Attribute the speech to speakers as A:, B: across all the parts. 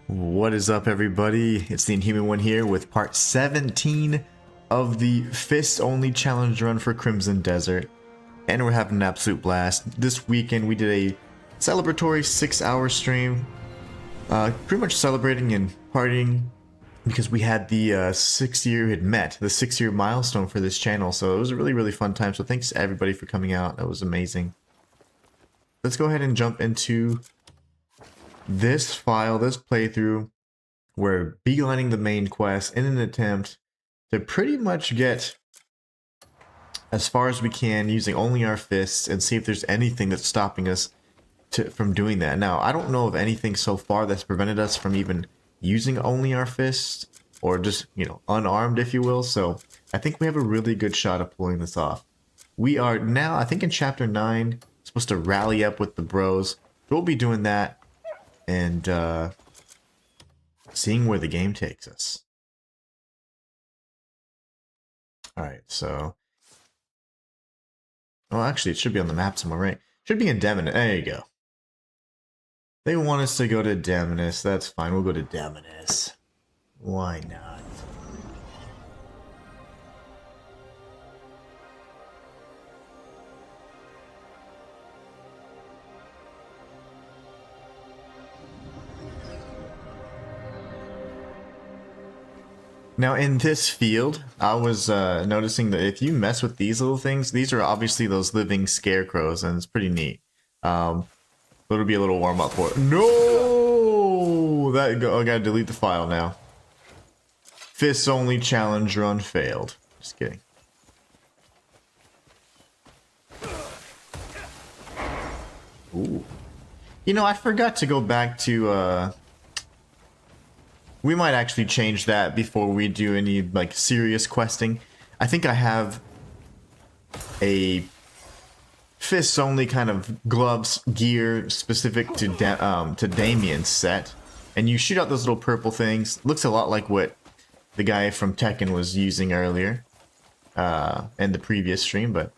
A: What is up, everybody? It's the Inhuman one here with part 17 of the Fists Only Challenge Run for Crimson Desert. And we're having an absolute blast. This weekend we did a celebratory 6-hour stream. Pretty much celebrating and partying because we had the 6-year milestone for this channel. So it was a really fun time. So thanks to everybody for coming out. That was amazing. Let's go ahead and jump into this playthrough. We're beelining the main quest in an attempt to pretty much get as far as we can using only our fists and see if there's anything that's stopping us from doing that. Now, I don't know of anything so far that's prevented us from even using only our fists or just, unarmed, if you will. So I think we have a really good shot of pulling this off. We are now, I think in chapter 9, supposed to rally up with the bros. We'll be doing that and seeing where the game takes us. Alright, so... Oh, actually, it should be on the map somewhere, right? Should be in Demonis. There you go. They want us to go to Demonis. That's fine. We'll go to Demonis. Why not? Now in this field, I was noticing that if you mess with these little things, these are obviously those living scarecrows, and it's pretty neat. But it'll be a little warm up for it. No! I gotta delete the file now. Fists Only Challenge Run failed. Just kidding. Ooh. I forgot to go back to we might actually change that before we do any serious questing. I think I have a fists only kind of gloves gear specific to Damien's set, and you shoot out those little purple things. Looks a lot like what the guy from Tekken was using earlier in the previous stream, but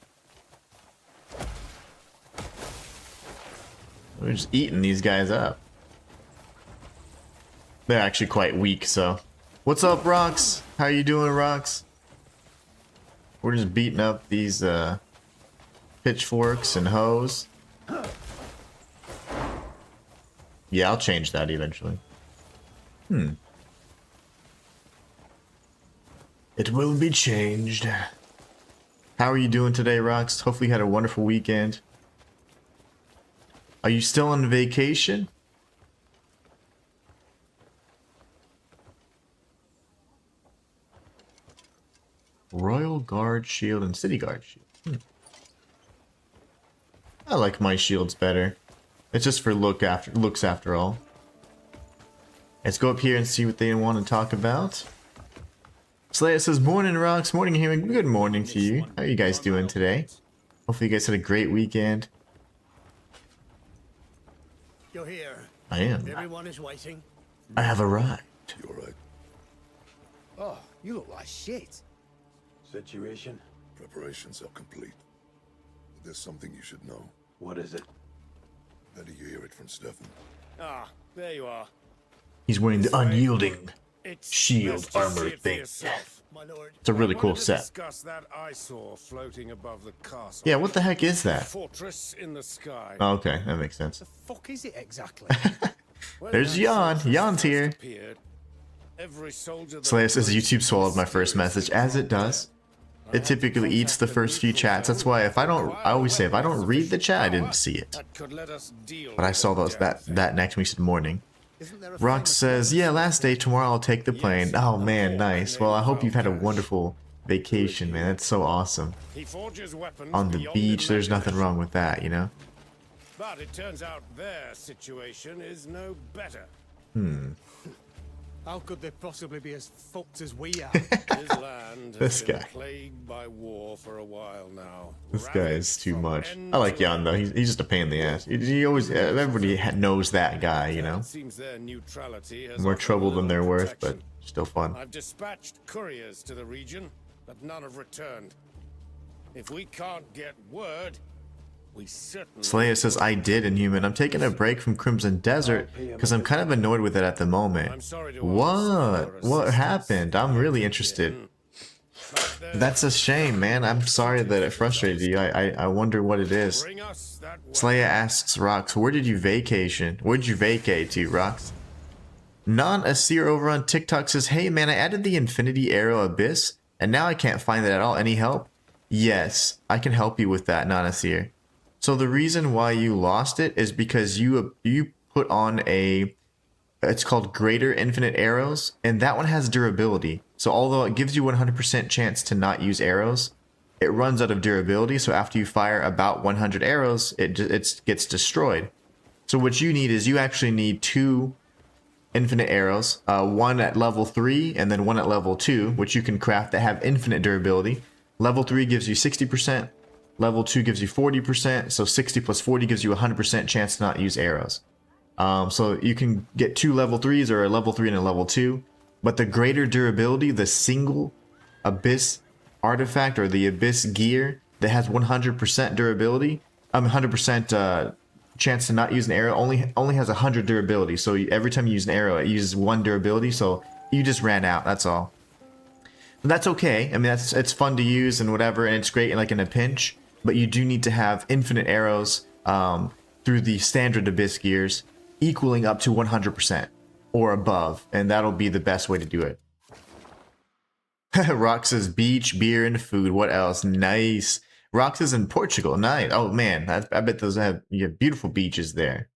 A: we're just eating these guys up. They're actually quite weak, so... What's up, Rox? How you doing, Rox? We're just beating up these, pitchforks and hoes. Yeah, I'll change that eventually. It will be changed. How are you doing today, Rox? Hopefully you had a wonderful weekend. Are you still on vacation? Royal Guard shield and City Guard shield. I like my shields better. It's just for looks after all. Let's go up here and see what they want to talk about. Slayer says, "Morning, Rocks. Morning, Human. Good morning to you. How are you guys doing today? Hopefully you guys had a great weekend."
B: You're here.
A: I am.
B: Everyone is waiting.
A: I have arrived.
C: You're right.
B: Oh, you look like shit.
D: Situation?
C: Preparations are complete. But there's something you should know.
D: What is it?
C: Better you hear it from Stefan.
B: Ah, there you are.
A: He's wearing the unyielding
B: It's
A: shield
B: best to
A: armor
B: see it for
A: thing.
B: yourself, my lord.
A: It's a really cool
E: wanted to
A: set.
E: Discuss that eyesore floating above the castle.
A: Yeah, what the heck is that?
E: Fortress in the sky.
A: Oh, okay, that makes sense.
B: The fuck is it exactly?
E: When
A: There's
E: that
A: Jan.
E: fortress
A: Jan's
E: first
A: here.
E: appeared, every soldier that
A: Slayer says
E: breached
A: YouTube swallowed my
E: was
A: first message, as it does. It typically eats the first few chats. That's why I always say if I don't read the chat, I didn't see it.
E: that could let us deal
A: But I
E: with
A: saw
E: the
A: those
E: death.
A: that next week morning.
B: Isn't there a
A: Rox
B: famous
A: says, "Yeah, last day tomorrow. I'll take the plane."
E: Yes.
A: Oh man, nice. Well, I hope you've had a
E: Cash.
A: wonderful vacation, man. That's so awesome.
E: He forges weapons
A: On the
E: beyond
A: beach, there's nothing
E: imagination.
A: wrong with that, you know.
E: But it turns out their situation is no better.
B: How could they possibly be as fucked as we are?
E: His land
A: This
E: has been
A: guy.
E: plagued by war for a while now.
A: This guy is
E: Ravaged
A: too
E: from
A: much.
E: end
A: I like
E: to
A: Jan though. He's just a pain in the ass. He always everybody knows that guy, you know.
E: It seems their neutrality has
A: More
E: offered
A: trouble than they're
E: little
A: worth, but
E: protection.
A: still fun.
E: I've dispatched couriers to the region, but none have returned. If we can't get word, We certainly
A: Slayer says, I did, Inhuman. I'm taking a break from Crimson Desert because I'm kind of annoyed with it at the moment.
E: I'm sorry to ask
A: What?
E: for
A: What
E: assistance.
A: happened? I'm really interested.
E: But there's-
A: That's a shame, man. I'm sorry that it frustrated you. I wonder what it is.
E: Bring us that way.
A: Slayer asks Rox, where did you vacation? Where'd you vacate to, Rox? Non-Asir over on TikTok says, hey man, I added the Infinity Arrow Abyss, and now I can't find it at all. Any help? Yes, I can help you with that, Non-Asir. So the reason why you lost it is because you put on it's called Greater Infinite Arrows, and that one has durability. So although it gives you 100% chance to not use arrows, it runs out of durability. So after you fire about 100 arrows, it gets destroyed. So what you need is you actually need 2 infinite arrows, one at level 3 and then one at level 2, which you can craft that have infinite durability. Level 3 gives you 60%, level 2 gives you 40%, so 60 plus 40 gives you 100% chance to not use arrows. So you can get 2 level 3s or a level 3 and a level 2, but the greater durability, the single Abyss artifact or the Abyss gear that has 100% durability, 100% chance to not use an arrow, only has 100 durability. So every time you use an arrow, it uses 1 durability. So you just ran out. That's all. But that's okay. I mean, it's fun to use and whatever, and it's great like in a pinch. But you do need to have infinite arrows through the standard Abyss gears, equaling up to 100% or above, and that'll be the best way to do it. Rox says beach, beer, and food. What else? Nice. Rox is in Portugal. Nice. Oh man, I bet you have beautiful beaches there.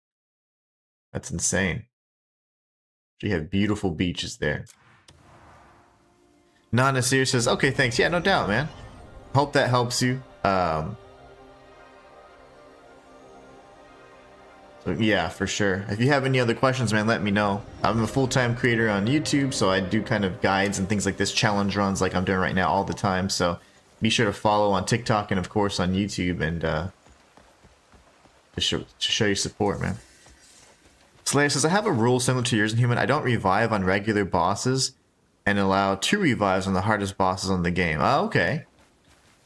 A: That's insane. You have beautiful beaches there. Non-Nasir says, okay, thanks. Yeah, no doubt, man. Hope that helps you. So yeah, for sure. If you have any other questions, man, let me know. I'm a full-time creator on YouTube, so I do kind of guides and things like this, challenge runs like I'm doing right now all the time. So be sure to follow on TikTok and of course on YouTube, and to show your support, man. Slayer says, I have a rule similar to yours, Inhuman. I don't revive on regular bosses and allow 2 revives on the hardest bosses on the game. Oh, okay.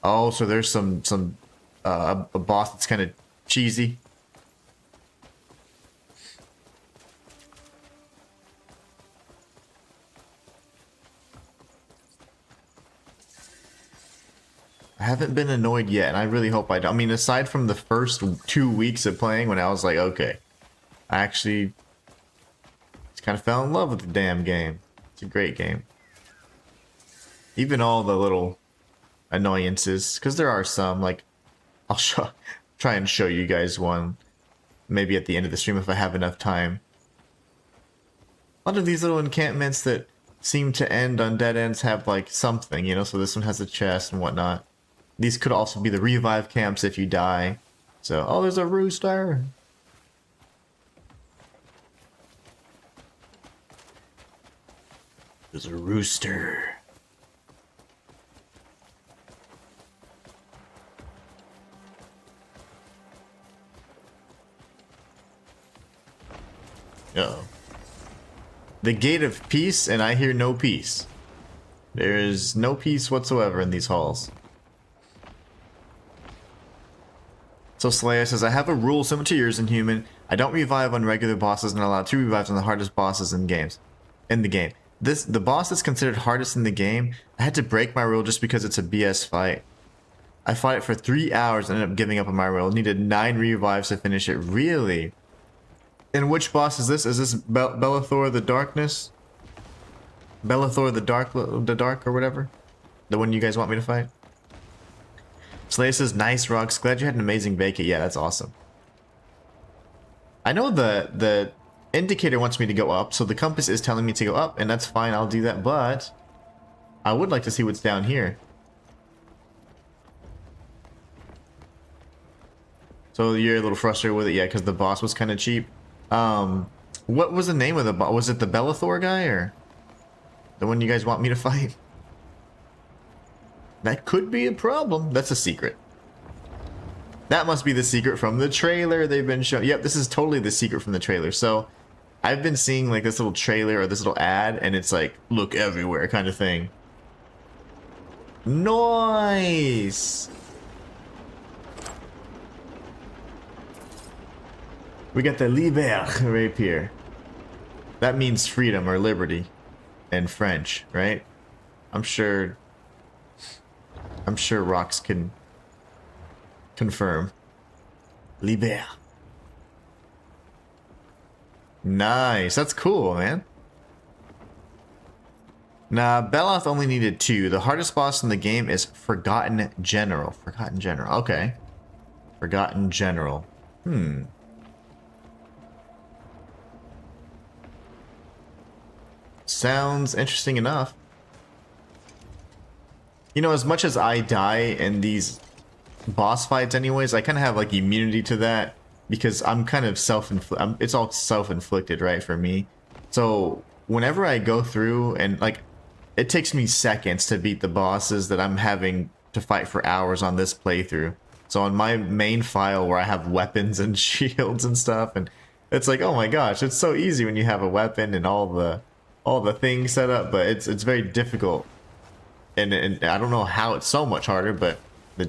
A: Oh, so there's a boss that's kind of cheesy. I haven't been annoyed yet, and I really hope I don't. I mean, aside from the first 2 weeks of playing when I was like, okay, I actually just kind of fell in love with the damn game. It's a great game. Even all the little annoyances, because there are some, like, I'll try and show you guys one, maybe at the end of the stream if I have enough time. A lot of these little encampments that seem to end on dead ends have, like, something, you know, so this one has a chest and whatnot. These could also be the revive camps if you die. So, oh, there's a rooster. There's a rooster. Uh-oh. The gate of peace, and I hear no peace. There is no peace whatsoever in these halls. So Slayer says, I have a rule similar to yours, Inhuman. I don't revive on regular bosses and allow 2 revives on the hardest bosses in the game. The boss that's considered hardest in the game, I had to break my rule just because it's a BS fight. I fought it for 3 hours and ended up giving up on my rule. Needed 9 revives to finish it. Really? And which boss is this? Is this Bellathor the Darkness? Bellathor the Dark or whatever? The one you guys want me to fight? Slayer says, nice, Rox. Glad you had an amazing vacate. Yeah, that's awesome. I know the indicator wants me to go up, so the compass is telling me to go up, and that's fine. I'll do that, but I would like to see what's down here. So you're a little frustrated with it, yeah, because the boss was kind of cheap. What was the name of the boss? Was it the Bellathor guy, or the one you guys want me to fight? That could be a problem. That's a secret. That must be the secret from the trailer they've been showing. Yep, this is totally the secret from the trailer. So I've been seeing like this little trailer or this little ad, and it's like, look everywhere kind of thing. Nice. We got the Liber rapier. That means freedom or liberty in French, right? I'm sure Rox can confirm. Liber. Nice. That's cool, man. Nah, Beloth only needed 2. The hardest boss in the game is Forgotten General. Forgotten General. Okay. Forgotten General. Sounds interesting enough. You know, as much as I die in these boss fights anyways, I kind of have like immunity to that because I'm kind of it's all self-inflicted, right, for me. So whenever I go through and like it takes me seconds to beat the bosses that I'm having to fight for hours on this playthrough. So on my main file where I have weapons and shields and stuff, and it's like, oh my gosh, it's so easy when you have a weapon and all the things set up, but it's very difficult. And I don't know how it's so much harder, but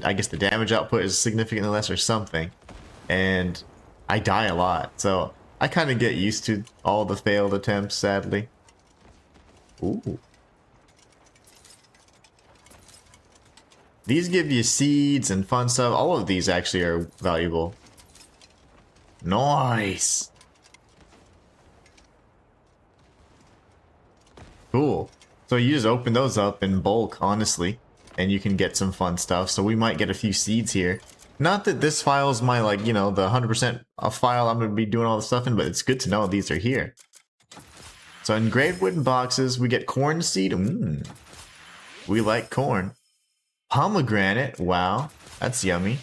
A: I guess the damage output is significantly less or something. And I die a lot, so I kind of get used to all the failed attempts, sadly. Ooh. These give you seeds and fun stuff. All of these actually are valuable. Nice. Cool. So you just open those up in bulk, honestly, and you can get some fun stuff. So we might get a few seeds here. Not that this file is my, like, you know, the 100% file I'm going to be doing all the stuff in, but it's good to know these are here. So engraved wooden boxes, we get corn seed. We like corn. Pomegranate, wow, that's yummy.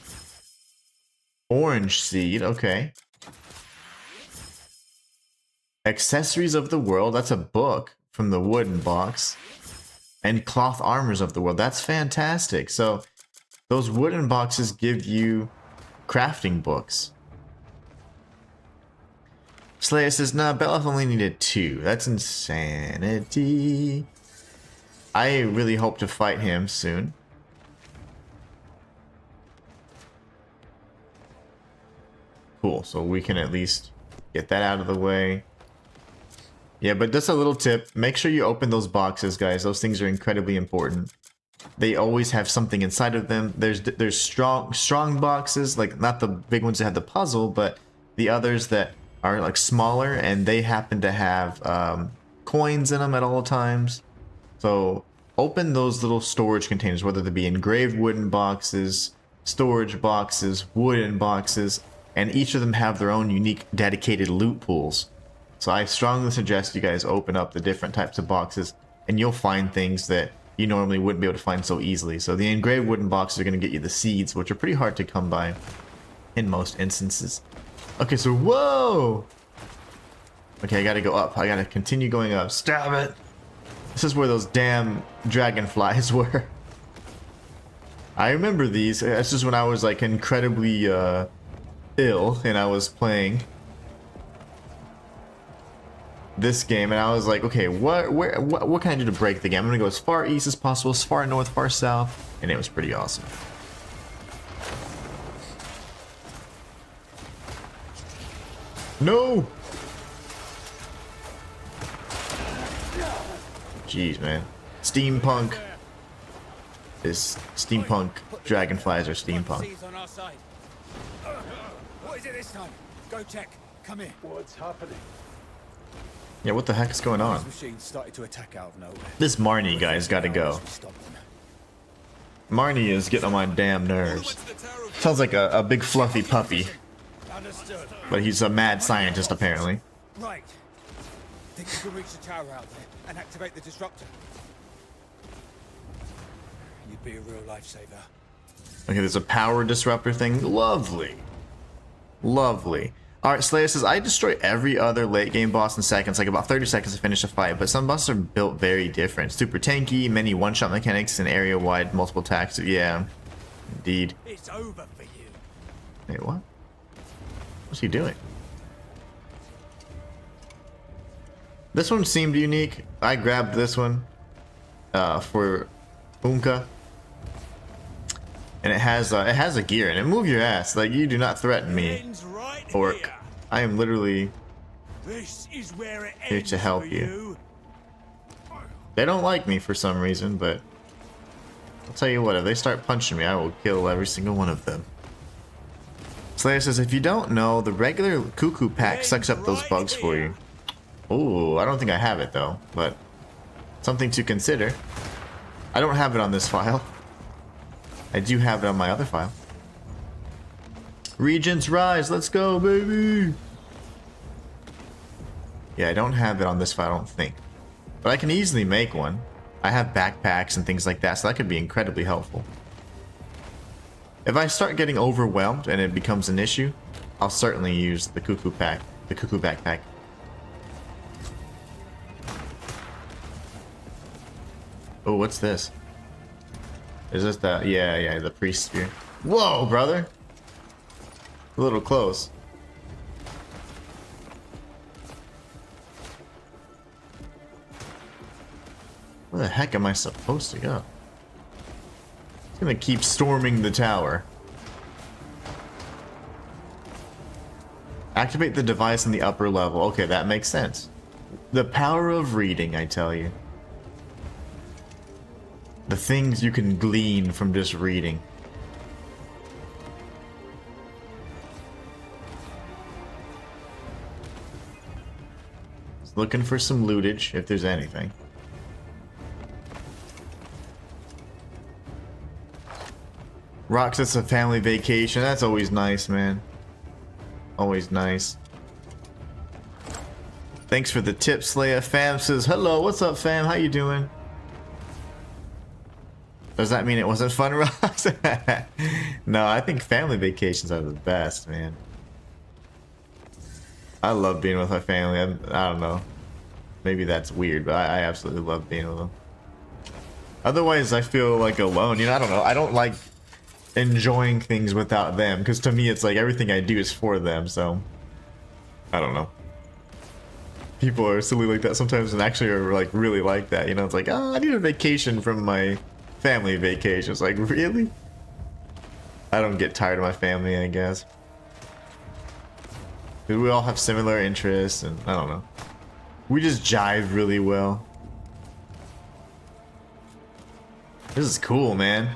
A: Orange seed, okay. Accessories of the World, that's a book from the wooden box. And cloth armors of the world, that's fantastic. So those wooden boxes give you crafting books. Slayer says, nah, Beloth only needed 2. That's insanity. I really hope to fight him soon. Cool, so we can at least get that out of the way. Yeah, but just a little tip. Make sure you open those boxes, guys. Those things are incredibly important. They always have something inside of them. There's strong boxes, like not the big ones that have the puzzle, but the others that are like smaller, and they happen to have coins in them at all times. So open those little storage containers, whether they be engraved wooden boxes, storage boxes, wooden boxes, and each of them have their own unique dedicated loot pools. So I strongly suggest you guys open up the different types of boxes, and you'll find things that you normally wouldn't be able to find so easily. So the engraved wooden boxes are going to get you the seeds, which are pretty hard to come by in most instances. Okay, so whoa! Okay, I gotta go up. I gotta continue going up. Stab it! This is where those damn dragonflies were. I remember these. This is when I was like incredibly ill and I was playing this game, and I was like, okay, what can I do to break the game? I'm gonna go as far east as possible, as far north, far south, and it was pretty awesome. No! Jeez, man. Steampunk is steampunk. Dragonflies are steampunk.
B: What is it this time? Go check. Come here.
D: What's happening?
A: Yeah, what the heck is going on?
B: Machine started to attack out of nowhere.
A: This Marnie guy's gotta go. Marnie is getting on my damn nerves. Sounds like a big fluffy puppy.
B: Understood.
A: But he's a mad scientist, apparently.
B: Right. Think you can reach the tower out there and activate the disruptor? You'd be a real lifesaver.
A: Okay, there's a power disruptor thing. Lovely. Lovely. Alright, Slayer says, I destroy every other late game boss in seconds, like about 30 seconds to finish a fight, but some bosses are built very different. Super tanky, many one-shot mechanics, and area-wide multiple attacks. Yeah, indeed.
B: It's over for you.
A: Wait, what? What's he doing? This one seemed unique. I grabbed this one for Unka. And it has a gear in it. Move your ass. Like, you do not threaten me, orc. I am literally
B: This is where it
A: here
B: ends
A: to help
B: for
A: you. They don't like me for some reason, but I'll tell you what, if they start punching me, I will kill every single one of them. Slayer says, if you don't know, the regular cuckoo pack sucks up those bugs for you. Ooh, I don't think I have it though, but something to consider. I don't have it on this file. I do have it on my other file. Regents rise, let's go, baby! Yeah, I don't have it on this file, I don't think. But I can easily make one. I have backpacks and things like that, so that could be incredibly helpful. If I start getting overwhelmed and it becomes an issue, I'll certainly use the cuckoo pack, the cuckoo backpack. Oh, what's this? Is this the... Yeah, the priest spear. Whoa, brother! A little close. Where the heck am I supposed to go? It's gonna keep storming the tower. Activate the device in the upper level. Okay, that makes sense. The power of reading, I tell you. The things you can glean from just reading. Just looking for some lootage, if there's anything. Rocks, it's a family vacation. That's always nice, man. Always nice. Thanks for the tip, Slayer. Fam says, hello, what's up, fam? How you doing? Does that mean it wasn't fun, Rocks? No, I think family vacations are the best, man. I love being with my family. I don't know. Maybe that's weird, but I absolutely love being with them. Otherwise, I feel like alone. You know, I don't know. I don't like enjoying things without them, because to me it's like everything I do is for them, so I don't know. People are silly like that sometimes and actually are like really like that, you know. It's like, oh, I need a vacation from my family vacation. It's like, really? I don't get tired of my family, I guess. We all have similar interests and I don't know. We just jive really well. This is cool, man.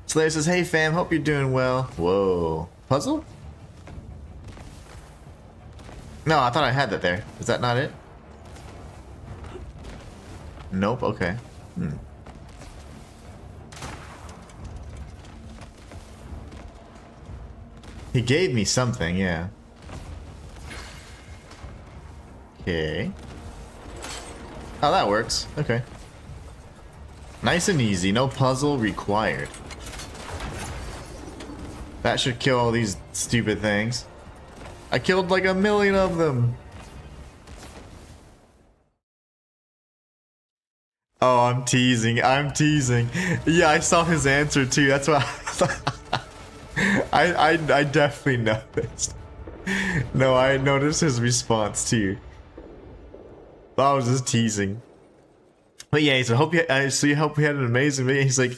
A: Slayer says, hey fam, hope you're doing well. Whoa. Puzzle? No, I thought I had that there. Is that not it? Nope, okay. He gave me something, yeah. Okay. Oh, that works. Okay. Nice and easy, no puzzle required. That should kill all these stupid things. I killed like 1,000,000 of them. Oh, I'm teasing. I'm teasing. Yeah, I saw his answer too. That's why I definitely noticed. No, I noticed his response too. I was just teasing. But yeah, he said, hope you had an amazing vacation. He's like,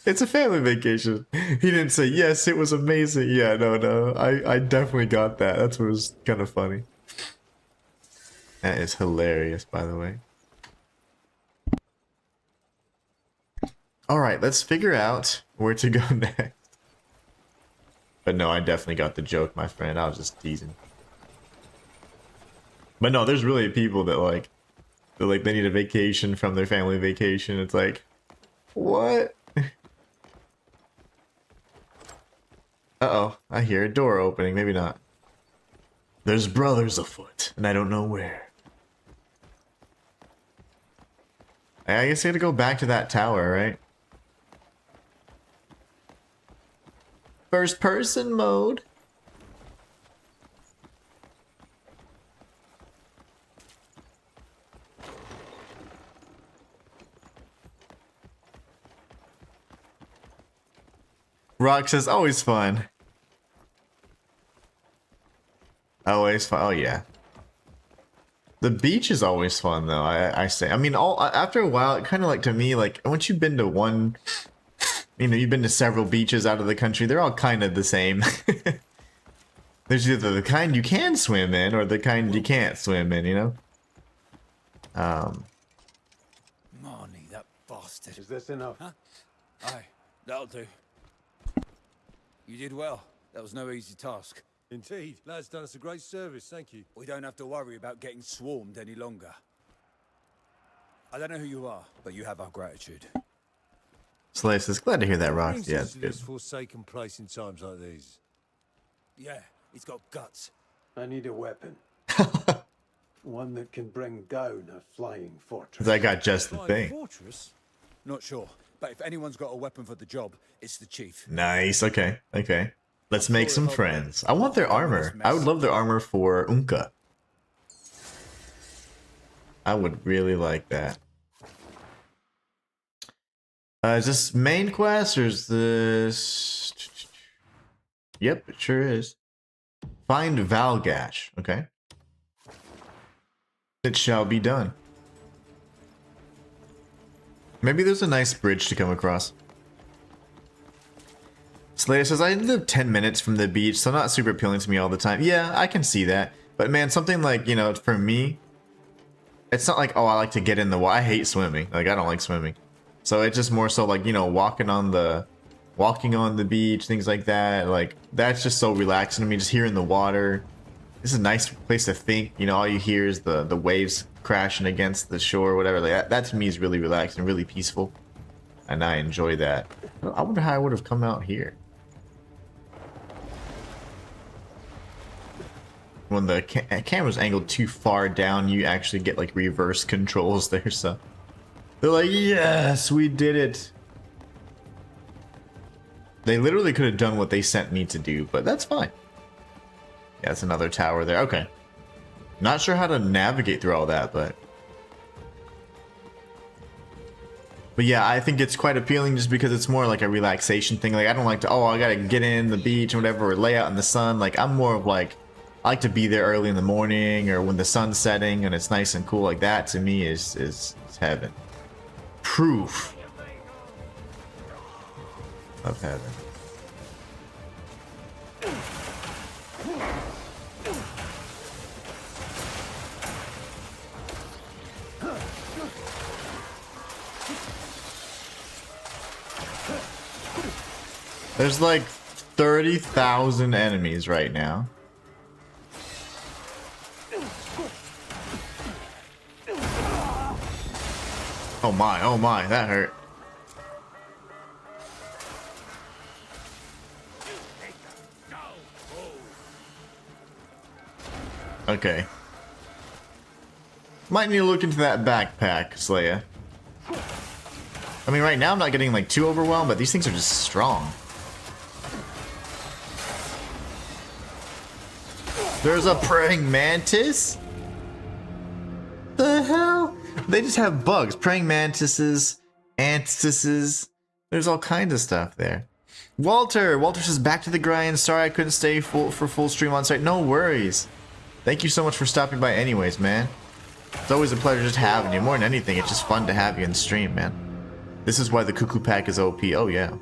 A: it's a family vacation. He didn't say, yes, it was amazing. Yeah, no. I definitely got that. That's what was kind of funny. That is hilarious, by the way. Alright, let's figure out where to go next. But no, I definitely got the joke, my friend. I was just teasing. But no, there's really people that they need a vacation from their family vacation. It's like, what? Uh-oh, I hear a door opening. Maybe not. There's brothers afoot, and I don't know where. I guess I gotta go back to that tower, right? First person mode. Rock says, always fun. Always fun. Oh, yeah. The beach is always fun, though, I say. I mean, after a while, it kind of like, to me, like, once you've been to one, you know, you've been to several beaches out of the country, they're all kind of the same. There's either the kind you can swim in or the kind you can't swim in, you know?
B: Marnie, that bastard.
D: Is this enough?
B: Huh? Aye, that'll do. You did well. That was no easy task.
F: Indeed. Lad's done us a great service, thank you.
B: We don't have to worry about getting swarmed any longer. I don't know who you are, but you have our gratitude.
A: Slay says, glad to hear that, Rock.
F: Brings
A: Yeah,
F: us
A: it's
F: to
A: good.
F: this forsaken place in times like these.
B: Yeah, he's got guts.
D: I need a weapon. One that can bring down a flying fortress.
A: I got just the
F: Flying
A: thing.
F: fortress?
B: Not sure, but if anyone's got a weapon for the job, it's the chief.
A: Nice. Okay. Okay. Let's make some friends. I want their armor. I would love their armor for Unka. I would really like that. Is this main quest or is this? Yep, it sure is. Find Valgash. Okay. It shall be done. Maybe there's a nice bridge to come across. Slayer says, I live 10 minutes from the beach, so not super appealing to me all the time. Yeah, I can see that. But man, something like, you know, for me, it's not like, oh, I like to get in the water. I hate swimming. Like, I don't like swimming. So it's just more so like, you know, walking on the beach, things like that. Like, that's just so relaxing to me, just hearing the water. This is a nice place to think. You know, all you hear is the waves crashing against the shore, whatever. Like, that to me is really relaxing, really peaceful. And I enjoy that. I wonder how I would have come out here. When the camera's angled too far down, you actually get like reverse controls there, so they're like, yes, we did it. They literally could have done what they sent me to do, but that's fine. Yeah, that's another tower there. Okay. Not sure how to navigate through all that, but yeah, I think it's quite appealing just because it's more like a relaxation thing. Like, I don't like to, oh, I gotta get in the beach or whatever, or lay out in the sun. Like, I'm more of like, I like to be there early in the morning or when the sun's setting and it's nice and cool. Like, that to me is heaven. Proof of heaven. There's like 30,000 enemies right now. Oh my, that hurt. Okay. Might need to look into that backpack, Slayer. I mean, right now I'm not getting like too overwhelmed, but these things are just strong. There's a praying mantis? The hell? They just have bugs. Praying mantises, antises. There's all kinds of stuff there. Walter says, back to the grind. Sorry I couldn't stay for full stream on site. No worries. Thank you so much for stopping by anyways, man. It's always a pleasure just having you. More than anything, it's just fun to have you in the stream, man. This is why the cuckoo pack is OP. Oh, yeah.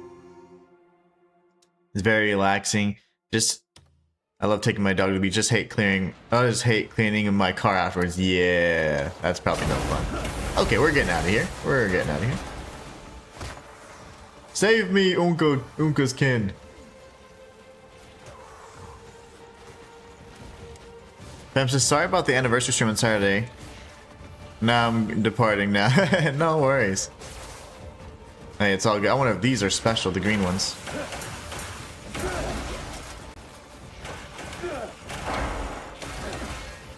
A: It's very relaxing. I love taking my dog to the beach. Just hate cleaning in my car afterwards. Yeah, that's probably no fun. Okay, we're getting out of here. Save me, Unka's kin. Pam says, sorry about the anniversary stream on Saturday. Now I'm departing now. No worries. Hey, it's all good. I wonder if these are special, the green ones.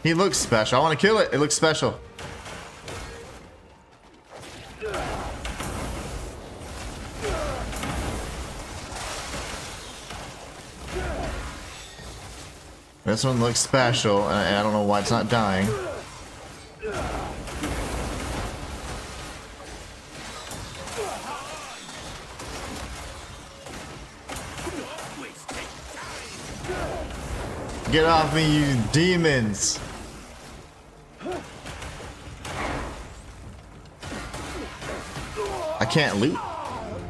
A: He looks special. I want to kill it. It looks special. This one looks special, and I don't know why it's not dying. Get off me, you demons! I can't loot.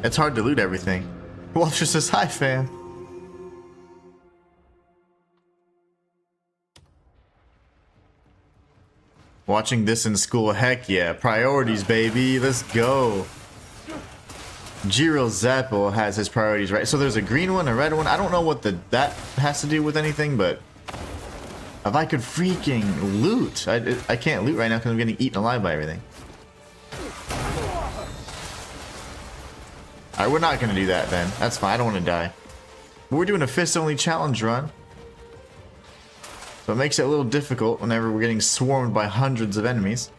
A: It's hard to loot everything. Walter says, hi, fam. Watching this in school, heck yeah. Priorities, baby. Let's go. Jiro Zappel has his priorities right. So there's a green one, a red one. I don't know what that has to do with anything, but if I could freaking loot. I can't loot right now because I'm getting eaten alive by everything. Alright, we're not going to do that then. That's fine. I don't want to die. But we're doing a fist-only challenge run. So it makes it a little difficult whenever we're getting swarmed by hundreds of enemies.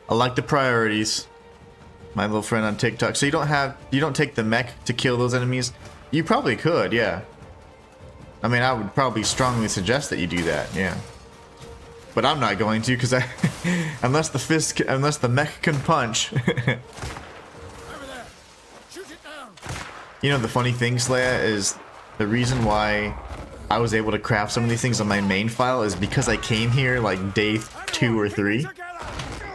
A: I like the priorities. My little friend on TikTok. So you don't take the mech to kill those enemies? You probably could, yeah. I mean, I would probably strongly suggest that you do that, yeah. But I'm not going to because unless the mech can punch. You know, the funny thing, Slaya, is the reason why I was able to craft some of these things on my main file is because I came here like day 2 or 3.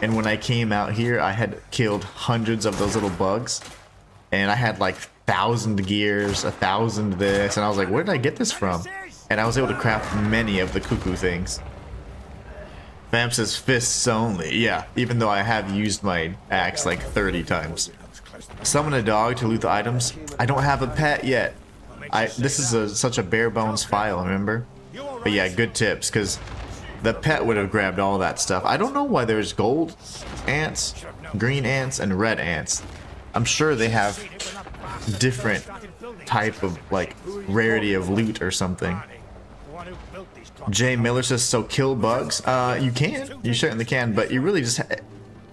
A: And when I came out here, I had killed hundreds of those little bugs. And I had like 1,000 gears, 1,000 this, and I was like, where did I get this from? And I was able to craft many of the cuckoo things. Vamp says fists only. Yeah, even though I have used my axe like 30 times. Summon a dog to loot the items. I don't have a pet yet. This is such a bare bones file, remember? But yeah, good tips, because the pet would have grabbed all that stuff. I don't know why there's gold ants, green ants, and red ants. I'm sure they have different type of like rarity of loot or something. Jay Miller says, so kill bugs? You can. You certainly can, but you really just...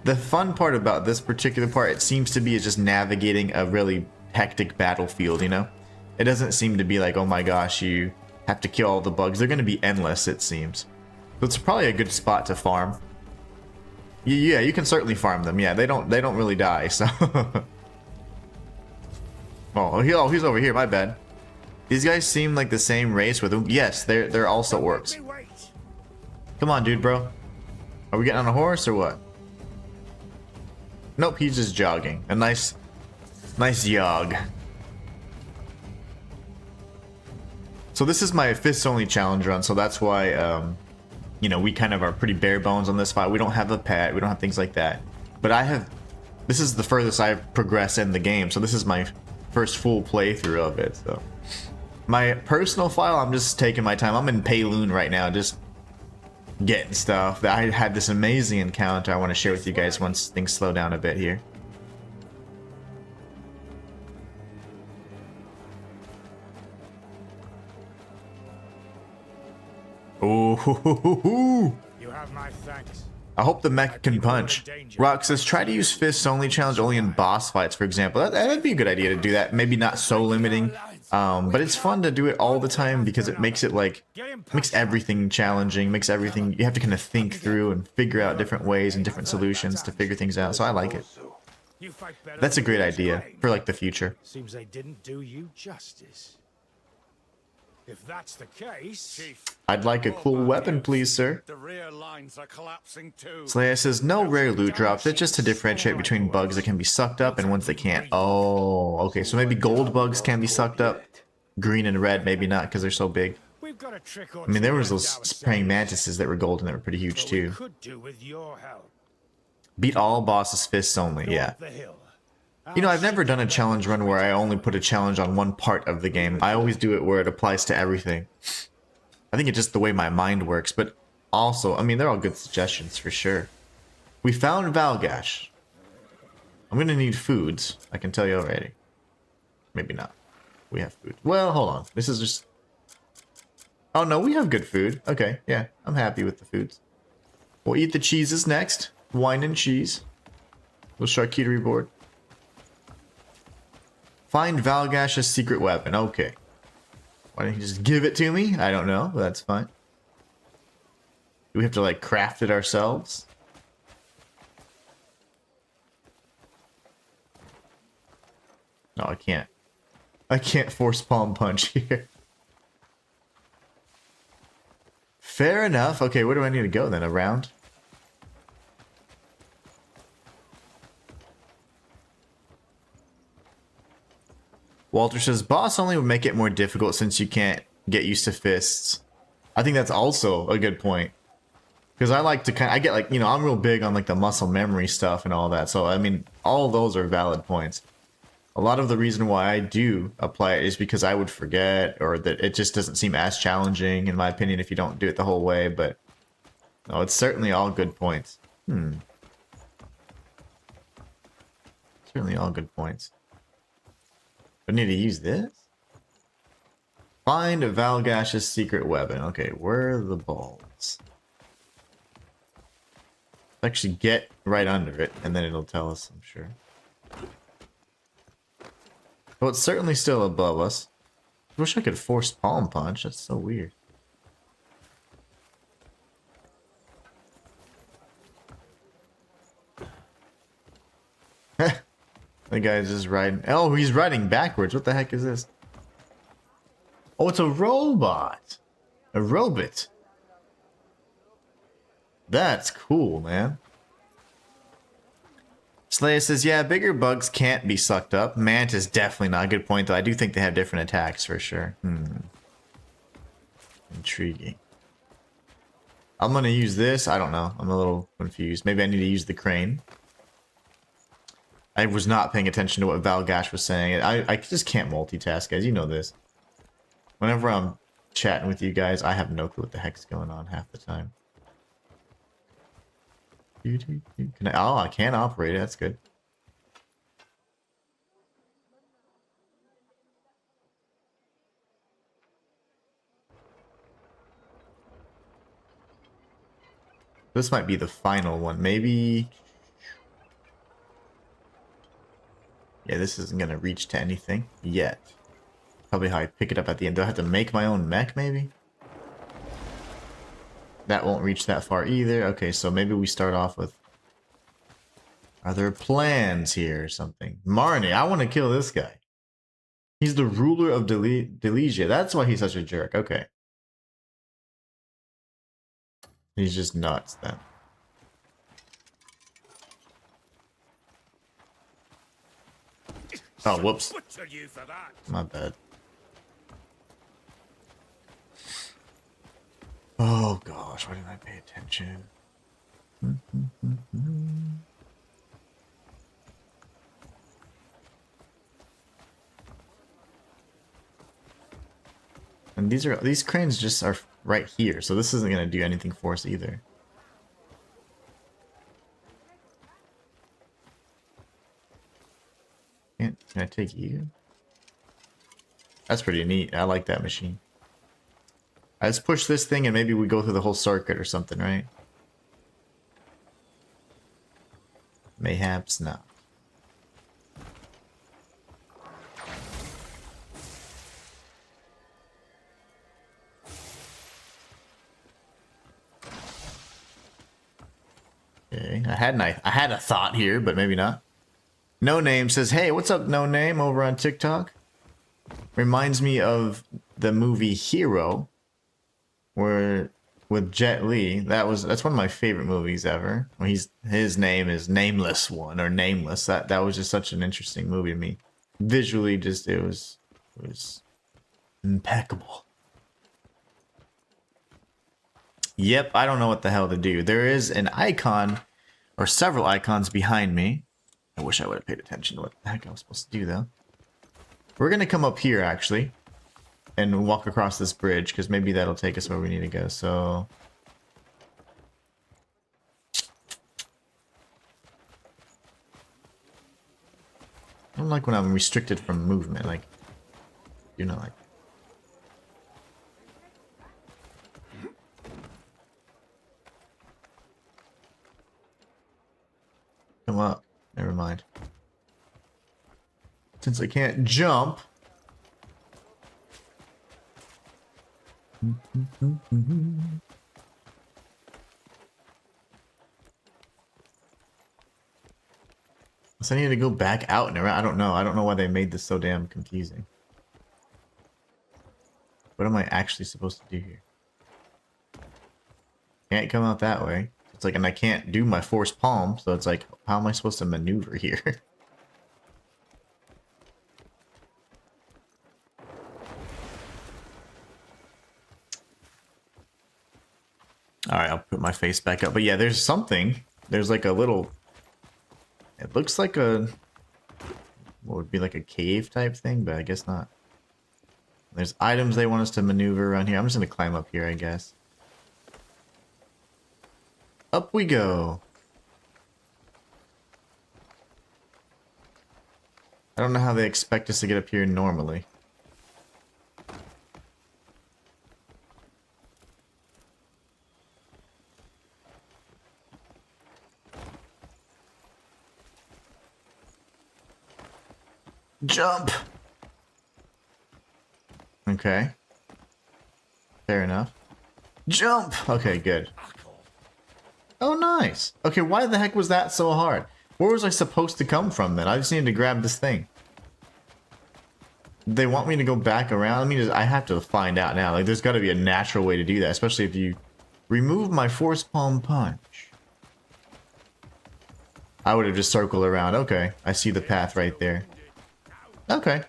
A: The fun part about this particular part, it seems to be, is just navigating a really hectic battlefield, you know? It doesn't seem to be like, oh my gosh, you have to kill all the bugs. They're going to be endless, it seems. So it's probably a good spot to farm. Yeah, you can certainly farm them. Yeah, they don't really die, so... Oh, he's over here, my bad. These guys seem like the same race with them. Yes, they're also orcs. Come on, dude, bro. Are we getting on a horse or what? Nope, he's just jogging. A nice jog. So this is my fists only challenge run, so that's why, you know, we kind of are pretty bare bones on this fight. We don't have a pet, we don't have things like that. But this is the furthest I've progressed in the game, so this is my first full playthrough of it, so. My personal file, I'm just taking my time. I'm in Payloon right now, just getting stuff. I had this amazing encounter I want to share with you guys once things slow down a bit here. Oh,
E: You have my thanks.
A: I hope the mech can punch. Rock says, try to use fists only challenge only in boss fights, for example. That'd be a good idea to do that. Maybe not so limiting, but it's fun to do it all the time because it makes it like, makes everything challenging, makes everything, you have to kind of think through and figure out different ways and different solutions to figure things out. So I like it. That's a great idea for like the future.
E: Seems they didn't do you justice. If that's the case, Chief,
A: I'd like a cool weapon, please, sir.
E: the rear lines are collapsing too.
A: Slayer says, no rare loot drops. It's just to differentiate between bugs that can be sucked up and ones that can't. Oh, okay. So maybe gold bugs can be sucked up. Green and red, maybe not because they're so big.
E: We've got a trick or
A: I mean, there
E: two
A: was
E: up
A: those
E: our
A: praying
E: sleeves
A: mantises that were gold and they were pretty huge
E: that we
A: too.
E: could do with your help.
A: Beat all bosses fists only, yeah.
E: Up the hill.
A: You know, I've never done a challenge run where I only put a challenge on one part of the game. I always do it where it applies to everything. I think it's just the way my mind works, but also, I mean, they're all good suggestions for sure. We found Valgash. I'm gonna need foods, I can tell you already. Maybe not. We have food. Well, hold on. This is just... Oh no, we have good food. Okay, yeah, I'm happy with the foods. We'll eat the cheeses next. Wine and cheese. Little charcuterie board. Find Valgash's secret weapon. Okay. Why don't you just give it to me? I don't know. That's fine. Do we have to like craft it ourselves? No, I can't. I can't force palm punch here. Fair enough. Okay, where do I need to go then? Around? Walter says, boss only would make it more difficult since you can't get used to fists. I think that's also a good point. Because I like to I get like, I'm real big on like the muscle memory stuff and all that. So, I mean, all those are valid points. A lot of the reason why I do apply it is because I would forget, or that it just doesn't seem as challenging, in my opinion, if you don't do it the whole way. But no, it's certainly all good points. Certainly all good points. I need to use this. Find Valgash's secret weapon. Okay, where are the balls? Actually get right under it, and then it'll tell us, I'm sure. Well, it's certainly still above us. I wish I could force palm punch. That's so weird. The guy's just riding. Oh, he's riding backwards. What the heck is this? Oh, it's a robot. A robot. That's cool, man. Slayer says, yeah, bigger bugs can't be sucked up. Mantis definitely not. Good point, though. I do think they have different attacks for sure. Intriguing. I'm going to use this. I don't know. I'm a little confused. Maybe I need to use the crane. I was not paying attention to what Valgash was saying. I just can't multitask, guys. You know this. Whenever I'm chatting with you guys, I have no clue what the heck's going on half the time. I can operate it. That's good. This might be the final one. Maybe. Yeah, this isn't going to reach to anything yet. Probably how I pick it up at the end. Do I have to make my own mech, maybe? That won't reach that far either. Okay, so maybe we start off with... Are there plans here or something? Marnie, I want to kill this guy. He's the ruler of Delesia. That's why he's such a jerk. Okay. He's just nuts then. Oh, whoops. My bad. Oh gosh, why didn't I pay attention? And these cranes just are right here, so this isn't gonna do anything for us either. Can I take you? That's pretty neat. I like that machine. Let's push this thing and maybe we go through the whole circuit or something, right? Mayhaps not. Okay, I had a thought here, but maybe not. No Name says, "Hey, what's up, No Name?" over on TikTok. Reminds me of the movie Hero, where with Jet Li. That's one of my favorite movies ever. When his name is Nameless One or Nameless. That was just such an interesting movie to me. Visually, just it was impeccable. Yep, I don't know what the hell to do. There is an icon, or several icons behind me. I wish I would have paid attention to what the heck I was supposed to do, though. We're going to come up here, actually, and walk across this bridge, because maybe that'll take us where we need to go, so... I don't like when I'm restricted from movement, like... Do not like... Come up. Never mind. Since I can't jump... So I need to go back out and around. I don't know. I don't know why they made this so damn confusing. What am I actually supposed to do here? Can't come out that way. It's like, and I can't do my force palm, so it's like, how am I supposed to maneuver here? Alright, I'll put my face back up. But yeah, there's something. There's like a little... It looks like a... What would be like a cave type thing, but I guess not. There's items they want us to maneuver around here. I'm just going to climb up here, I guess. Up we go. I don't know how they expect us to get up here normally. Jump! Okay. Fair enough. Jump! Okay, good. Oh, nice. Okay, why the heck was that so hard? Where was I supposed to come from then? I just needed to grab this thing. They want me to go back around? I mean, I have to find out now. Like, there's got to be a natural way to do that, especially if you remove my force palm punch. I would have just circled around. Okay, I see the path right there. Okay,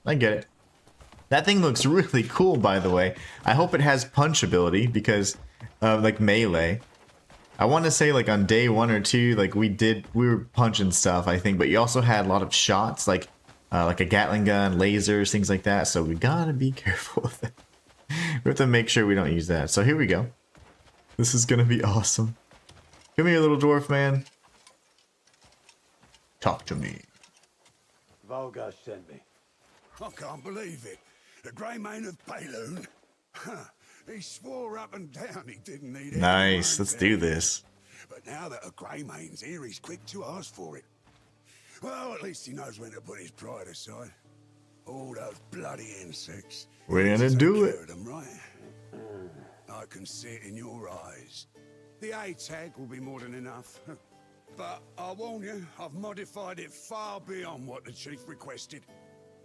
A: I get it. That thing looks really cool, by the way. I hope it has punch ability because, like melee. I want to say like on day 1 or 2, like we were punching stuff, I think, but you also had a lot of shots, like a Gatling gun, lasers, things like that. So we gotta be careful with it. We have to make sure we don't use that. So here we go. This is gonna be awesome. Come here, little dwarf man. Talk to me.
D: Volga sent me.
B: I can't believe it. The Grey Mane of Paloon. Huh. He swore up and down he didn't need it.
A: Nice, let's do this.
B: But now that a Grey Mane's here, he's quick to ask for it. Well, at least he knows when to put his pride aside. All those bloody insects.
A: We're gonna do it.
B: Them, right? I can see it in your eyes. The A tag will be more than enough. But I warn you, I've modified it far beyond what the chief requested.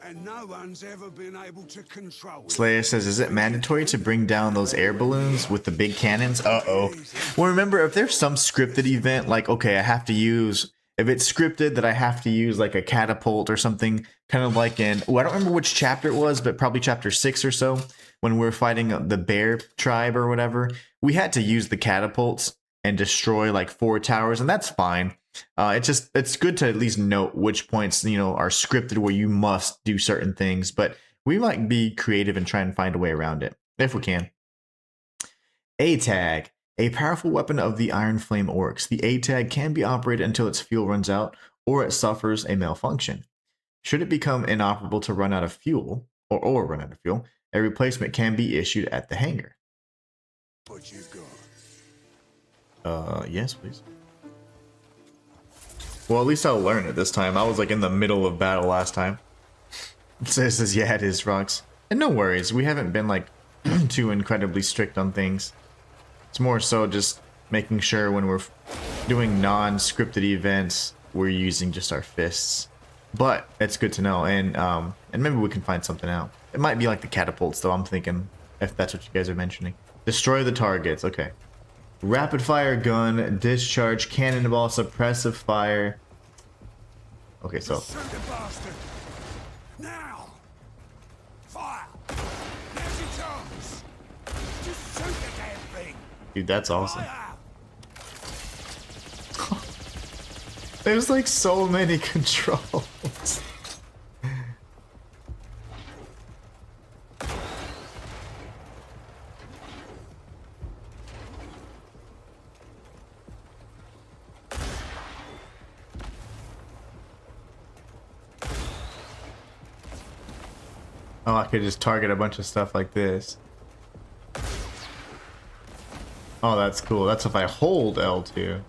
B: And no one's ever been able to control it.
A: Slayer says, is it mandatory to bring down those air balloons with the big cannons? Uh-oh. Well, remember, if there's some scripted event, like, okay, I have to use... If it's scripted that I have to use, like, a catapult or something, kind of like in... Oh, I don't remember which chapter it was, but probably chapter 6 or so, when we were fighting the bear tribe or whatever, we had to use the catapults and destroy, like, 4 towers, and that's fine. It's good to at least note which points, you know, are scripted where you must do certain things, but we might be creative and try and find a way around it if we can. A-Tag, a powerful weapon of the Iron Flame Orcs. The A-Tag can be operated until its fuel runs out or it suffers a malfunction. Should it become inoperable to run out of fuel or run out of fuel, a replacement can be issued at the hangar.
B: What you got?
A: Yes, please. Well, at least I'll learn it this time. I was like in the middle of battle last time. It says, yeah, it is, Rox. And no worries, we haven't been like too incredibly strict on things. It's more so just making sure when we're doing non-scripted events, we're using just our fists. But it's good to know, and maybe we can find something out. It might be like the catapults, though, I'm thinking, if that's what you guys are mentioning. Destroy the targets, okay. Rapid fire gun, discharge, cannonball, suppressive fire. Okay, so.
B: Shoot the bastard! Now! Fire! There's your chance! Just shoot the damn thing!
A: Dude, that's awesome.
B: Fire!
A: There's like so many controls. Oh, I could just target a bunch of stuff like this. Oh, that's cool. That's if I hold L2.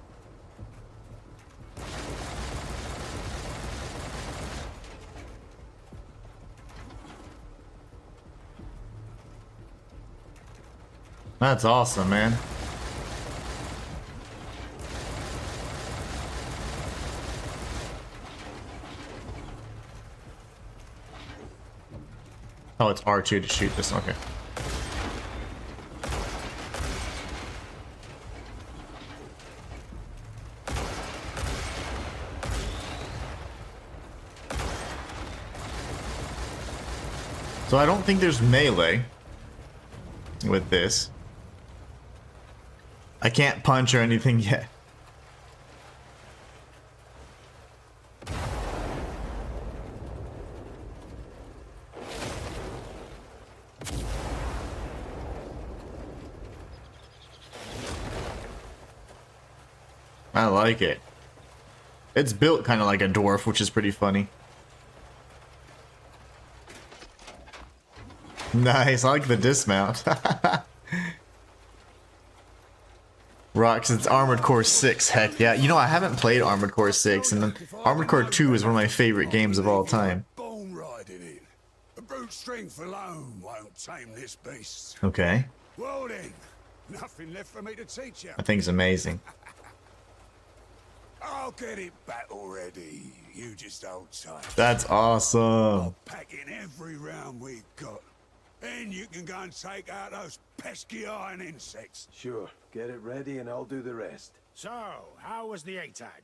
A: That's awesome, man. Oh, it's R2 to shoot this. Okay. So I don't think there's melee with this. I can't punch or anything yet. I like it. It's built kind of like a dwarf, which is pretty funny. Nice, I like the dismount. Rocks, it's Armored Core 6, heck yeah. You know, I haven't played Armored Core 6, and Armored Core 2 is one of my favorite games of all time.
B: Bone riding it. A brute strength alone won't tame this beast.
A: Okay,
B: Well then, nothing left for me to teach you.
A: I think it's amazing.
B: I'll get it back already. You just hold tight.
A: That's awesome.
B: Pack in every round we've got. Then you can go and take out those pesky iron insects.
D: Sure, get it ready and I'll do the rest.
E: So, how was the A-tag?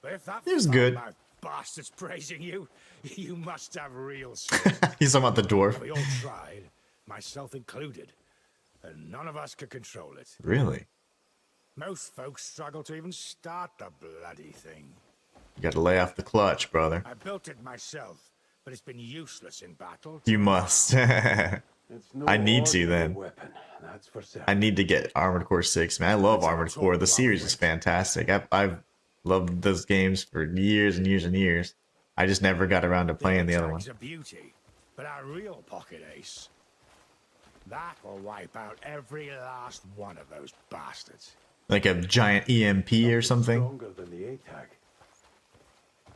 E: If that
A: It was good.
E: foul-mouthed bastard's praising you, you must have real skill.
A: He's talking about the dwarf.
E: We all tried, myself included, and none of us could control it.
A: Really?
E: Most folks struggle to even start the bloody thing.
A: You gotta lay off the clutch, brother.
E: I built it myself, but it's been useless in battle.
A: You must.
D: It's no
A: I need to,
D: ordinary
A: then.
D: weapon, that's for certain.
A: I need to get Armored Core 6, man. I love Armored Core. The series is fantastic. I've loved those games for years and years and years. I just never got around to playing the other one.
E: A beauty, but our real pocket ace, that will wipe out every last one of those bastards.
A: Like a giant EMP or something.
D: Stronger than the A-tag.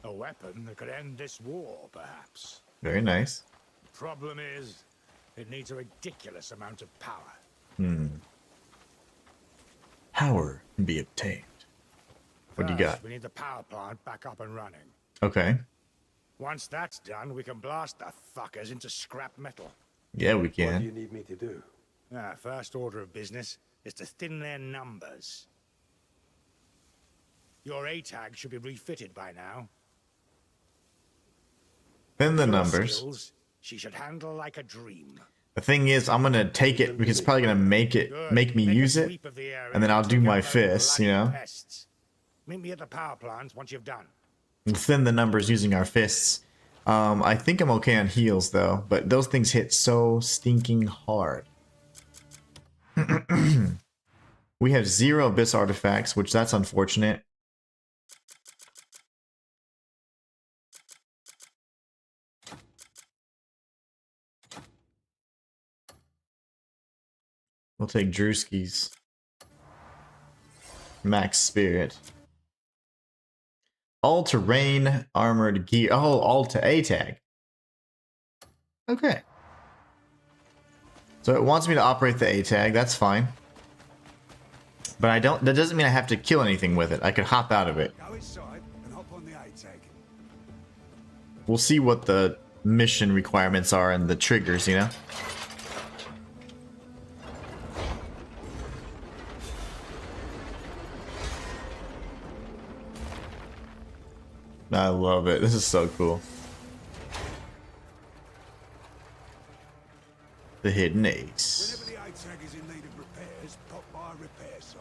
E: A weapon that could end this war, perhaps.
A: Very nice.
E: Problem is, it needs a ridiculous amount of power.
A: Power can be obtained. What do you
E: First,
A: got?
E: We need the power plant back up and running.
A: Okay.
E: Once that's done, we can blast the fuckers into scrap metal.
A: Yeah, we
D: What do you
A: can.
D: need me to do?
E: First order of business is to thin their numbers. Your A-tag should be refitted by now.
A: Then the
E: Your
A: numbers.
E: skills, she should handle like a dream.
A: The thing is, I'm gonna take it because it's probably gonna make me
E: Make a
A: use it,
E: sweep of the area
A: and then I'll do
E: take
A: my
E: out those
A: fists, you
E: bloody
A: know?
E: pests. Meet me at the power plant once you've done.
A: And thin the numbers using our fists. I think I'm okay on heals though, but those things hit so stinking hard. We have 0 abyss artifacts, which that's unfortunate. We'll take Drewski's max spirit. All-terrain armored gear. Oh, all-to-A tag. Okay. So it wants me to operate the A tag. That's fine. But I don't. That doesn't mean I have to kill anything with it. I could hop out of it.
B: Go inside and hop on the A-tag.
A: We'll see what the mission requirements are and the triggers, you know? I love it. This is so cool. The hidden ace.
B: Whenever the A-tag is in need of repairs, pop by a repair site.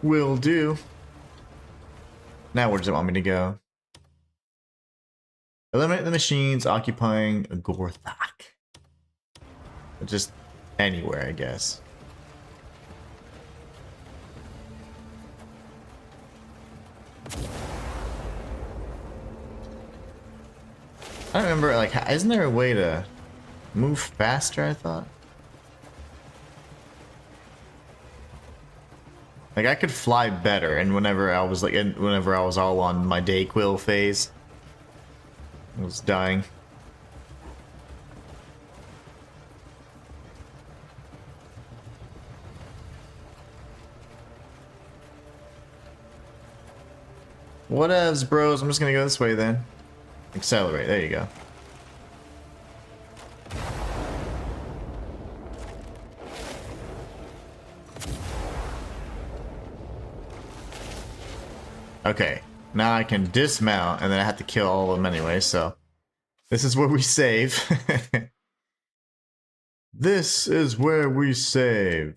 A: Will do. Now where does it want me to go? Eliminate the machines occupying a Gorthak. Just anywhere, I guess. I don't remember, like, isn't there a way to move faster, I thought? Like, I could fly better, and whenever I was, like, whenever I was all on my Dayquil phase, I was dying. Whatevs, bros. I'm just gonna go this way then. Accelerate. There you go. Okay. Now I can dismount, and then I have to kill all of them anyway, so... This is where we save. This is where we save.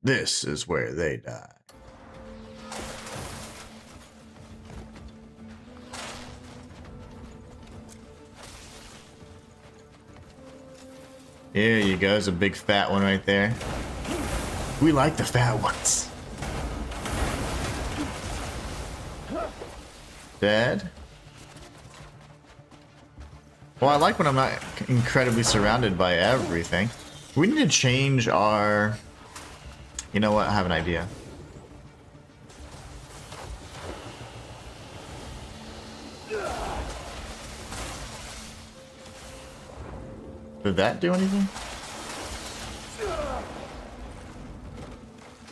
A: This is where they die. Here you go. There's a big fat one right there. We like the fat ones. Dead. Well, I like when I'm not incredibly surrounded by everything. We need to change our... You know what? I have an idea. Did that do anything?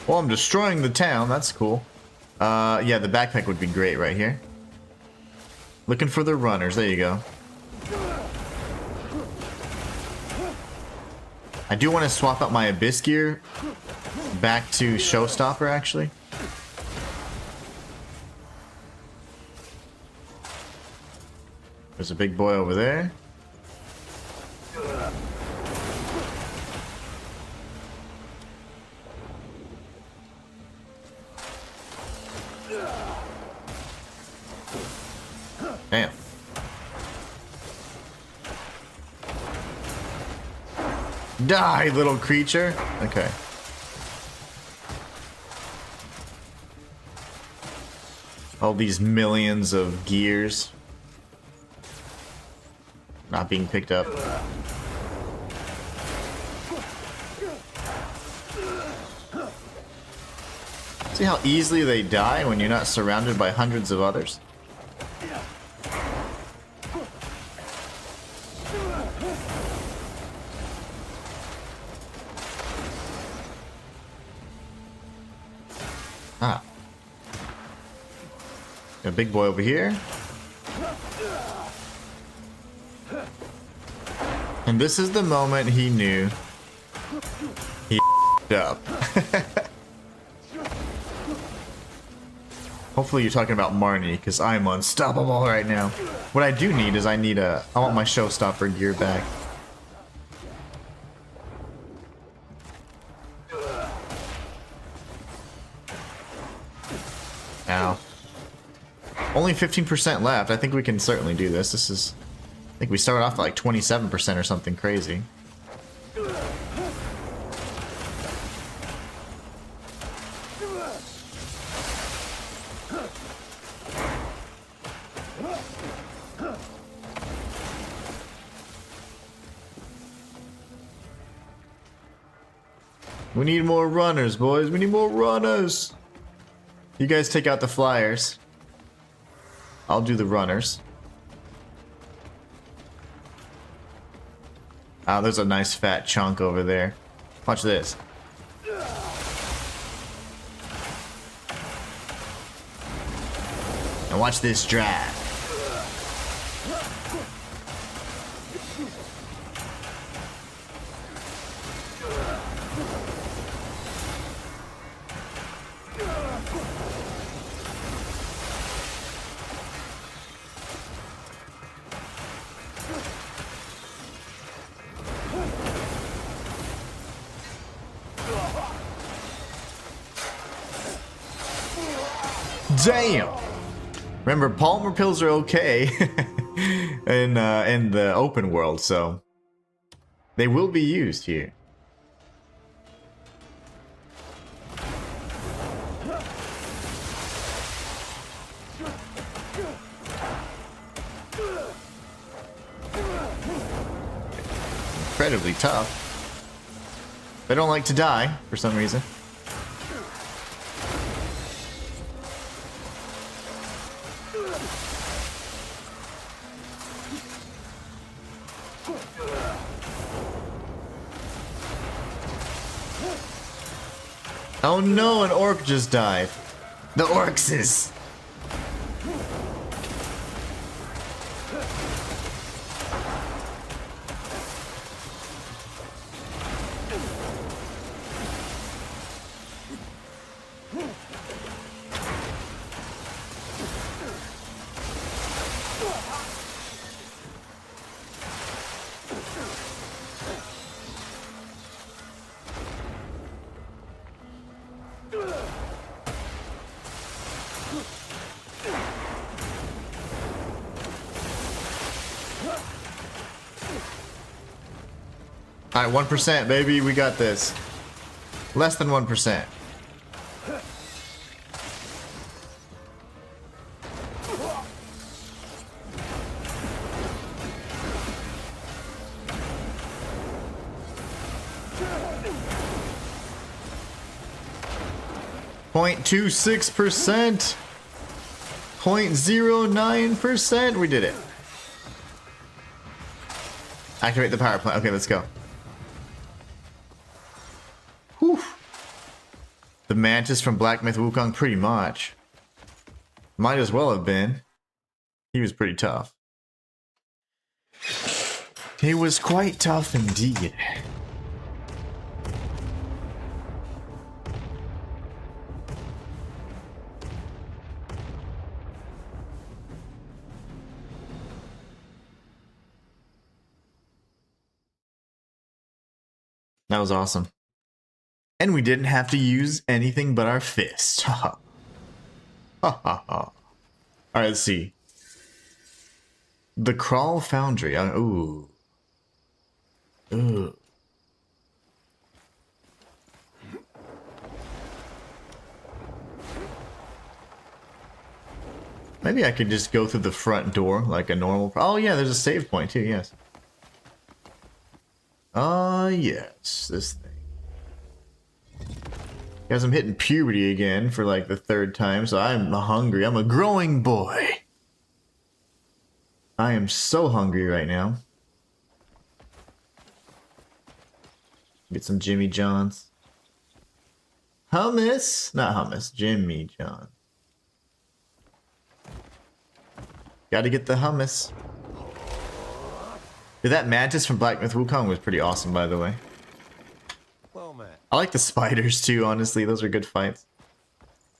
A: Well, I'm destroying the town. That's cool. Yeah, the backpack would be great right here. Looking for the runners. There you go. I do want to swap out my Abyss gear back to Showstopper, actually. There's a big boy over there. Damn. Die, little creature. Okay. All these millions of gears not being picked up. See how easily they die when you're not surrounded by hundreds of others? Ah. Got a big boy over here. And this is the moment he knew he f***ed up. Hopefully you're talking about Marnie, because I'm unstoppable right now. What I do need is I want my Showstopper gear back. Ow. Only 15% left. I think we can certainly do this. I think we started off at like 27% or something crazy. We need more runners, boys. We need more runners. You guys take out the flyers. I'll do the runners. Ah, there's a nice fat chunk over there. Watch this. And watch this drive. Damn! Remember, polymer pills are okay in the open world, so they will be used here. Incredibly tough. They don't like to die for some reason. Oh no, an orc just died. The orcs. Alright, 1%, baby. We got this. Less than 1%. .26%. 0.09%. We did it. Activate the power plant. Okay, let's go. Whew. The Mantis from Black Myth Wukong, pretty much. Might as well have been. He was pretty tough. He was quite tough indeed. That was awesome. And we didn't have to use anything but our fist. Ha ha ha. Alright, let's see. The Crawl Foundry. Ooh. Ooh. Maybe I could just go through the front door like a normal... Oh yeah, there's a save point too, yes. Yes, this thing. Guys, I'm hitting puberty again for like the 3rd time, so I'm hungry. I'm a growing boy. I am so hungry right now. Get some Jimmy John's. Hummus? Not hummus, Jimmy John. Gotta get the hummus. Dude, that Mantis from Black Myth Wukong was pretty awesome, by the way.
F: Well, Matt.
A: I like the spiders too, honestly. Those are good fights.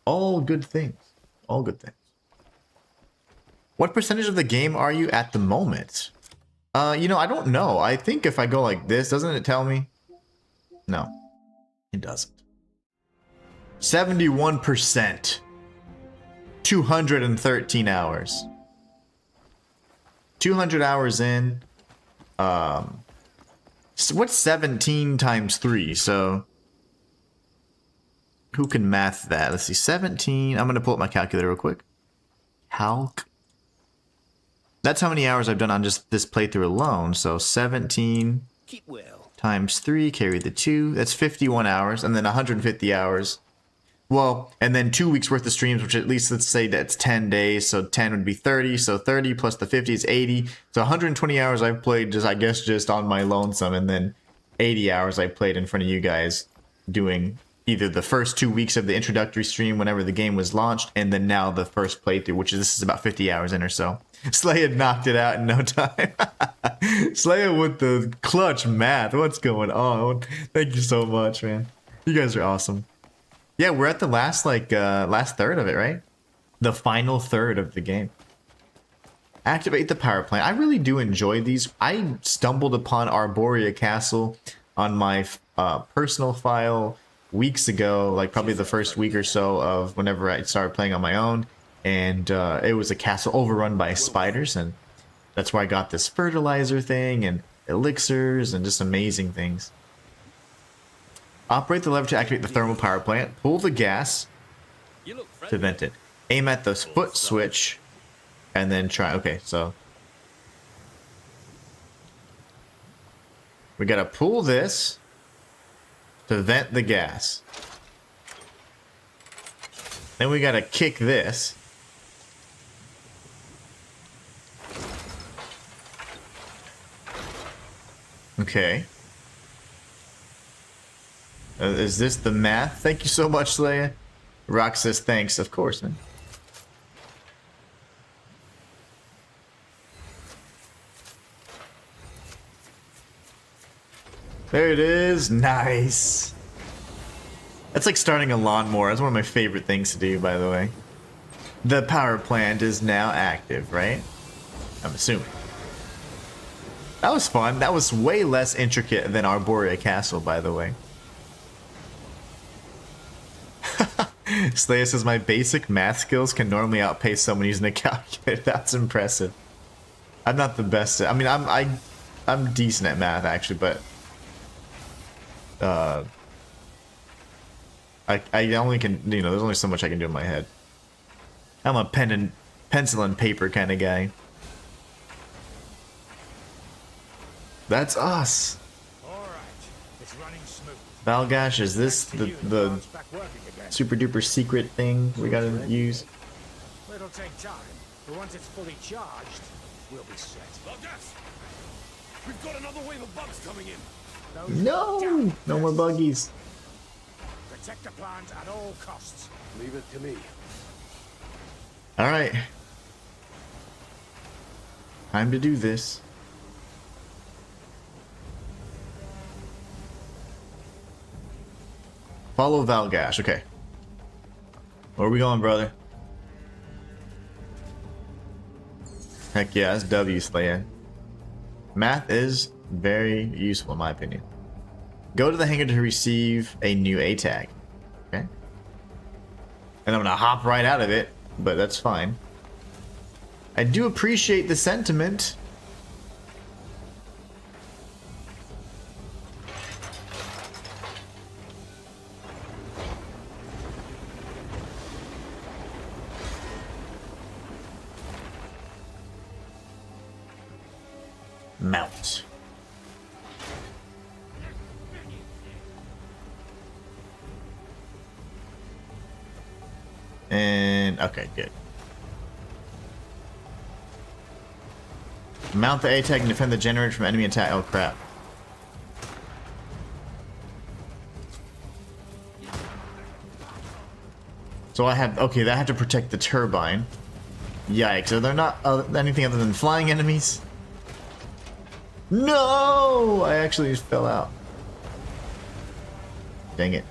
A: All good things. All good things. What percentage of the game are you at the moment? You know, I don't know. I think if I go like this, doesn't it tell me? No, it doesn't. 71%. 213 hours. 200 hours in. So what's 17 times 3? So who can math that? Let's see, 17. I'm gonna pull up my calculator real quick. Calc. That's how many hours I've done on just this playthrough alone. So 17 times 3, carry the 2. That's 51 hours, and then 150 hours. Well, and then 2 weeks worth of streams, which at least let's say that's 10 days. So 10 would be 30. So 30 plus the 50 is 80. So 120 hours I've played just, I guess, just on my lonesome. And then 80 hours I played in front of you guys doing either the first 2 weeks of the introductory stream whenever the game was launched. And then now the first playthrough, which is, this is about 50 hours in or so. Slay had knocked it out in no time. Slay with the clutch math. What's going on? Thank you so much, man. You guys are awesome. Yeah, we're at the last last third of it, right? The final third of the game. Activate the power plant. I really do enjoy these. I stumbled upon Arborea Castle on my personal file weeks ago, like probably the first week or so of whenever I started playing on my own. And it was a castle overrun by spiders, and that's where I got this fertilizer thing and elixirs and just amazing things. Operate the lever to activate the thermal power plant. Pull the gas to vent it. Aim at the foot switch and then try. Okay, so we gotta pull this to vent the gas. Then we gotta kick this. Okay. Is this the math? Thank you so much, Leia. Rock says thanks. Of course, man. There it is. Nice. That's like starting a lawnmower. That's one of my favorite things to do, by the way. The power plant is now active, right? I'm assuming. That was fun. That was way less intricate than Arborea Castle, by the way. Slaya says, my basic math skills can normally outpace someone using a calculator. That's impressive. I'm not the best at, I mean, I'm decent at math, actually, but I only can, you know, there's only so much I can do in my head. I'm a pencil and paper kind of guy. That's us.
E: All right, it's running smooth.
A: Valgash, is this the
E: Plant's back working again.
A: super duper secret thing we gotta use?
E: It'll take time, but once it's fully charged, we'll be set.
B: Gas! We've got another wave of bugs coming in.
A: No! No more buggies.
E: Protect the plant at all costs.
D: Leave it to me.
A: Alright. Time to do this. Follow Valgash, okay. Where are we going, brother? Heck yeah, that's W Slayer. Math is very useful in my opinion. Go to the hangar to receive a new A tag. Okay. And I'm gonna hop right out of it, but that's fine. I do appreciate the sentiment. Mount. And okay, good. Mount the A tag and defend the generator from enemy attack. Oh crap. So I have, okay, I have to protect the turbine. Yikes, are there not anything other than flying enemies? No! I actually just fell out. Dang it.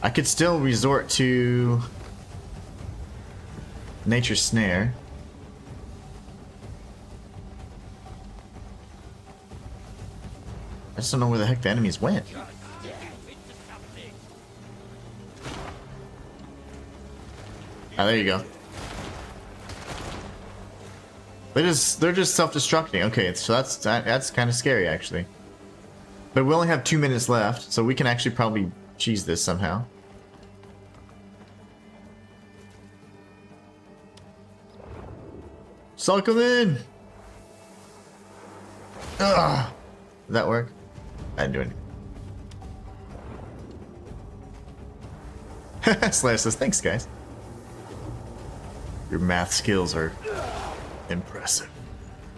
A: I could still resort to Nature's Snare. I just don't know where the heck the enemies went. Ah, there you go. They're just self-destructing. Okay, so that's kind of scary actually. But we only have 2 minutes left, so we can actually probably cheese this somehow. Suck them in. Ugh. Did that work? I didn't do anything. Slayer says, thanks guys. Your math skills are impressive.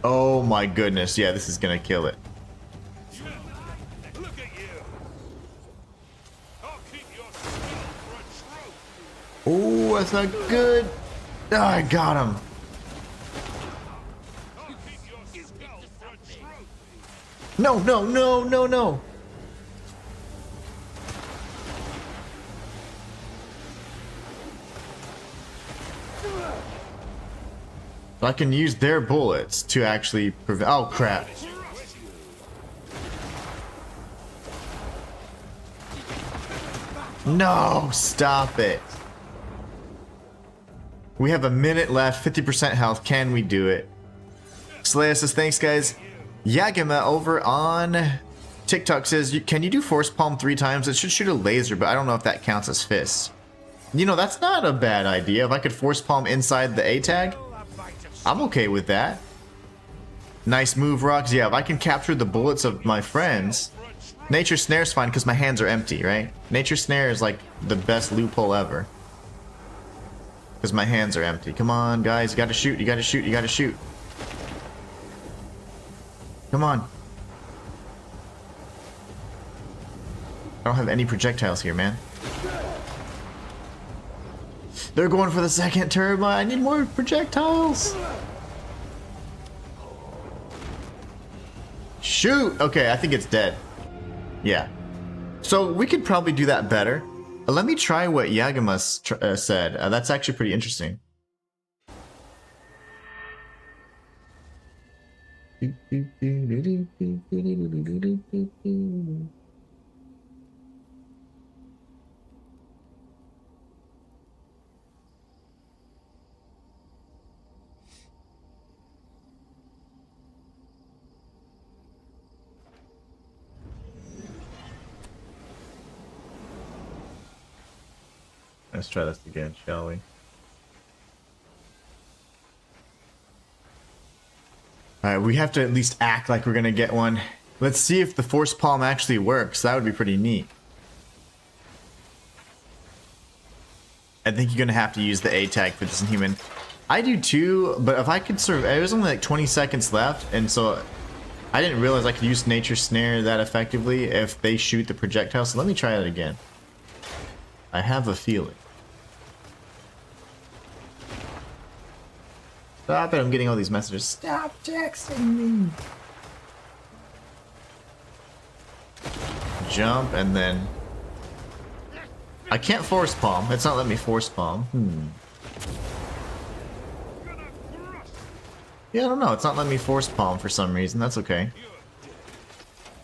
A: Oh my goodness, yeah, this is gonna kill it.
B: Look at you. I'll keep your skill for a trophy.
A: Oh, that's not good. Oh, I got him.
B: I'll keep your skull for a trophy.
A: No, no, no, no, no. I can use their bullets to actually prevent. Oh crap. No, stop it. We have a minute left, 50% health. Can we do it? Slayer says, thanks guys. Yagima over on TikTok says, can you do force palm 3 times? It should shoot a laser, but I don't know if that counts as fists. You know, that's not a bad idea. If I could force palm inside the A tag, I'm okay with that. Nice move, Rocks. Yeah, if I can capture the bullets of my friends. Nature Snare's fine because my hands are empty, right? Nature Snare is like the best loophole ever. Because my hands are empty. Come on, guys. You gotta shoot. You gotta shoot. You gotta shoot. Come on. I don't have any projectiles here, man. They're going for the second turbine. I need more projectiles. Shoot! Okay, I think it's dead. Yeah. So we could probably do that better. Let me try what Yagima said. That's actually pretty interesting. Let's try this again, shall we? Alright, we have to at least act like we're gonna get one. Let's see if the Force Palm actually works. That would be pretty neat. I think you're gonna have to use the A tag for this Inhuman. I do too, but if I could survive, it was only like 20 seconds left, and so I didn't realize I could use Nature's Snare that effectively if they shoot the projectile, so let me try it again. I have a feeling. Stop it, I'm getting all these messages. Stop texting me! Jump, and then... I can't force palm. It's not letting me force palm. Yeah, I don't know. It's not letting me force palm for some reason. That's okay.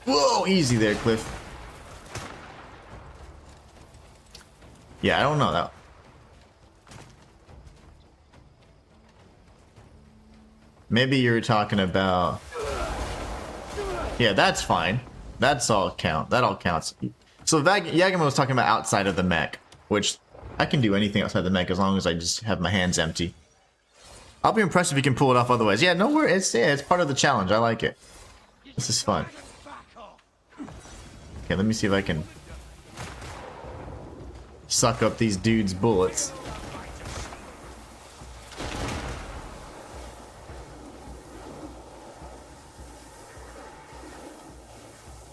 A: Whoa, easy there, Cliff. Yeah, I don't know that. Maybe you're talking about... Yeah, that's fine. That's all count. That all counts. So Yagami was talking about outside of the mech, which I can do anything outside the mech as long as I just have my hands empty. I'll be impressed if you can pull it off otherwise. Yeah, no worries. It's part of the challenge. I like it. This is fun. Okay, let me see if I can suck up these dudes' bullets.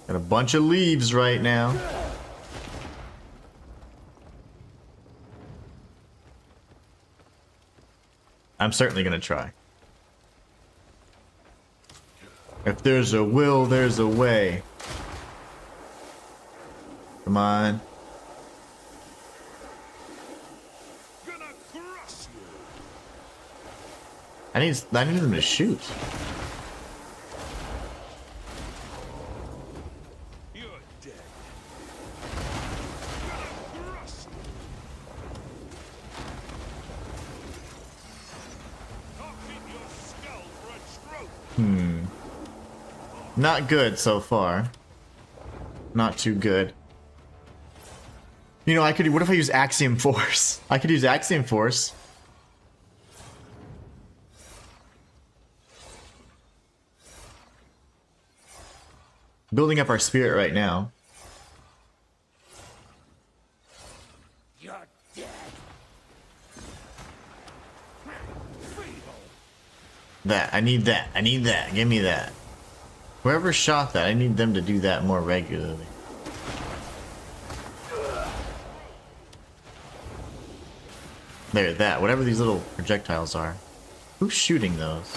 A: Got a bunch of leaves right now. I'm certainly gonna try. If there's a will, there's a way. Come on. I need them to shoot. Not good so far. Not too good. You know, I could. What if I use Axiom Force? I could use Axiom Force. Building up our spirit right now.
E: You're dead.
A: That. I need that. I need that. Give me that. Whoever shot that, I need them to do that more regularly. There, that. Whatever these little projectiles are. Who's shooting those?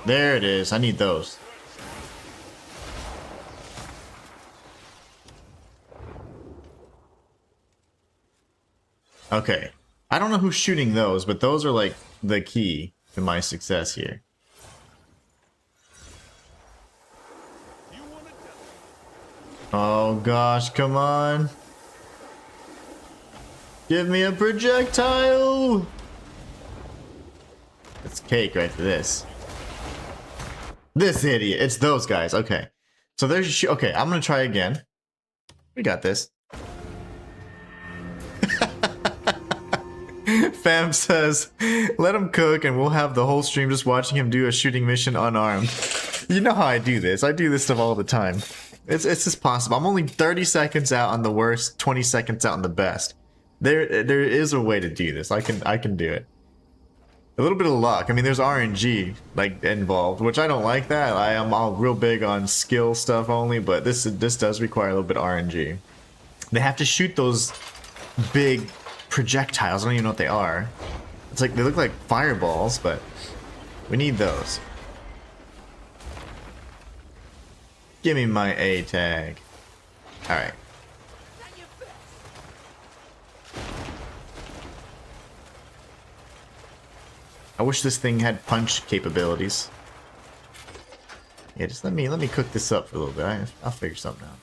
A: There it is. I need those. Okay. I don't know who's shooting those, but those are like the key to my success here. Oh gosh, come on. Give me a projectile! It's cake right for this. This idiot. It's those guys. Okay. So there's... Okay, I'm gonna try again. We got this. Fam says, let him cook and we'll have the whole stream just watching him do a shooting mission unarmed. You know how I do this. I do this stuff all the time. It's just possible. I'm only 30 seconds out on the worst, 20 seconds out on the best. There is a way to do this. I can do it. A little bit of luck. I mean, there's RNG like involved, which I don't like that. I am all real big on skill stuff only, but this does require a little bit of RNG. They have to shoot those big projectiles. I don't even know what they are. It's like they look like fireballs, but we need those. Give me my A tag. Alright. I wish this thing had punch capabilities. Yeah, just let me cook this up for a little bit. I'll figure something out.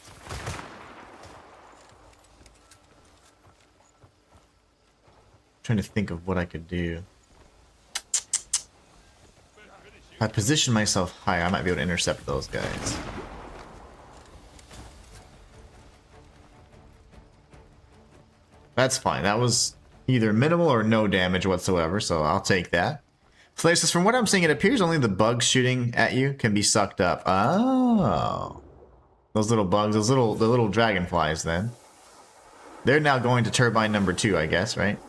A: Trying to think of what I could do. If I position myself higher, I might be able to intercept those guys. That's fine. That was either minimal or no damage whatsoever, so I'll take that. Slayer says, from what I'm seeing, it appears only the bugs shooting at you can be sucked up. Oh. Those little bugs, the little dragonflies then. They're now going to turbine number 2, I guess, right?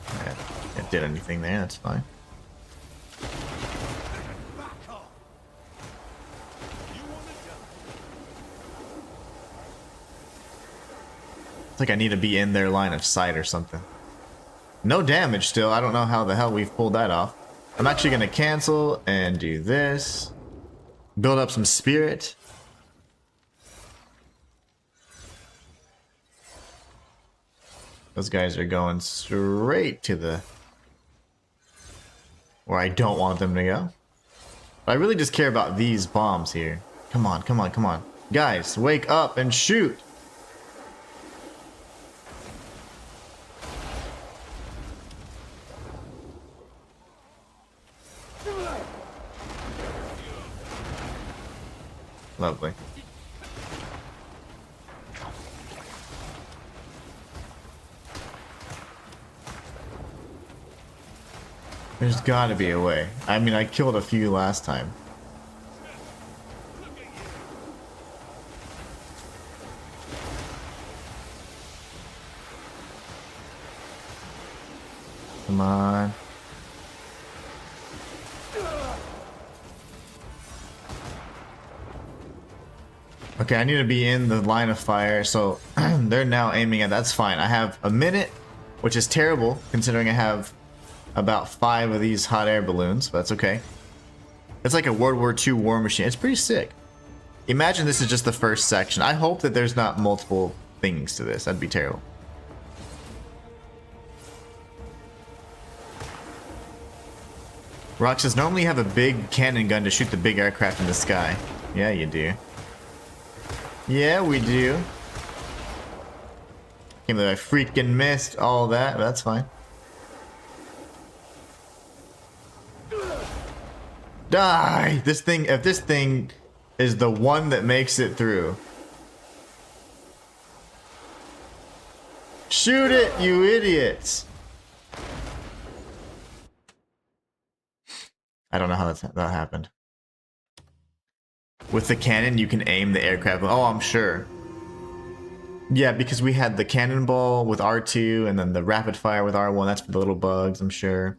A: Yeah, it did anything there, that's fine. It's like I need to be in their line of sight or something. No damage still. I don't know how the hell we've pulled that off. I'm actually going to cancel and do this. Build up some spirit. Those guys are going straight to the... where I don't want them to go. But I really just care about these bombs here. Come on, come on, come on. Guys, wake up and shoot! Lovely. There's gotta be a way. I mean, I killed a few last time. Come on. Okay, I need to be in the line of fire, so they're now aiming at... That's fine. I have a minute, which is terrible, considering I have about 5 of these hot air balloons, but that's okay. It's like a World War II war machine. It's pretty sick. Imagine this is just the first section. I hope that there's not multiple things to this. That'd be terrible. Rock says, normally you have a big cannon gun to shoot the big aircraft in the sky. Yeah, you do. Yeah, we do. Can't believe I freaking missed all that, but that's fine. Die! This thing, if this thing is the one that makes it through. Shoot it, you idiots! I don't know how that happened. With the cannon, you can aim the aircraft. Oh, I'm sure. Yeah, because we had the cannonball with R2 and then the rapid fire with R1. That's for the little bugs, I'm sure.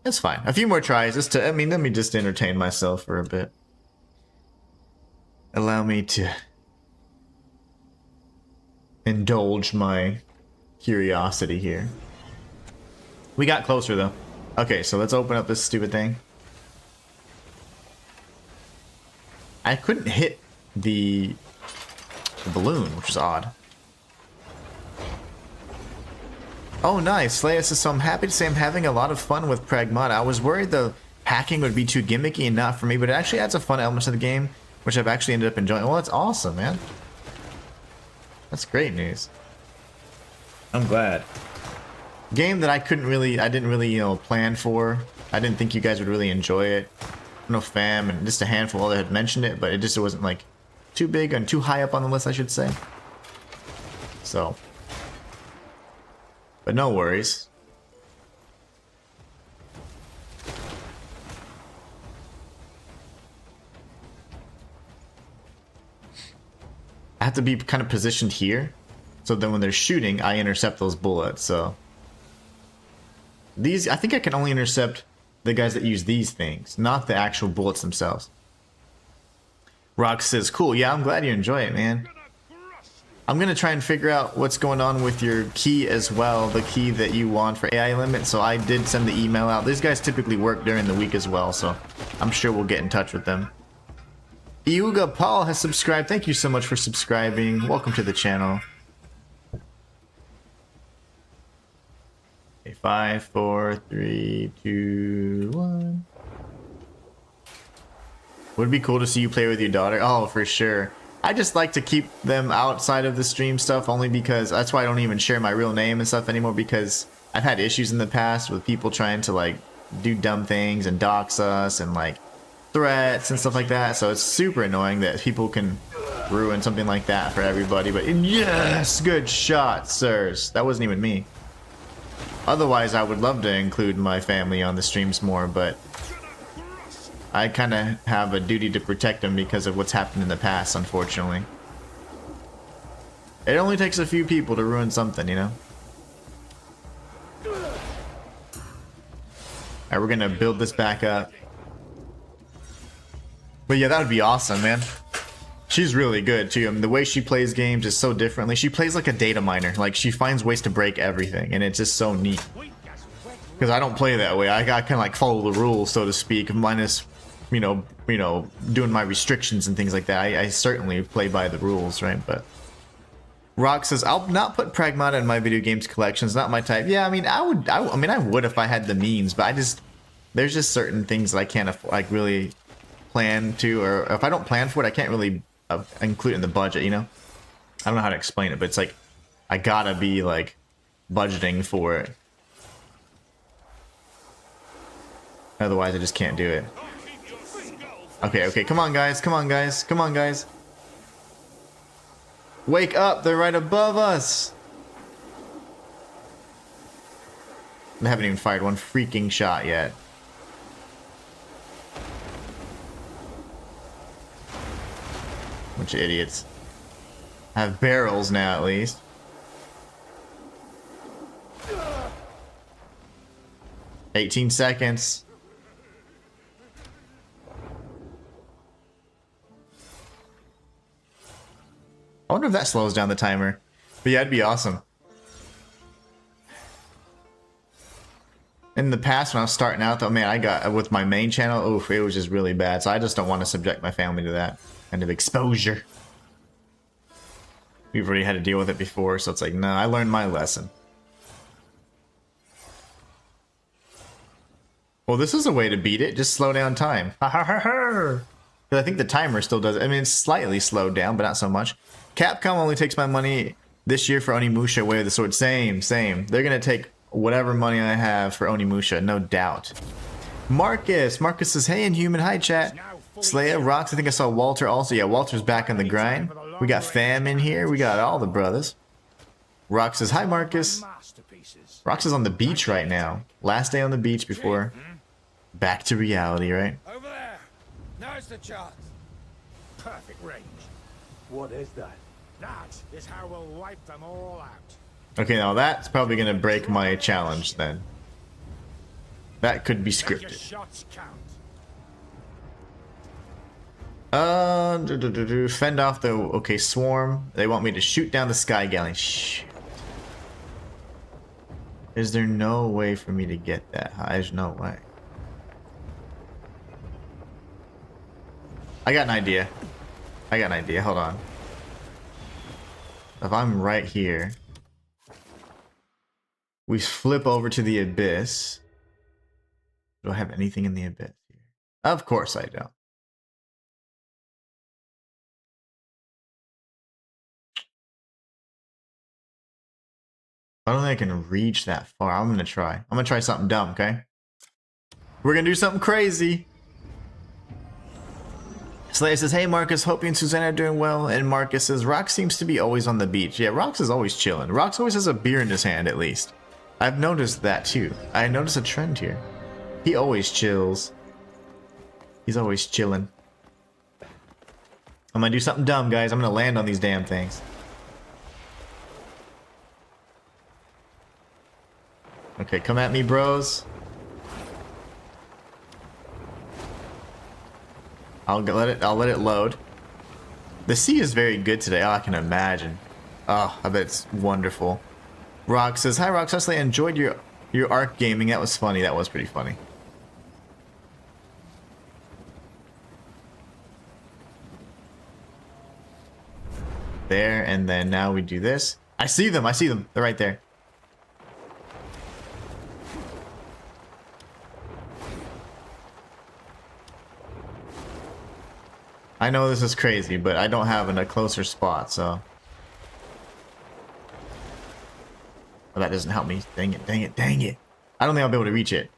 A: That's fine. A few more tries just to, I mean, let me just entertain myself for a bit. Allow me to indulge my curiosity here. We got closer though. Okay, so let's open up this stupid thing. I couldn't hit the balloon, which is odd. Oh, nice. Slayer says, so I'm happy to say I'm having a lot of fun with Pragmata. I was worried the hacking would be too gimmicky and not for me, but it actually adds a fun element to the game, which I've actually ended up enjoying. Well, that's awesome, man. That's great news. I'm glad. Game that I didn't really, you know, plan for. I didn't think you guys would really enjoy it. No fam and just a handful that had mentioned it, but it just wasn't like too big and too high up on the list, I should say. So, but no worries. I have to be kind of positioned here, so then when they're shooting, I intercept those bullets. So these, I think I can only intercept the guys that use these things, not the actual bullets themselves. Rock says, cool, yeah, I'm glad you enjoy it, man. I'm gonna try and figure out what's going on with your key as well, the key that you want for AI limit, so I did send the email out. These guys typically work during the week as well, so I'm sure we'll get in touch with them. Iuga Paul has subscribed. Thank you so much for subscribing. Welcome to the channel. Okay, 5, 4, 3, 2, 1. Would it be cool to see you play with your daughter? Oh, for sure. I just like to keep them outside of the stream stuff only because that's why I don't even share my real name and stuff anymore, because I've had issues in the past with people trying to like do dumb things and dox us and like threats and stuff like that. So it's super annoying that people can ruin something like that for everybody. But yes, good shot, sirs. That wasn't even me. Otherwise, I would love to include my family on the streams more, but I kind of have a duty to protect them because of what's happened in the past, unfortunately. It only takes a few people to ruin something, you know? Alright, we're gonna build this back up. But yeah, that would be awesome, man. She's really good too. I mean, the way she plays games is so differently. She plays like a data miner. Like, she finds ways to break everything, and it's just so neat. Because I don't play that way. I kind of like follow the rules, so to speak, minus, you know, doing my restrictions and things like that. I certainly play by the rules, right? But Rock says, I'll not put Pragmata in my video games collection. It's not my type. Yeah, I mean, I would if I had the means, but there's just certain things that I can't like really plan to, or if I don't plan for it, I can't really include it in the budget, you know? I don't know how to explain it, but it's like, I gotta be like budgeting for it. Otherwise, I just can't do it. Okay, come on, guys, come on, guys, come on, guys. Wake up, they're right above us. I haven't even fired one freaking shot yet. Bunch of idiots. I have barrels now, at least. "18 seconds. I wonder if that slows down the timer. But yeah, it'd be awesome. In the past, when I was starting out, though, man, I got with my main channel, oof, it was just really bad. So I just don't want to subject my family to that kind of exposure. We've already had to deal with it before, so it's like, no, I learned my lesson. Well, this is a way to beat it. Just slow down time. Ha ha ha ha. I think the timer still does it. I mean, it's slightly slowed down, but not so much. Capcom only takes my money this year for Onimusha, Way of the Sword. Same. They're going to take whatever money I have for Onimusha, no doubt. Marcus says, hey, Inhuman. Hi, chat. Slaya, Rocks, I think I saw Walter also. Yeah, Walter's back on the grind. We got Fam in here. We got all the brothers. Rox says, hi, Marcus. Rox is on the beach right now. Last day on the beach before back to reality, right?
E: Over there. Now's the chance. Perfect range.
D: What is that?
E: That is how we'll wipe them all out.
A: Okay, now that's probably going to break my challenge then. That could be
E: Make your
A: scripted.
E: shots count.
A: Fend off the, okay, swarm. They want me to shoot down the sky galley. Shh. Is there no way for me to get that high? There's no way. I got an idea. Hold on. If I'm right here, we flip over to the abyss. Do I have anything in the abyss here? Of course I don't. I don't think I can reach that far. I'm gonna try something dumb, okay? We're gonna do something crazy. Slayer says, hey Marcus, hope you and Susanna are doing well. And Marcus says, Rox seems to be always on the beach. Yeah, Rox is always chilling. Rox always has a beer in his hand, at least. I've noticed that too. I noticed a trend here. He always chills. He's always chilling. I'm gonna do something dumb, guys. I'm gonna land on these damn things. Okay, come at me, bros. I'll let it load. The sea is very good today. Oh, I can imagine. Oh, I bet it's wonderful. Rock says, hi Rock, I enjoyed your Ark gaming. That was funny. That was pretty funny. There, and then now we do this. I see them. They're right there. I know this is crazy, but I don't have a closer spot, so. Well, that doesn't help me. Dang it. I don't think I'll be able to reach it.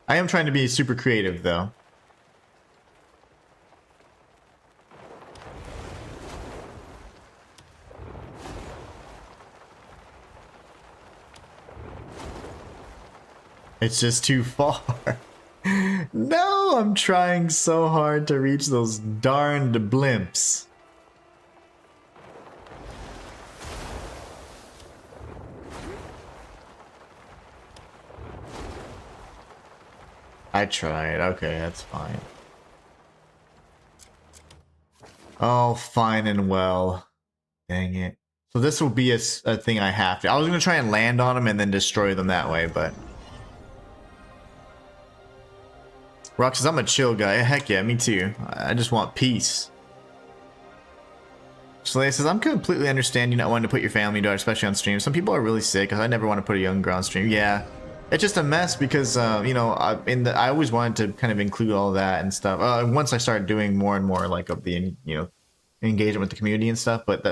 A: I am trying to be super creative, though. It's just too far. No, I'm trying so hard to reach those darned blimps. I tried. Okay, that's fine. Oh, fine and well. Dang it. So this will be a thing I have to. I was going to try and land on them and then destroy them that way, but... Rock says, I'm a chill guy. Heck yeah, me too. I just want peace. Shalea says, I'm completely understanding not wanting to put your family down, especially on stream. Some people are really sick, because I never want to put a young girl on stream. Yeah. It's just a mess because, you know, I always wanted to kind of include all that and stuff. Once I started doing more and more like of the, you know, engagement with the community and stuff, but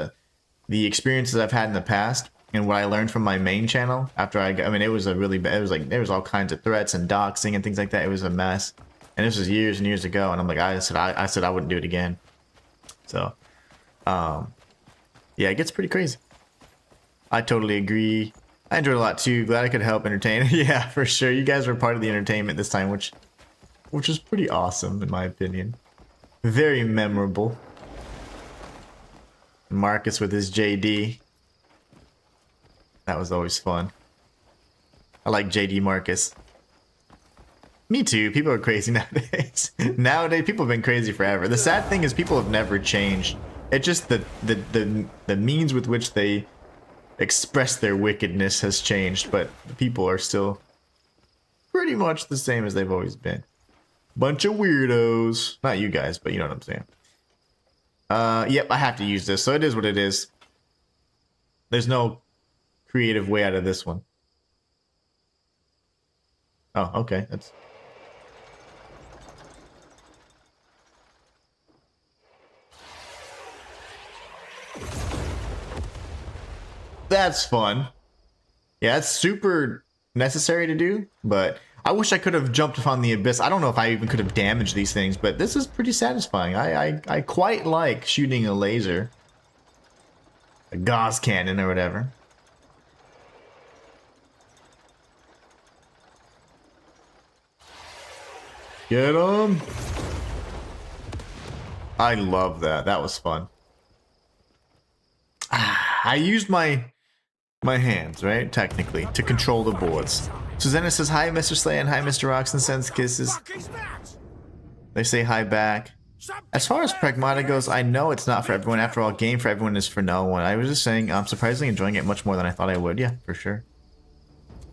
A: the experiences I've had in the past and what I learned from my main channel after I mean, it was a really bad, it was like, there was all kinds of threats and doxing and things like that. It was a mess. And this was years and years ago. And I'm like, I said I wouldn't do it again. So, yeah, it gets pretty crazy. I totally agree. I enjoyed it a lot too. Glad I could help entertain. Yeah, for sure. You guys were part of the entertainment this time, which was pretty awesome in my opinion. Very memorable. Marcus with his JD. That was always fun. I like JD Marcus. Me too. People are crazy nowadays. Nowadays, people have been crazy forever. The sad thing is people have never changed. It's just the means with which they express their wickedness has changed, but the people are still pretty much the same as they've always been. Bunch of weirdos. Not you guys, but you know what I'm saying. Yep, I have to use this, so it is what it is. There's no creative way out of this one. Oh, okay. That's fun. Yeah, it's super necessary to do, but I wish I could have jumped upon the abyss. I don't know if I even could have damaged these things, but this is pretty satisfying. I quite like shooting a laser. A gauze cannon or whatever. Get him! I love that. That was fun. I used my hands, right? Technically, to control the boards. Susanna says, hi, Mr. Slay, and hi, Mr. Rocks, and sends kisses. They say hi back. As far as Pragmata goes, I know it's not for everyone. After all, game for everyone is for no one. I was just saying, I'm surprisingly enjoying it much more than I thought I would. Yeah, for sure.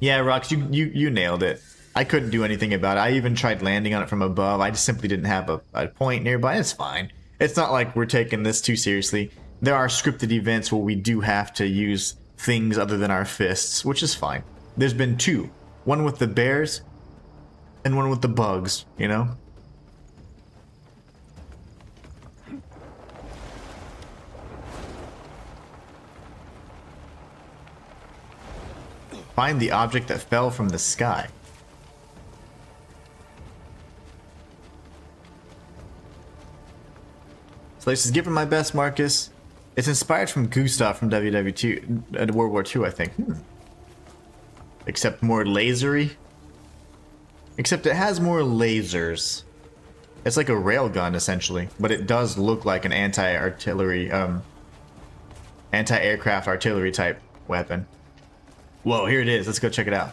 A: Yeah, Rocks, you nailed it. I couldn't do anything about it. I even tried landing on it from above. I just simply didn't have a point nearby. It's fine. It's not like we're taking this too seriously. There are scripted events where we do have to use things other than our fists, which is fine. There's been two. One with the bears, and one with the bugs, you know? Find the object that fell from the sky. So this is giving my best, Marcus. It's inspired from Gustav from WW2, World War II, I think. Except more lasery. Except it has more lasers. It's like a railgun, essentially. But it does look like an anti-artillery, anti-aircraft artillery type weapon. Whoa, here it is. Let's go check it out.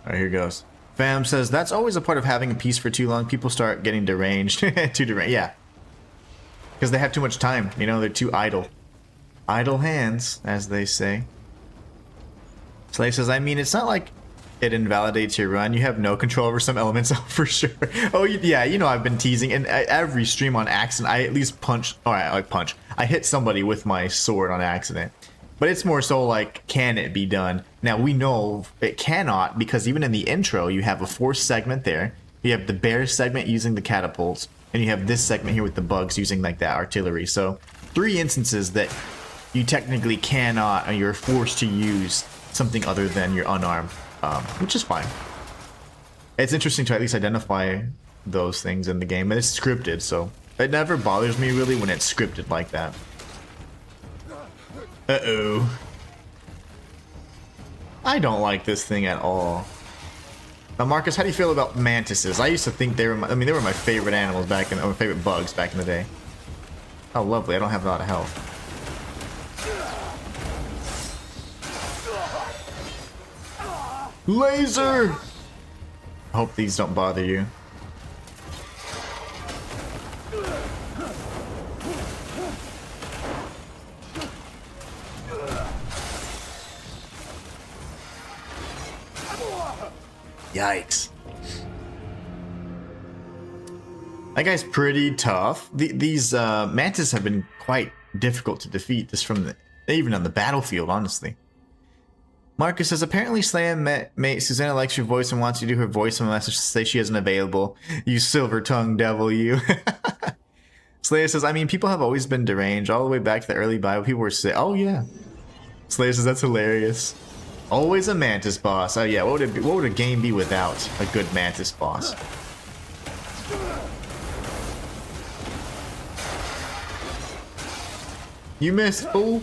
A: Alright, here goes. Fam says, that's always a part of having a piece for too long. People start getting deranged. Too deranged, yeah. Because they have too much time. You know, they're too idle. Idle hands, as they say. Slave says, I mean, it's not like it invalidates your run. You have no control over some elements, for sure. Oh, yeah, you know I've been teasing. And every stream on accident, I at least punch. Alright, I punch. I hit somebody with my sword on accident. But it's more so like, can it be done? Now, we know it cannot, because even in the intro, you have a force segment there. You have the bear segment using the catapults. And you have this segment here with the bugs using like that artillery. So, 3 instances that you technically cannot, or you're forced to use something other than your unarmed. Which is fine. It's interesting to at least identify those things in the game. And it's scripted, so it never bothers me really when it's scripted like that. Uh-oh. I don't like this thing at all. Now, Marcus, how do you feel about mantises? I used to think they were they were my favorite animals back in, or favorite bugs back in the day. Oh, lovely. I don't have a lot of health. Laser! I hope these don't bother you. Yikes. That guy's pretty tough. These mantis have been quite difficult to defeat, just from even on the battlefield, honestly. Marcus says, apparently Slam mate Susanna likes your voice and wants you to do her voice on a message to say she isn't available. You silver-tongued devil, you. Slayer says, I mean, people have always been deranged. All the way back to the early Bible, people were sick. Oh, yeah. Slayer says, that's hilarious. Always a mantis boss. Oh, yeah. What would a game be without a good mantis boss? You missed, fool.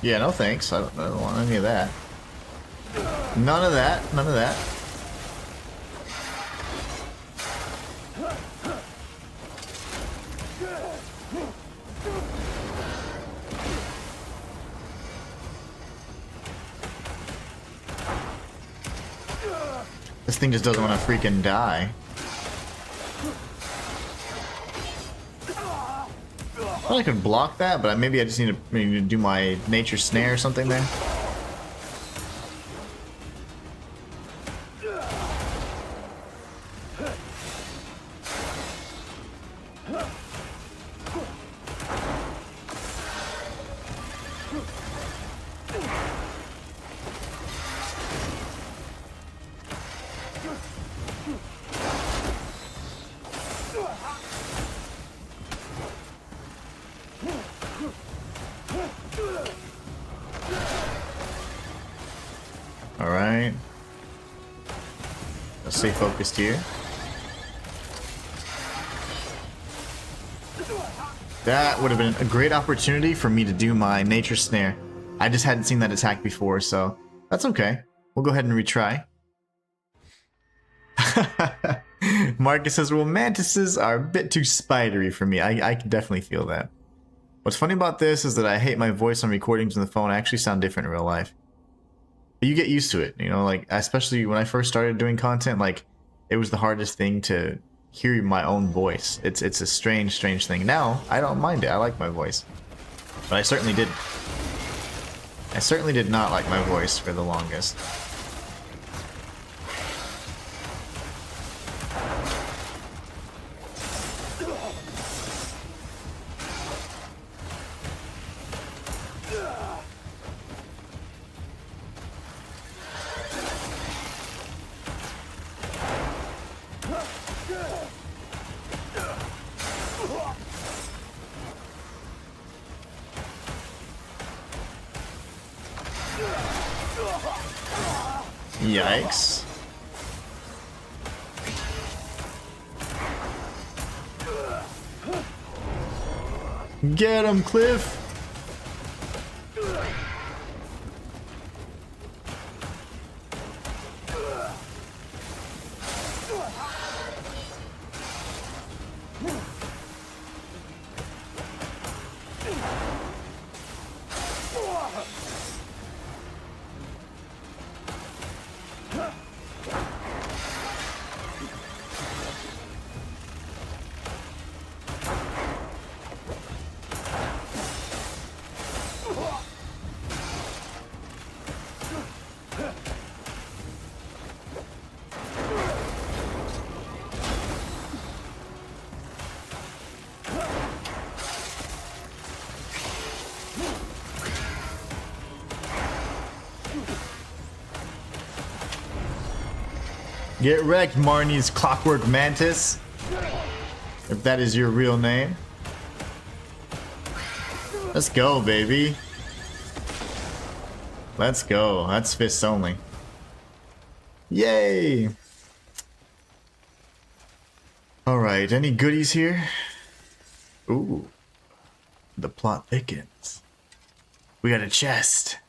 A: Yeah, no thanks. I don't want any of that. None of that. None of that. This thing just doesn't want to freaking die. I thought I could block that, but maybe I just need to do my nature snare or something there. Alright. Let's stay focused here. That would have been a great opportunity for me to do my nature snare. I just hadn't seen that attack before, so that's okay. We'll go ahead and retry. Marcus says, well, mantises are a bit too spidery for me. I can definitely feel that. What's funny about this is that I hate my voice on recordings on the phone. I actually sound different in real life. But you get used to it, you know, like, especially when I first started doing content, like, it was the hardest thing to hear my own voice. It's a strange thing. Now, I don't mind it. I like my voice. But I certainly did not like my voice for the longest. Yikes. Get him, Cliff! Get wrecked, Marnie's Clockwork Mantis. If that is your real name. Let's go, baby. Let's go. That's fists only. Yay! Alright, any goodies here? Ooh. The plot thickens. We got a chest.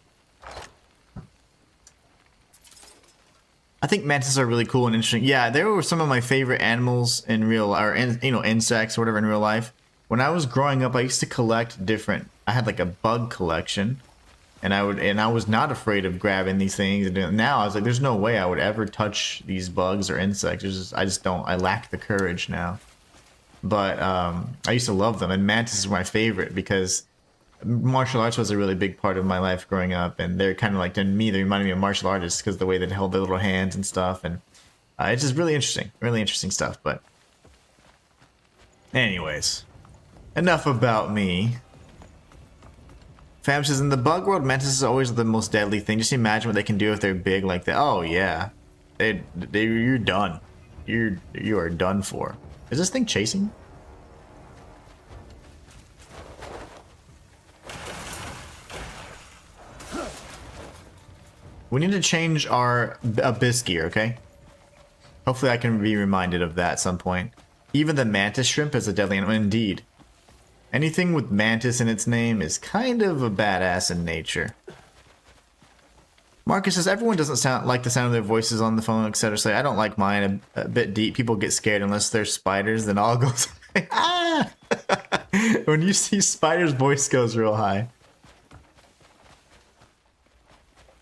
A: I think mantises are really cool and interesting. Yeah, they were some of my favorite animals in real, or insects or whatever in real life. When I was growing up, I used to collect different. I had like a bug collection, and I was not afraid of grabbing these things. And now I was like, there's no way I would ever touch these bugs or insects. I just don't. I lack the courage now. But I used to love them, and mantises were my favorite because martial arts was a really big part of my life growing up, and they're kind of like, to me, they reminded me of martial artists because the way they held their little hands and stuff, and it's just really interesting stuff. But anyways, enough about me. Fam says, in the bug world, mantises are always the most deadly thing. Just imagine what they can do if they're big like that. Oh yeah, you're done. You are done for. Is this thing chasing? We need to change our abyss gear, okay? Hopefully I can be reminded of that at some point. Even the mantis shrimp is a deadly animal. Indeed. Anything with mantis in its name is kind of a badass in nature. Marcus says, everyone doesn't like the sound of their voices on the phone, etc. So I don't like mine a bit deep. People get scared unless they're spiders, then all goes ah! When you see spiders, voice goes real high.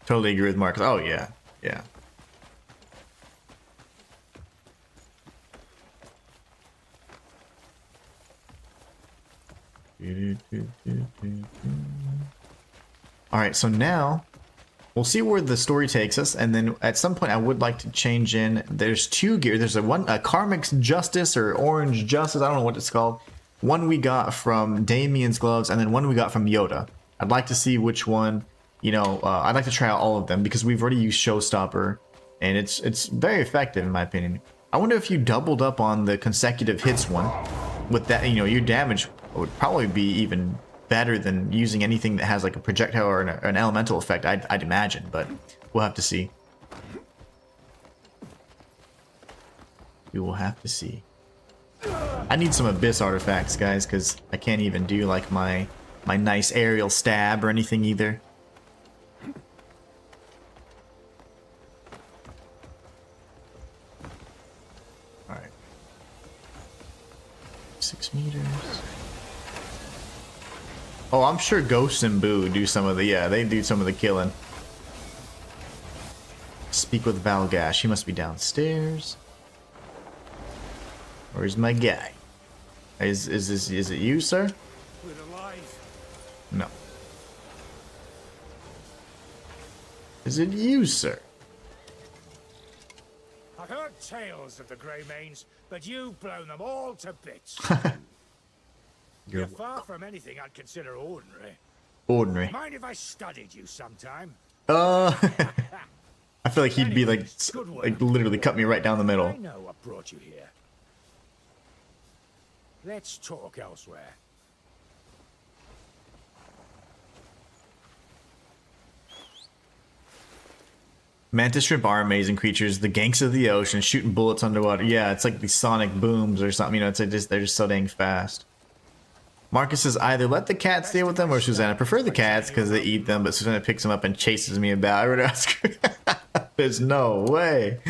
A: Totally agree with Marcus. Oh yeah, yeah. All right, so now we'll see where the story takes us, and then at some point I would like to change in. There's two gear. There's a Karmic's Justice or Orange Justice. I don't know what it's called. One we got from Damien's gloves, and then one we got from Yoda. I'd like to see which one. You know, I'd like to try out all of them because we've already used Showstopper, and it's very effective in my opinion. I wonder if you doubled up on the consecutive hits one with that. You know, your damage would probably be even better than using anything that has like a projectile or an elemental effect. I'd imagine, but we'll have to see. We will have to see. I need some abyss artifacts, guys, because I can't even do like my nice aerial stab or anything either. All right, 6 meters. Oh, I'm sure Ghost and Boo do some of the, yeah, they do some of the killing. Speak with Valgash. He must be downstairs. Where's my guy? Is it you, sir? No. Is it you, sir?
E: I've heard tales of the Greymanes, but you've blown them all to bits. You're far from anything I'd consider ordinary.
A: Ordinary.
E: Mind if I studied you sometime?
A: I feel like he'd be like literally cut me right down the middle.
E: I know what brought you here. Let's talk elsewhere.
A: Mantis shrimp are amazing creatures. The ganks of the ocean, shooting bullets underwater. Yeah, it's like these sonic booms or something. You know, they're just so dang fast. Marcus says either let the cat stay with them or Susanna. Prefer the cats because they eat them, but Susanna picks them up and chases me about. I would ask her. There's no way.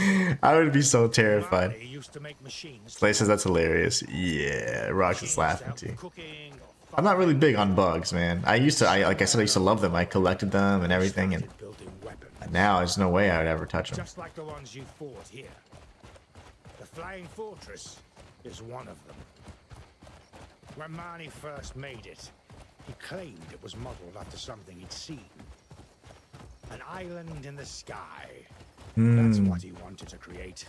A: I would be so terrified. Slay says that's hilarious. Yeah, Rox is laughing too. I'm not really big on bugs, man. Like I said, I used to love them. I collected them and everything, and now there's no way I would ever touch them.
E: Just like the ones you fought here. The Flying Fortress is one of them. When Marnie first made it, he claimed it was modeled after something he'd seen. An island in the sky. That's what he wanted to create.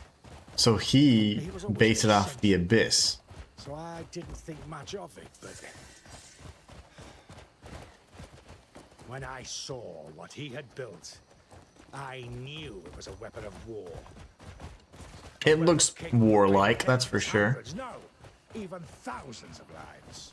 A: So he based it off the abyss.
E: So I didn't think much of it, but when I saw what he had built, I knew it was a weapon of war.
A: It looks warlike, that's for sure.
E: Hundreds, no, even thousands of lives.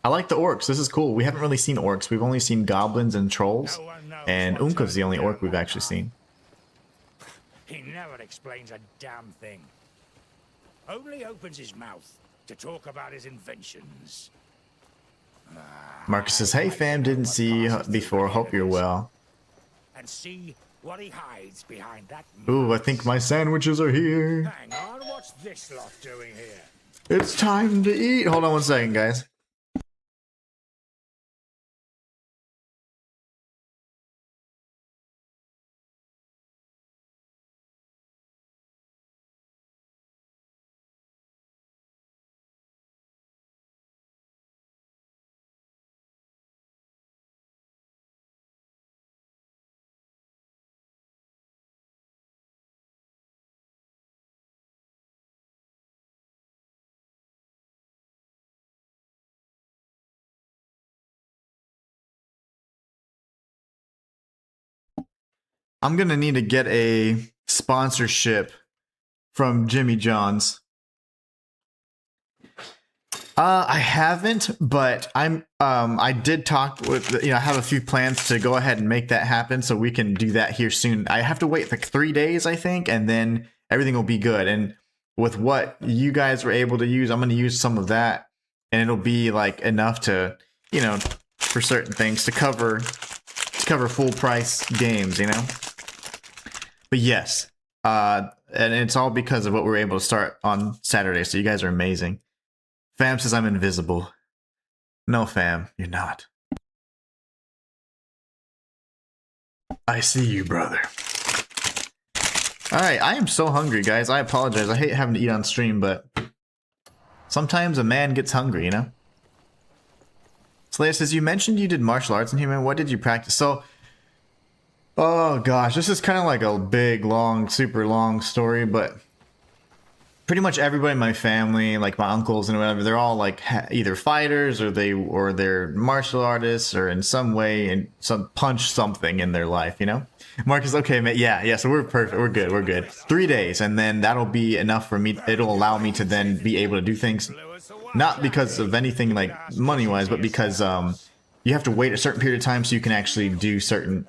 A: I like the orcs. This is cool. We haven't really seen orcs. We've only seen goblins and trolls. And Unka's the only orc we've actually seen.
E: He never explains a damn thing. Only opens his mouth to talk about his inventions.
A: Marcus says, hey fam, didn't see you before. Hope you're well.
E: And see what he hides behind that.
A: Ooh, I think my sandwiches are here.
E: Hang on, what's this lot doing here?
A: It's time to eat. Hold on one second, guys. I'm gonna need to get a sponsorship from Jimmy John's. I haven't, but I did talk with, I have a few plans to go ahead and make that happen, so we can do that here soon. I have to wait like 3 days, I think, and then everything will be good. And with what you guys were able to use, I'm going to use some of that, and it'll be like enough to, for certain things to cover full price games, But yes, and it's all because of what we were able to start on Saturday. So you guys are amazing. Fam says I'm invisible. No, fam, you're not. I see you, brother. Alright, I am so hungry, guys. I apologize. I hate having to eat on stream, but sometimes a man gets hungry, Slayer says, you mentioned you did martial arts in Human. What did you practice? So, oh gosh, this is kind of like a big, long, super long story, but pretty much everybody in my family, like my uncles and whatever, they're all like either fighters or they're martial artists or in some way and punch something in their life, Marcus, okay, man, yeah, so we're perfect, we're good. 3 days, and then that'll be enough for me. It'll allow me to then be able to do things, not because of anything like money-wise, but because you have to wait a certain period of time so you can actually do certain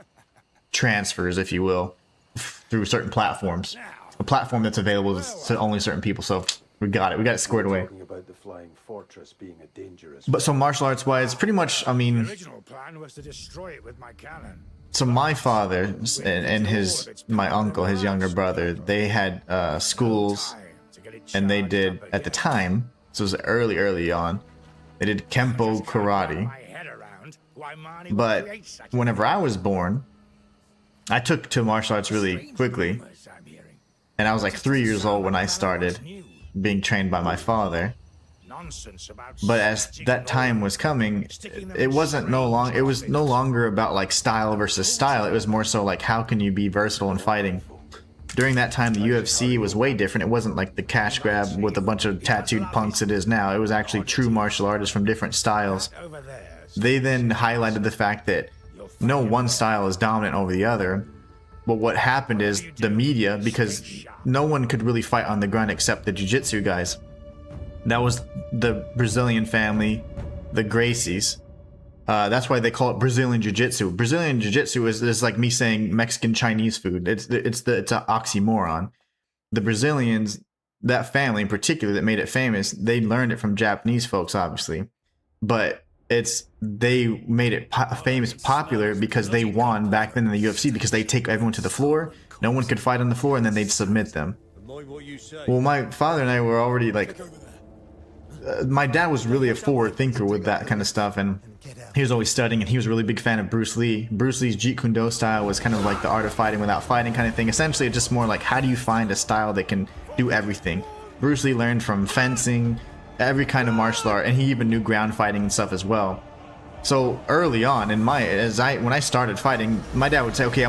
A: transfers, if you will, through certain platforms. A platform that's available to only certain people, so we got it squared away.
D: Talking about the flying fortress being a dangerous.
A: But so martial arts wise, pretty much, I mean,
E: The original plan was to destroy it with my cannon.
A: so my father and my uncle, his younger brother, they had schools, and they did at the time, so it was early on, they did Kempo karate. But whenever I was born, I took to martial arts really quickly. And I was like 3 years old when I started being trained by my father. But as that time was coming, it was no longer about like style versus style. It was more so like, how can you be versatile in fighting? During that time, the UFC was way different. It wasn't like the cash grab with a bunch of tattooed punks it is now. It was actually true martial artists from different styles. They then highlighted the fact that no one style is dominant over the other. But what happened is the media, because no one could really fight on the ground except the jiu-jitsu guys. That was the Brazilian family, the Gracies. That's why they call it Brazilian jiu-jitsu. Brazilian jiu-jitsu is like me saying Mexican Chinese food. It's an oxymoron. The Brazilians, that family in particular that made it famous, they learned it from Japanese folks, obviously. But they made it famous, popular, because they won back then in the UFC, because they take everyone to the floor, no one could fight on the floor, and then they'd submit them. Well, my father and I were already like, my dad was really a forward thinker with that kind of stuff, and he was always studying, and he was a really big fan of Bruce Lee. Bruce Lee's Jeet Kune Do style was kind of like the art of fighting without fighting kind of thing. Essentially, it's just more like, how do you find a style that can do everything? Bruce Lee learned from fencing, every kind of martial art, and he even knew ground fighting and stuff as well. So early on when I started fighting, my dad would say, okay,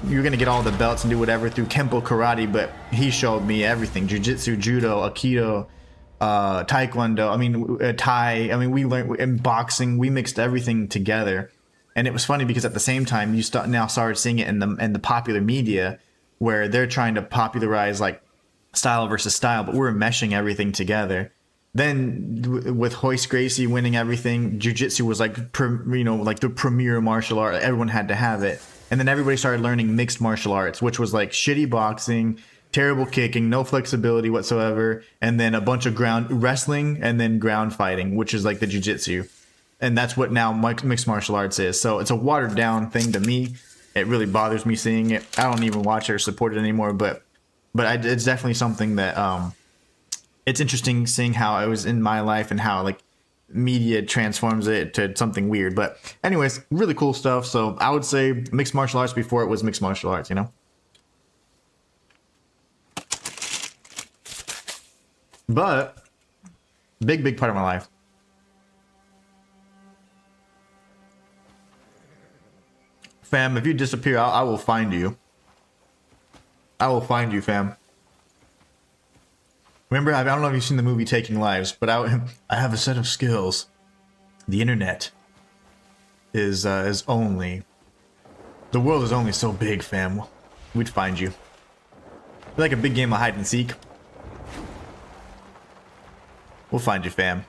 A: you're gonna get all the belts and do whatever through Kempo karate, but he showed me everything: jiu-jitsu, judo, aikido, taekwondo, Thai. We learned in boxing, we mixed everything together. And it was funny because at the same time, you now started seeing it in the popular media, where they're trying to popularize like style versus style, but we're meshing everything together. then with Hoist Gracie winning everything, jiu-jitsu was like, like the premier martial art. Everyone had to have it. And then everybody started learning mixed martial arts, which was like shitty boxing, terrible kicking, no flexibility whatsoever, and then a bunch of ground wrestling and then ground fighting, which is like the jiu-jitsu. And that's what now mixed martial arts is. So it's a watered down thing to me. It really bothers me seeing it. I don't even watch it or support it anymore, but it's definitely something that it's interesting seeing how it was in my life and how like media transforms it to something weird. But anyways, really cool stuff. So I would say mixed martial arts before it was mixed martial arts, you know? But big part of my life. Fam, if you disappear, I will find you. I will find you, fam. Remember, I don't know if you've seen the movie Taking Lives, but I have a set of skills. The internet is only... The world is only so big, fam. We'd find you. Like a big game of hide and seek. We'll find you, fam.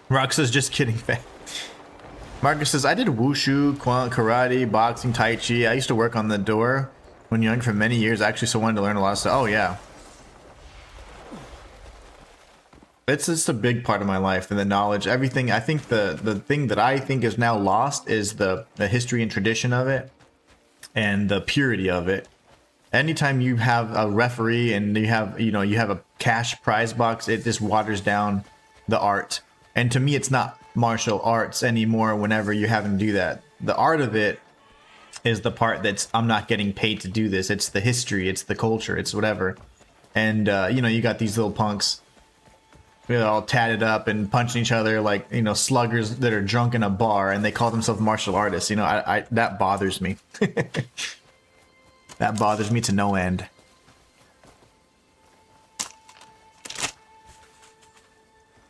A: Rox says, just kidding, fam. Marcus says, I did wushu, karate, boxing, tai chi. I used to work on the door when young for many years. I actually still wanted to learn a lot of stuff. Oh, yeah. It's a big part of my life and the knowledge, everything. I think the thing that I think is now lost is the history and tradition of it and the purity of it. Anytime you have a referee and you have a cash prize box, it just waters down the art. And to me, it's not martial arts anymore whenever you have to do that. The art of it is the part that's, I'm not getting paid to do this. It's the history, it's the culture, it's whatever. And, you got these little punks, all tatted up and punching each other like, sluggers that are drunk in a bar and they call themselves martial artists. That bothers me. That bothers me to no end.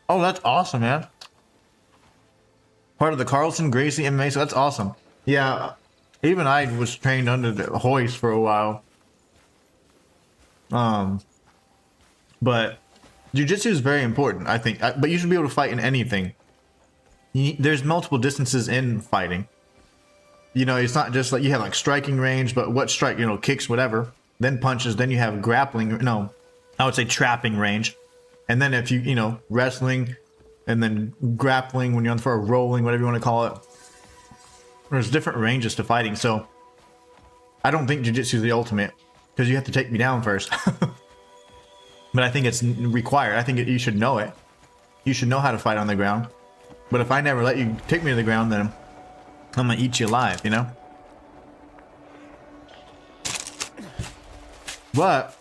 A: Oh, that's awesome, man. Part of the Carlson Gracie MMA, so that's awesome. Yeah, even I was trained under the Hoist for a while. But jiu-jitsu is very important, I think. But you should be able to fight in anything. There's multiple distances in fighting. It's not just like you have like striking range, but what strike, kicks, whatever. Then punches, then you have grappling. No, I would say trapping range. And then if you, wrestling and then grappling when you're on the floor, rolling, whatever you want to call it. There's different ranges to fighting. So I don't think jiu-jitsu is the ultimate because you have to take me down first. But I think it's required. I think you should know it. You should know how to fight on the ground. But if I never let you take me to the ground, then I'm gonna eat you alive, But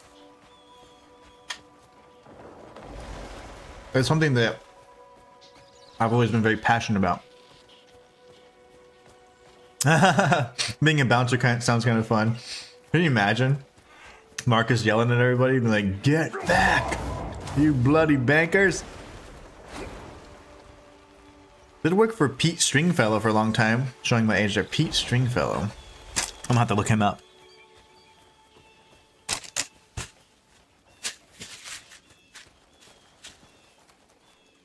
A: it's something that I've always been very passionate about. Being a bouncer sounds kind of fun. Can you imagine Marcus yelling at everybody and like, get back, you bloody bankers? Did work for Pete Stringfellow for a long time. Showing my age there. Pete Stringfellow. I'm gonna have to look him up.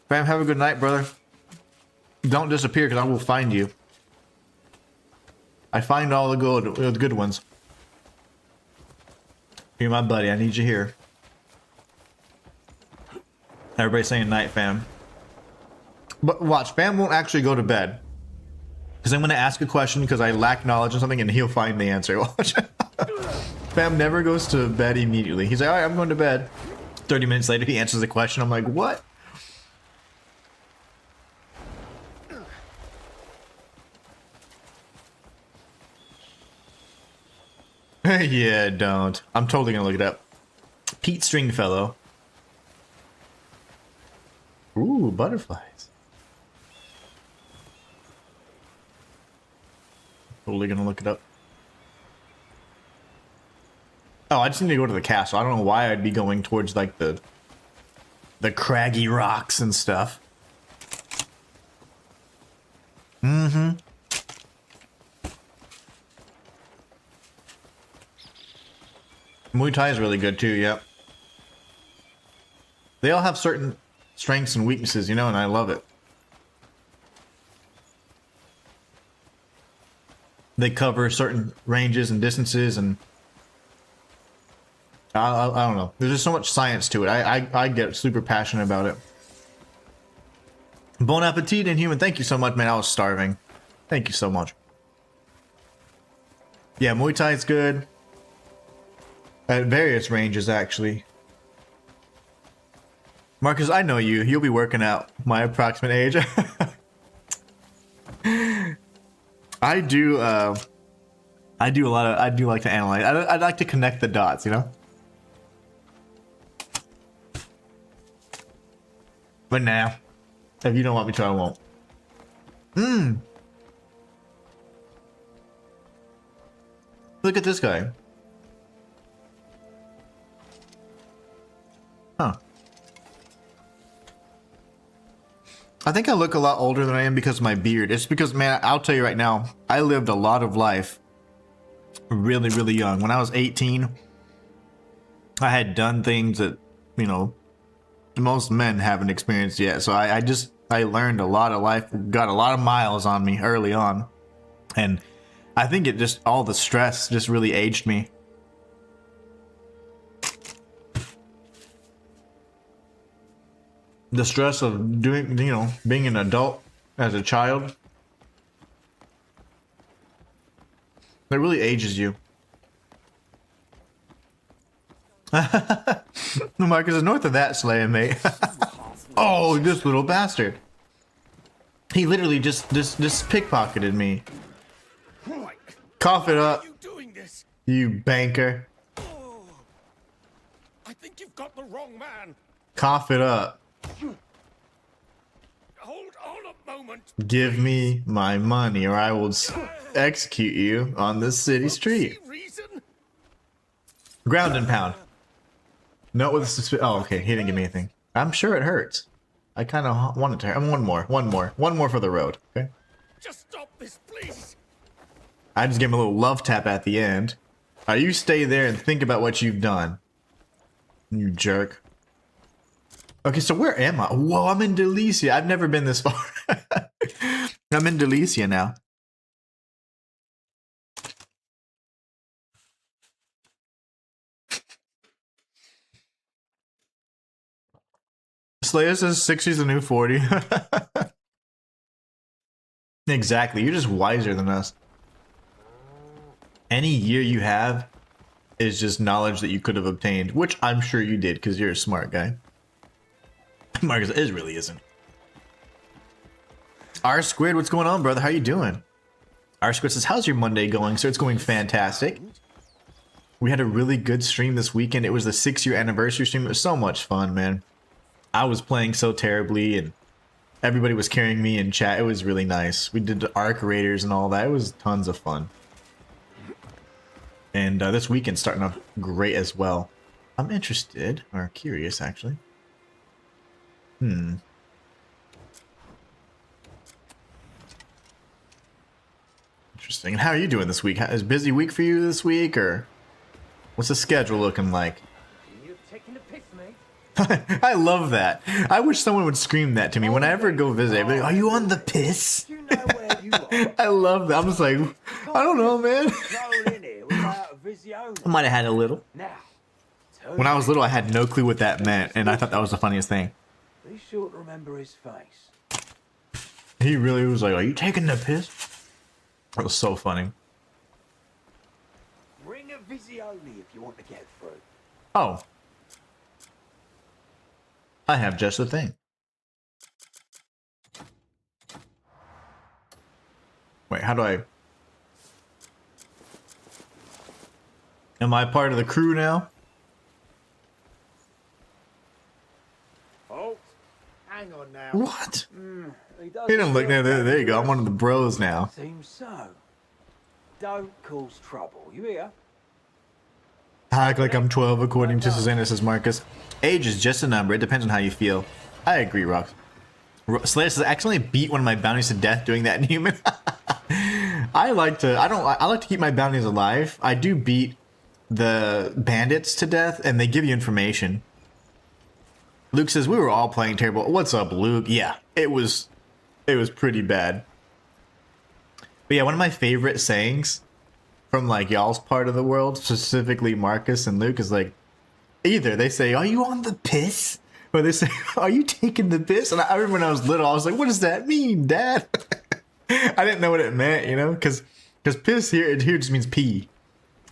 A: Fam, have a good night, brother. Don't disappear because I will find you. I find all the good ones. You're my buddy. I need you here. Everybody saying night, fam. But watch, fam won't actually go to bed. Because I'm going to ask a question because I lack knowledge or something and he'll find the answer. Watch. Fam never goes to bed immediately. He's like, alright, I'm going to bed. 30 minutes later, he answers the question. I'm like, what? Yeah, don't. I'm totally going to look it up. Pete Stringfellow. Ooh, butterflies. Totally gonna look it up. Oh, I just need to go to the castle. I don't know why I'd be going towards like the craggy rocks and stuff. Mm-hmm. Muay Thai is really good too, yep. They all have certain strengths and weaknesses, you know, and I love it. They cover certain ranges and distances, and I don't know. There's just so much science to it. I get super passionate about it. Bon appetit, Inhuman. Thank you so much, man. I was starving. Thank you so much. Yeah, Muay Thai is good. At various ranges, actually. Marcus, I know you. You'll be working out my approximate age. I do like to analyze. I'd like to connect the dots, you know? But now, if you don't want me to, I won't. Look at this guy. Huh. I think I look a lot older than I am because of my beard. It's because, man, I'll tell you right now, I lived a lot of life really, really young. When I was 18, I had done things that, you know, most men haven't experienced yet. So I learned a lot of life, got a lot of miles on me early on. And I think it just, all the stress just really aged me. The stress of doing, you know, being an adult as a child, that really ages you. Marcus is north of that, slaying mate. Oh, this little bastard. He literally just pickpocketed me. Cough it up, you banker.
B: I think you've got the wrong man.
A: Cough it up.
B: Hold on a moment.
A: Give me my money or I will execute you on this city street. Ground and pound. No, with the oh, okay. He didn't give me anything. I'm sure it hurts. I kind of want it to hurt. One more for the road. Okay.
B: Just stop this, please.
A: I just gave him a little love tap at the end. You stay there and think about what you've done. You jerk. Okay, so where am I? Whoa, I'm in Delicia. I've never been this far. I'm in Delicia now. Slayer says 60's the new 40. Exactly, you're just wiser than us. Any year you have is just knowledge that you could have obtained, which I'm sure you did because you're a smart guy. Marcus is really isn't. R Squid, what's going on, brother? How you doing? R Squid says, how's your Monday going? So it's going fantastic. We had a really good stream this weekend. It was the 6-year anniversary stream. It was so much fun, man. I was playing so terribly and everybody was carrying me in chat. It was really nice. We did the Arc Raiders and all that. It was tons of fun. And this weekend's starting off great as well. I'm interested, or curious actually. Interesting. And how are you doing this week? Is a busy week for you this week, or what's the schedule looking like?
G: You're taking a piss, mate.
A: I love that. I wish someone would scream that to me whenever I go visit. I'd be like, are you on the piss?
G: You know where you are.
A: I love that. I'm just like, I don't know, man.
G: Roll in here without a Visione.
A: I might have had a little.
G: Now,
A: When I was little, I had no clue what that meant, and I thought that was the funniest thing.
G: be sure to remember his face.
A: He really was like, are you taking the piss? That was so funny.
G: Bring a Visione if you want to get through.
A: Oh. I have just the thing. Wait, how do I... Am I part of the crew now?
G: Oh, hang on now.
A: What?
G: He
A: He didn't look there. There you go. I'm one of the bros now.
G: Seems so. Don't cause trouble. You hear?
A: I act like I'm 12 according to Susanna, says Marcus. Age is just a number. It depends on how you feel. I agree, Rox. Slayer says, I accidentally beat one of my bounties to death doing that in Human. I like to keep my bounties alive. I do beat the bandits to death and they give you information. Luke says, we were all playing terrible. What's up, Luke? Yeah, it was pretty bad. But yeah, one of my favorite sayings from like y'all's part of the world, specifically Marcus and Luke, is like, either they say, are you on the piss? Or they say, are you taking the piss? And I remember when I was little, I was like, what does that mean, Dad? I didn't know what it meant, you know? Because piss here just means pee.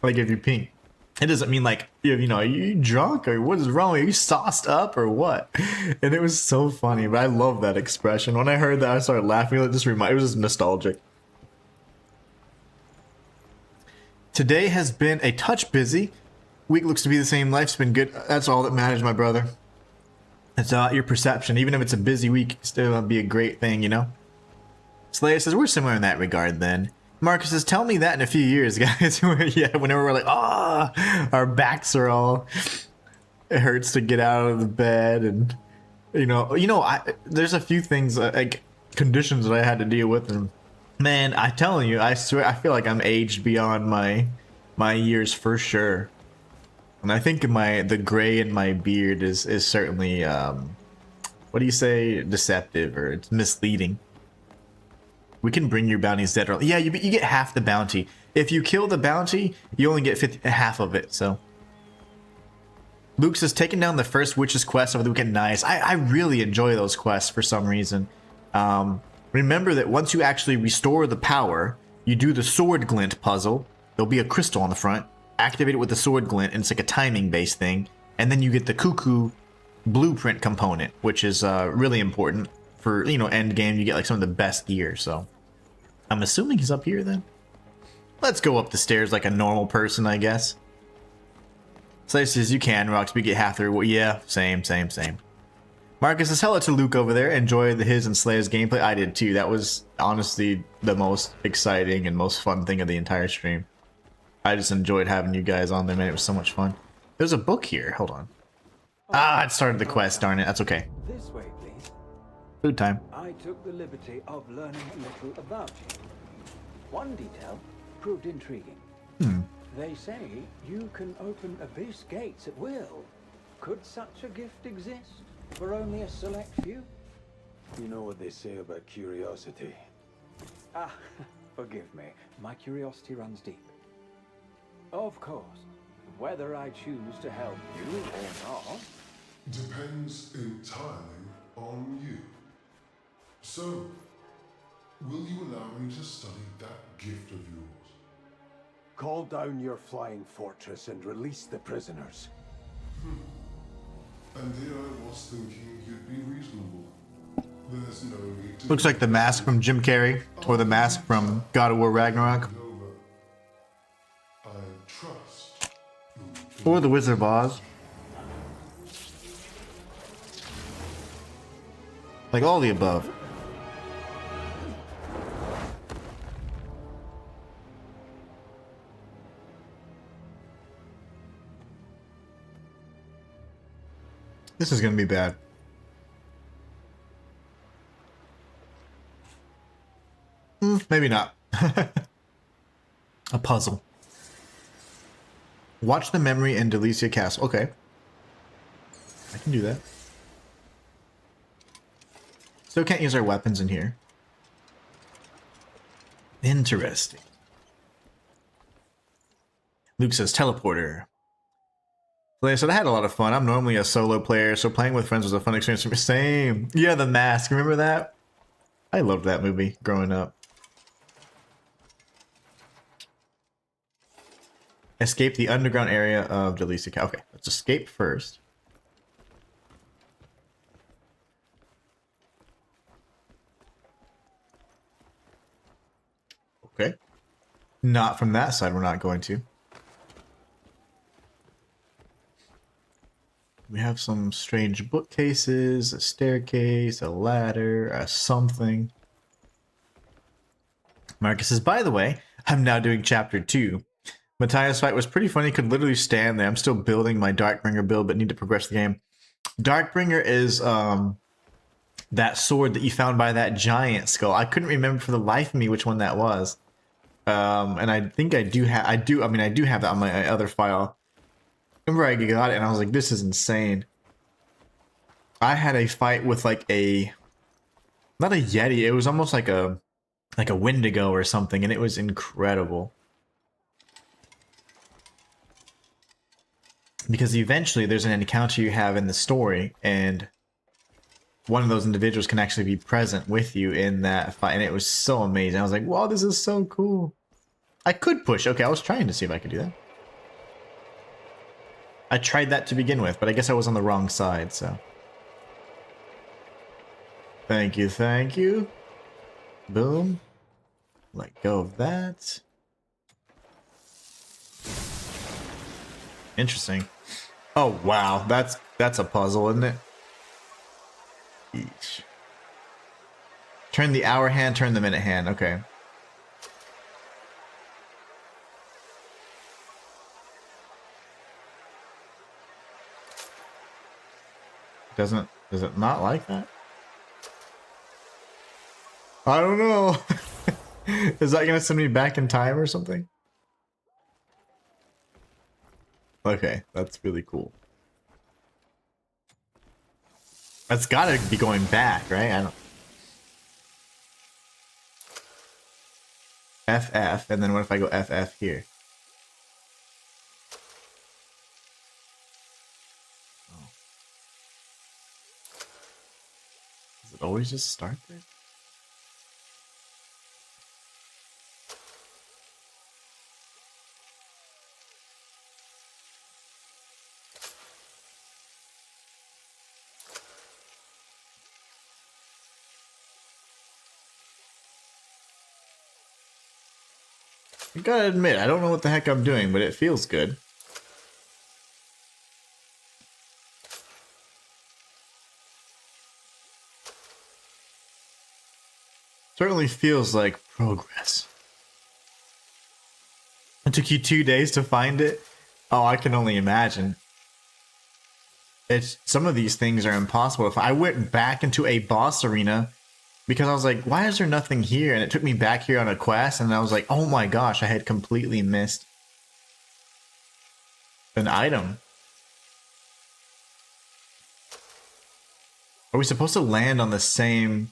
A: Like if you're peeing. It doesn't mean like, you know, are you drunk or what is wrong? Are you sauced up or what? And it was so funny, but I love that expression. When I heard that, I started laughing. It was just nostalgic. Today has been a touch busy. Week looks to be the same. Life's been good. That's all that matters, my brother. It's your perception. Even if it's a busy week, it's still be a great thing, you know? Slayer says, we're similar in that regard then. Marcus says, tell me that in a few years, guys. Yeah, whenever we're like, our backs are all, it hurts to get out of the bed. And, you know, there's a few things, like conditions that I had to deal with. And man, I'm telling you, I swear, I feel like I'm aged beyond my years for sure. And I think the gray in my beard is certainly, what do you say, deceptive, or it's misleading. We can bring your bounties dead early. Yeah, you get half the bounty. If you kill the bounty, you only get half of it, so. Luke says, taking down the first witch's quest over the weekend, nice. I really enjoy those quests for some reason. Remember that once you actually restore the power, you do the sword glint puzzle. There'll be a crystal on the front. Activate it with the sword glint, and it's like a timing-based thing. And then you get the cuckoo blueprint component, which is really important. For, you know, end game, you get like some of the best gear, so I'm assuming he's up here then. Let's go up the stairs like a normal person, I guess. Slayer says, you can, Rocks, we get half through. Well, yeah, same. Marcus says, hello to Luke over there. Enjoyed his and Slayer's gameplay. I did too. That was honestly the most exciting and most fun thing of the entire stream. I just enjoyed having you guys on there, man. It was so much fun. There's a book here. Hold on. It started the quest, darn it. That's okay.
G: This way, please.
A: Food time.
G: I took the liberty of learning a little about you. One detail proved intriguing. They say you can open abyss gates at will. Could such a gift exist for only a select few?
D: You know what they say about curiosity.
G: Ah, forgive me. My curiosity runs deep. Of course, whether I choose to help you or not
C: Depends entirely on you. So, will you allow me to study that gift of yours?
D: Call down your flying fortress and release the prisoners.
C: And here I was thinking you'd be reasonable. There's no need to...
A: Looks like the mask from Jim Carrey, or the mask from God of War Ragnarok,
C: I trust.
A: or the Wizard of Oz. Like all the above. This is gonna be bad. Maybe not. A puzzle. Watch the memory in Delicia Castle. Okay. I can do that. Still can't use our weapons in here. Interesting. Luke says teleporter. Like I said, I had a lot of fun. I'm normally a solo player, so playing with friends was a fun experience for me. Same. Yeah, The Mask. Remember that? I loved that movie growing up. Escape the underground area of Delicia. Okay, let's escape first. Okay. Not from that side, we're not going to. We have some strange bookcases, a staircase, a ladder, a something. Marcus says, by the way, I'm now doing chapter 2. Matthias' fight was pretty funny, could literally stand there. I'm still building my Darkbringer build, but need to progress the game. Darkbringer is that sword that you found by that giant skull. I couldn't remember for the life of me which one that was. And I think I do have, I do have that on my other file. Remember I got it and I was like, this is insane. I had a fight with like a, not a Yeti, it was almost like a Wendigo or something, and it was incredible. Because eventually there's an encounter you have in the story, and one of those individuals can actually be present with you in that fight, and it was so amazing. I was like, wow, this is so cool. I could push. Okay, I was trying to see if I could do that. I tried that to begin with, but I guess I was on the wrong side, so. Thank you, thank you. Boom. Let go of that. Interesting. Oh, wow. That's a puzzle, isn't it? Each. Turn the hour hand, turn the minute hand. Okay. Does it not like that? I don't know. Is that gonna send me back in time or something? Okay, that's really cool. That's gotta be going back, right? I don't. FF, and then what if I go FF here? Oh. Does it always just start there? I gotta admit, I don't know what the heck I'm doing, but it feels good. Certainly feels like progress. It took you 2 days to find it? Oh, I can only imagine. It's some of these things are impossible. If I went back into a boss arena because I was like, why is there nothing here? And it took me back here on a quest, and I was like, oh my gosh, I had completely missed an item. Are we supposed to land on the same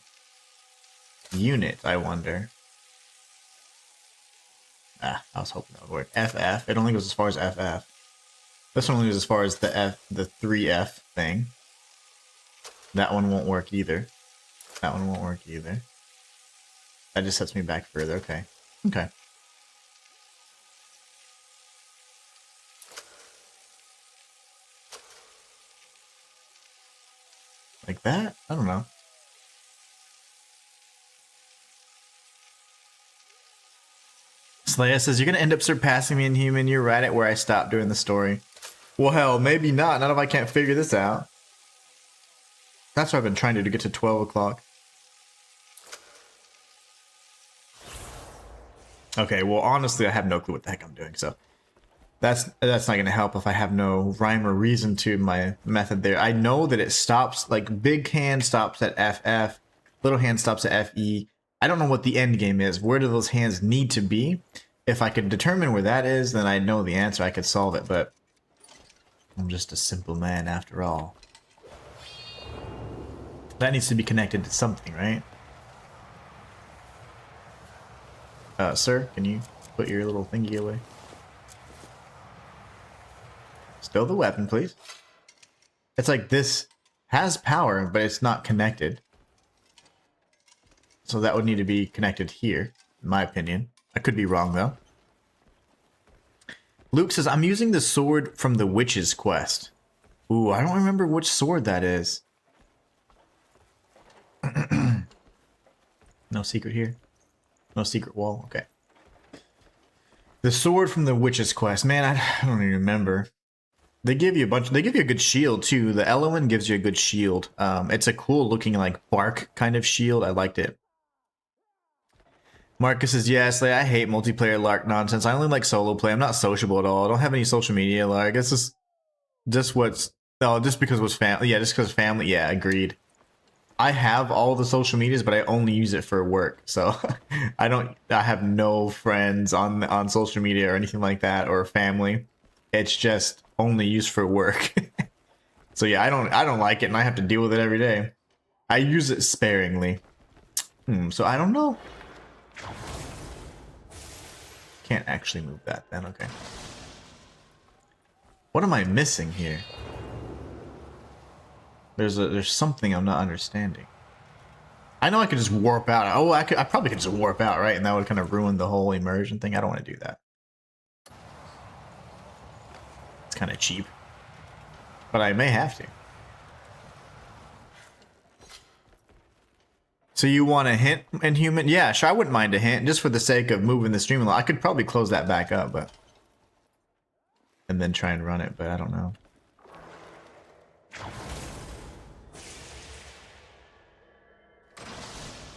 A: unit, I wonder? Ah, I was hoping that would work. FF. It only goes as far as FF. This one only goes as far as the 3F thing. That one won't work either. That one won't work either. That just sets me back further. Okay. Okay. Like that? I don't know. Slaya says, you're going to end up surpassing me in Inhuman. You're right at where I stopped doing the story. Well, hell, maybe not. Not if I can't figure this out. That's what I've been trying to do, to get to 12 o'clock. Okay, well, honestly, I have no clue what the heck I'm doing, so that's not going to help if I have no rhyme or reason to my method there. I know that it stops, like, big hand stops at FF, little hand stops at FE. I don't know what the end game is. Where do those hands need to be? If I could determine where that is, then I know the answer. I could solve it, but I'm just a simple man after all. That needs to be connected to something, right? Sir, can you put your little thingy away? Stow the weapon, please. It's like this has power, but it's not connected. So that would need to be connected here, in my opinion. I could be wrong, though. Luke says, I'm using the sword from the Witch's Quest. Ooh, I don't remember which sword that is. No secret here? No secret wall? Okay. The sword from the Witch's Quest. Man, I don't even remember. They give you a bunch. They give you a good shield, too. The Elowen gives you a good shield. It's a cool looking, like, bark kind of shield. I liked it. Marcus says, yes, like, I hate multiplayer LARK nonsense. I only like solo play. I'm not sociable at all. I don't have any social media LARK. It's just what's... No, just because it was family. Yeah, just because family. Yeah, agreed. I have all the social medias, but I only use it for work. So I have no friends on social media or anything like that, or family. It's just only used for work. So yeah, I don't like it, and I have to deal with it every day. I use it sparingly. So I don't know. Can't actually move that then, okay. What am I missing here? There's something I'm not understanding. I know I could just warp out. Oh, I probably could just warp out, right? And that would kind of ruin the whole immersion thing. I don't want to do that. It's kind of cheap. But I may have to. So you want a hint, Inhuman? Yeah, sure, I wouldn't mind a hint, just for the sake of moving the stream a lot. I could probably close that back up, but... and then try and run it, but I don't know.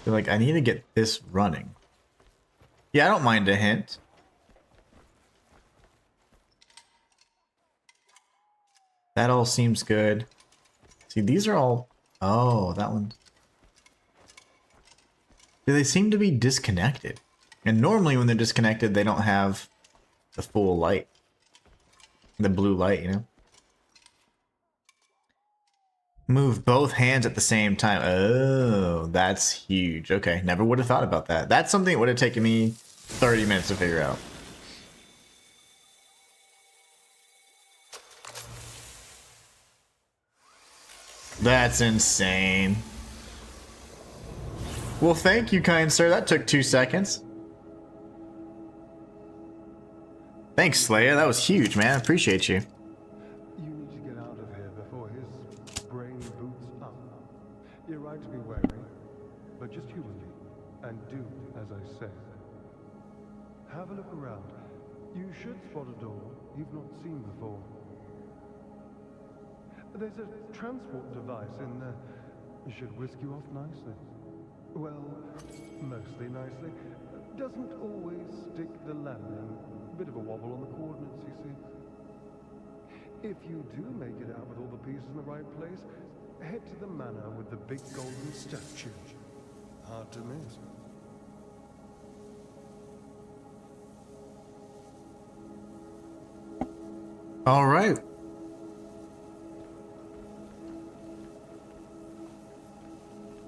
A: Feel like I need to get this running. Yeah, I don't mind a hint. That all seems good. See, these are all... oh, that one... they seem to be disconnected. And normally when they're disconnected, they don't have the full light. The blue light, you know? Move both hands at the same time. Oh, that's huge. Okay, never would have thought about that. That's something that would have taken me 30 minutes to figure out. That's insane. Well, thank you, kind sir. That took 2 seconds. Thanks, Slayer. That was huge, man. I appreciate you.
H: You need to get out of here before his brain boots up. You're right to be wary, but just humanly, and do as I say. Have a look around. You should spot a door you've not seen before. There's a transport device in there. It should whisk you off nicely. Well, mostly nicely. Doesn't always stick the landing. Bit of a wobble on the coordinates, you see. If you do make it out with all the pieces in the right place, head to the manor with the big golden statue. Hard to miss.
A: All right.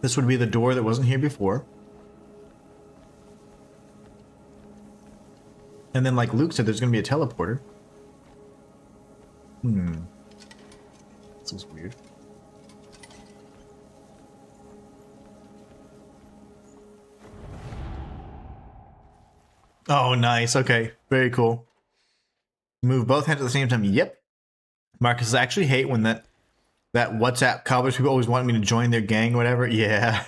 A: This would be the door that wasn't here before. And then, like Luke said, there's going to be a teleporter. This is weird. Oh, nice. Okay. Very cool. Move both hands at the same time. Yep. Marcus, I actually hate when that WhatsApp cobblers people always want me to join their gang or whatever. Yeah.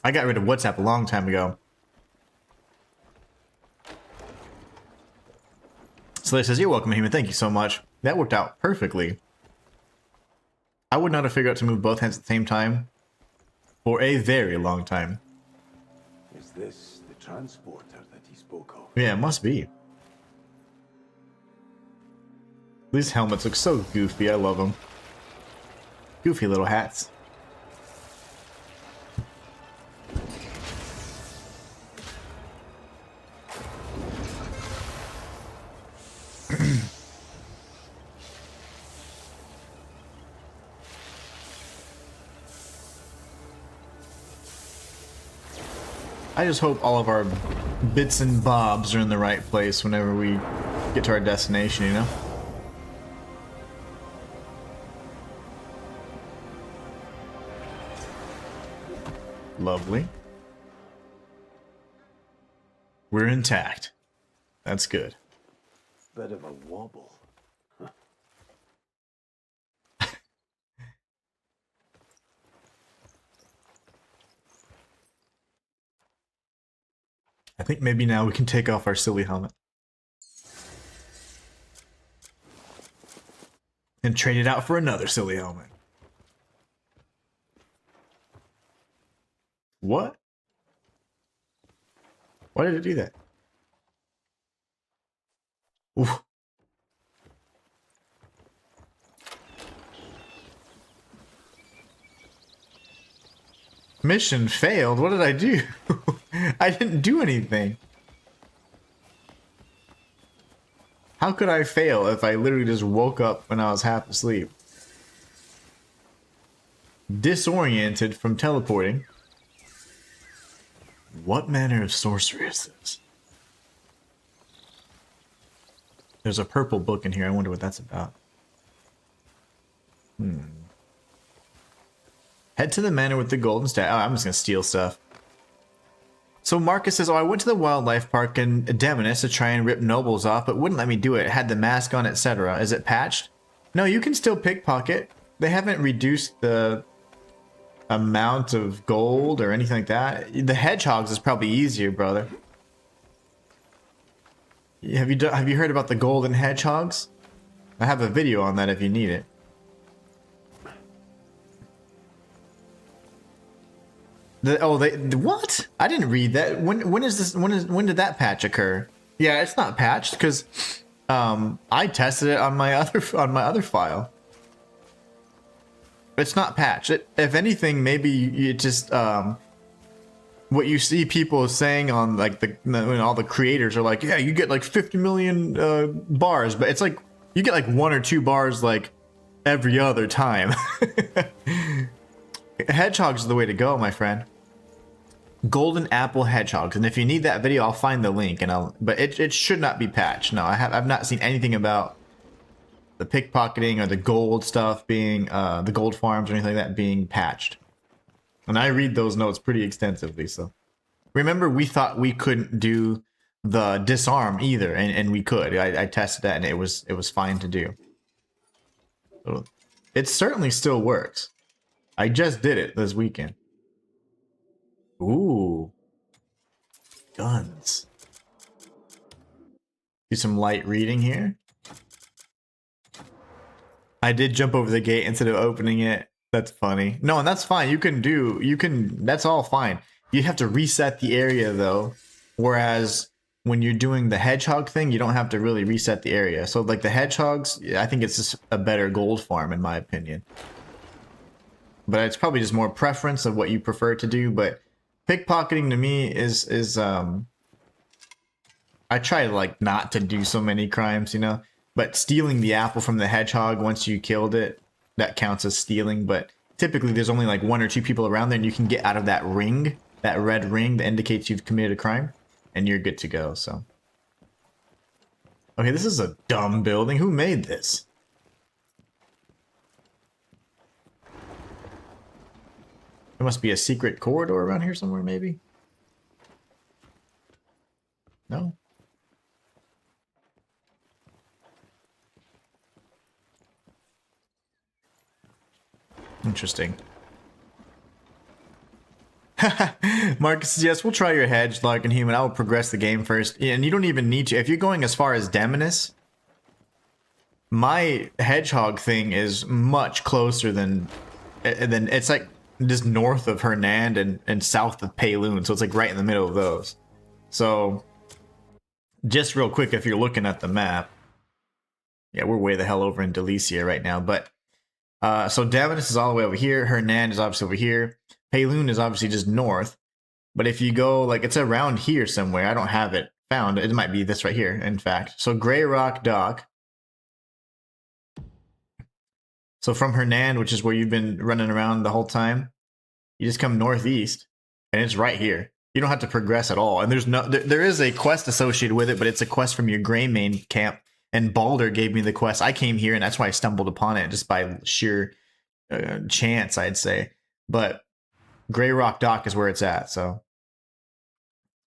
A: I got rid of WhatsApp a long time ago. Slayer says, you're welcome, Human. Thank you so much. That worked out perfectly. I would not have figured out to move both hands at the same time for a very long time.
D: Is this the transporter that he spoke of?
A: Yeah, it must be. These helmets look so goofy. I love them. Goofy little hats. I just hope all of our bits and bobs are in the right place whenever we get to our destination, you know? Lovely. We're intact. That's good.
D: Bit of a wobble.
A: I think maybe now we can take off our silly helmet. And trade it out for another silly helmet. What? Why did it do that? Oof. Mission failed? What did I do? I didn't do anything. How could I fail if I literally just woke up when I was half asleep? Disoriented from teleporting. What manner of sorcery is this? There's a purple book in here. I wonder what that's about. Head to the manor with the golden staff. Oh, I'm just gonna steal stuff. So Marcus says, oh, I went to the wildlife park in Demonis to try and rip nobles off, but wouldn't let me do it. It had the mask on, etc. Is it patched? No, you can still pickpocket. They haven't reduced the amount of gold or anything like that. The hedgehogs is probably easier, brother. Have you heard about the golden hedgehogs? I have a video on that if you need it. What? I didn't read that. When is this? When did that patch occur? Yeah, it's not patched because I tested it on my other file. It's not patched. If anything, maybe you just what you see people saying on like when all the creators are like, yeah, you get like 50 million bars, but it's like you get like 1 or 2 bars like every other time. Hedgehogs are the way to go, my friend. Golden apple hedgehogs, and if you need that video, I'll find the link, and but it should not be patched. No, I've not seen anything about the pickpocketing or the gold stuff being the gold farms or anything like that being patched. And I read those notes pretty extensively. So remember, we thought we couldn't do the disarm either, and we could. I tested that, and it was fine to do. So it certainly still works. I just did it this weekend. Ooh. Guns. Do some light reading here. I did jump over the gate instead of opening it. That's funny. No, and that's fine. That's all fine. You have to reset the area though. Whereas when you're doing the hedgehog thing, you don't have to really reset the area. So like the hedgehogs, I think it's just a better gold farm in my opinion. But it's probably just more preference of what you prefer to do. But pickpocketing to me is I try to like not to do so many crimes, you know. But stealing the apple from the hedgehog once you killed it, that counts as stealing. But typically there's only like 1 or 2 people around there, and you can get out of that ring, that red ring that indicates you've committed a crime, and you're good to go. So okay, this is a dumb building. Who made this? There must be a secret corridor around here somewhere, maybe? No? Interesting. Marcus says, yes, we'll try your hedge, like Inhuman. I will progress the game first. And you don't even need to. If you're going as far as Demonis, my hedgehog thing is much closer than it's like just north of Hernand and south of Payloon, so it's like right in the middle of those. So just real quick, if you're looking at the map, yeah, we're way the hell over in Delicia right now, but so Demonis is all the way over here, Hernand is obviously over here, Payloon is obviously just north, but if you go like it's around here somewhere, I don't have it found, it might be this right here in fact. So Grey Rock Dock. So from Hernand, which is where you've been running around the whole time, you just come northeast, and it's right here. You don't have to progress at all. And there is a quest associated with it, but it's a quest from your Greymane camp. And Balder gave me the quest. I came here, and that's why I stumbled upon it, just by sheer chance, I'd say. But Grey Rock Dock is where it's at. So,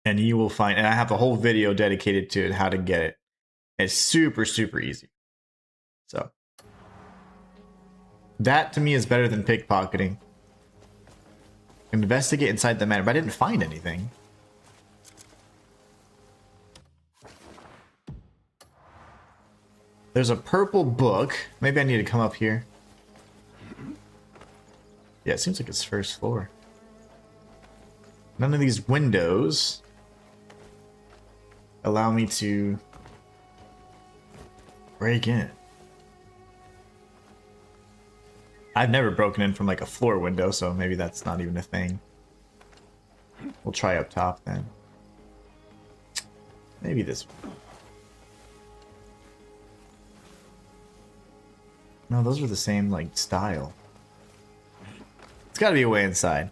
A: and you will find, and I have a whole video dedicated to how to get it. It's super, super easy. So. That, to me, is better than pickpocketing. Investigate inside the manor, but I didn't find anything. There's a purple book. Maybe I need to come up here. Yeah, it seems like it's first floor. None of these windows allow me to break in. I've never broken in from like a floor window, so maybe that's not even a thing. We'll try up top then. Maybe this one. No, those are the same, like, style. It's gotta be a way inside.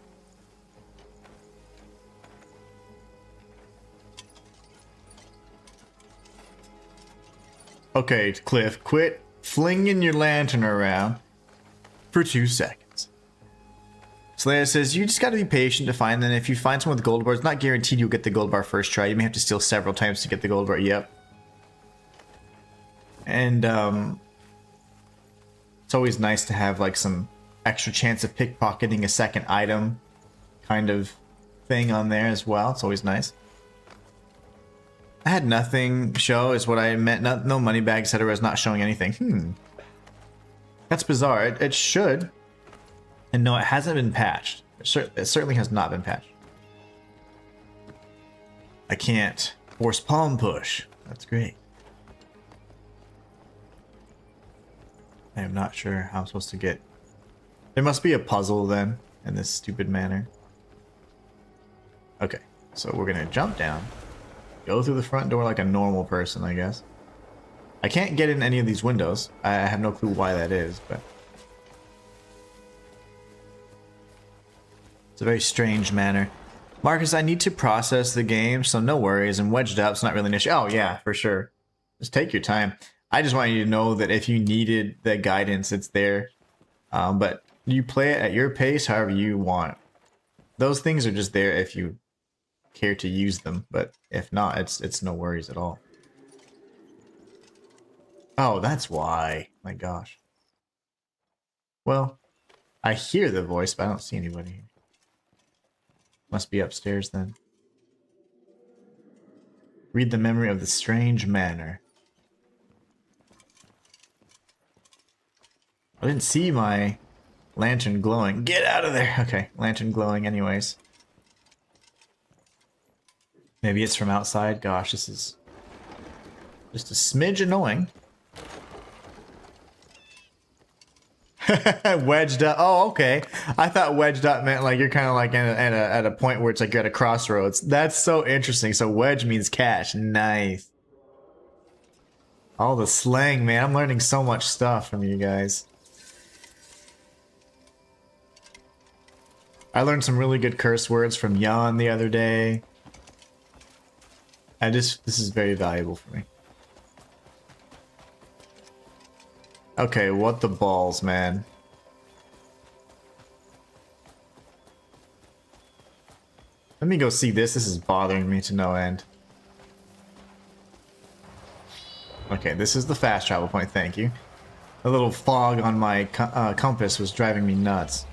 A: Okay, Cliff, quit flinging your lantern around for 2 seconds. Slayer says, you just gotta be patient to find them. If you find someone with gold bar, it's not guaranteed you'll get the gold bar first try. You may have to steal several times to get the gold bar. Yep. And, it's always nice to have, like, some extra chance of pickpocketing a second item kind of thing on there as well. It's always nice. I had nothing show is what I meant. No money bag, etc. is not showing anything. That's bizarre. It should. And no, it hasn't been patched. It certainly has not been patched. I can't force palm push. That's great. I am not sure how I'm supposed to get... There must be a puzzle then, in this stupid manner. Okay, so we're gonna jump down. Go through the front door like a normal person, I guess. I can't get in any of these windows. I have no clue why that is, but... It's a very strange manner. Marcus, I need to process the game, so no worries, and wedged up's not really an issue. Oh yeah, for sure. Just take your time. I just want you to know that if you needed the guidance, it's there. But you play it at your pace, however you want. Those things are just there if you care to use them, but if not, it's no worries at all. Oh, that's why. My gosh. Well, I hear the voice, but I don't see anybody here. Must be upstairs then. Read the memory of the strange manor. I didn't see my lantern glowing. Get out of there! Okay, lantern glowing anyways. Maybe it's from outside. Gosh, this is just a smidge annoying. Wedged up. Oh, okay. I thought wedged up meant like you're kind of like at a point where it's like you're at a crossroads. That's so interesting. So wedge means cash. Nice. All the slang, man. I'm learning so much stuff from you guys. I learned some really good curse words from Jan the other day. This is very valuable for me. Okay, what the balls, man. Let me go see this. This is bothering me to no end. Okay, this is the fast travel point. Thank you. A little fog on my compass was driving me nuts.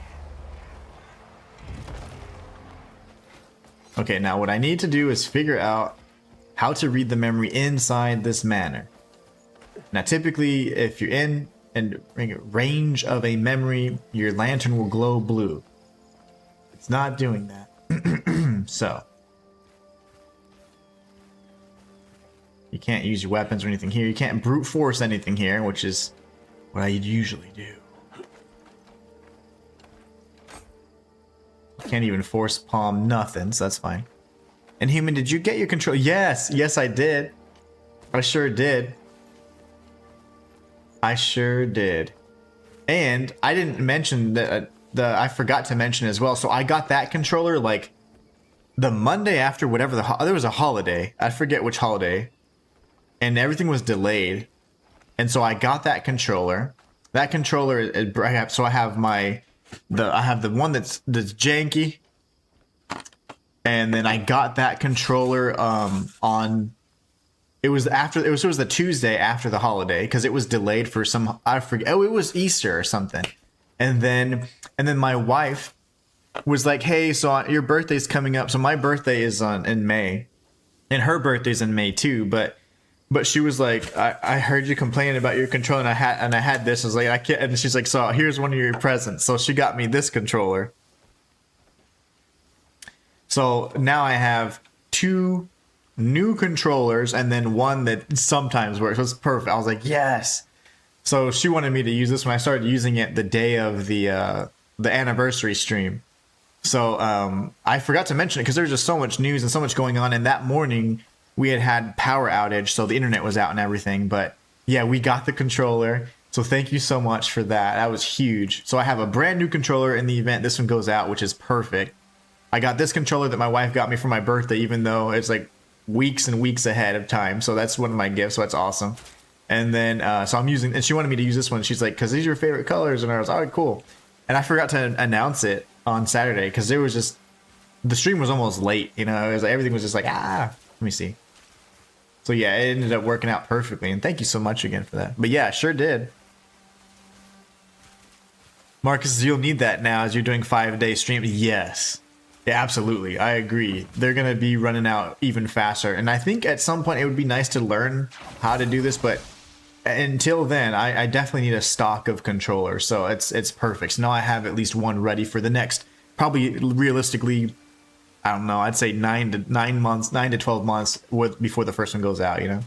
A: Okay, now what I need to do is figure out how to read the memory inside this manor. Now, typically, if you're in range of a memory, your lantern will glow blue. It's not doing that. So, you can't use your weapons or anything here. You can't brute force anything here, which is what I usually do. Can't even force palm nothing, so that's fine. Inhuman, did you get your control? Yes, yes I did. I sure did. I sure did. And I didn't mention that I forgot to mention as well. So I got that controller like the Monday after whatever there was a holiday. I forget which holiday. And everything was delayed. And so I got that controller. That controller, so I have I have the one that's janky. And then I got that controller on it was the Tuesday after the holiday because it was delayed for some I forget. Oh, it was Easter or something. And then my wife was like, "Hey, so your birthday's coming up." So my birthday is in May. And her birthday's in May too, but she was like, I heard you complaining about your controller and I had this. I was like, I can't, and she's like, so here's one of your presents. So she got me this controller. So now I have 2 new controllers and then one that sometimes works. It was perfect. I was like, yes. So she wanted me to use this when I started using it the day of the anniversary stream. So I forgot to mention it because there's just so much news and so much going on. And that morning we had power outage, so the internet was out and everything. But yeah, we got the controller. So thank you so much for that. That was huge. So I have a brand new controller in the event this one goes out, which is perfect. I got this controller that my wife got me for my birthday, even though it's like weeks and weeks ahead of time. So that's one of my gifts. So that's awesome. And then, so I'm using, and she wanted me to use this one. She's like, cause these are your favorite colors. And I was like, oh, cool. And I forgot to announce it on Saturday because there was just, the stream was almost late. You know, it was like, everything was just like, let me see. So yeah, it ended up working out perfectly. And thank you so much again for that. But yeah, sure did. Marcus, you'll need that now as you're doing 5-day stream. Yes. Yeah, absolutely. I agree. They're going to be running out even faster. And I think at some point it would be nice to learn how to do this. But until then, I definitely need a stock of controllers. So it's perfect. So now I have at least one ready for the next, probably realistically, I don't know, I'd say 9 to 12 months before the first one goes out, you know?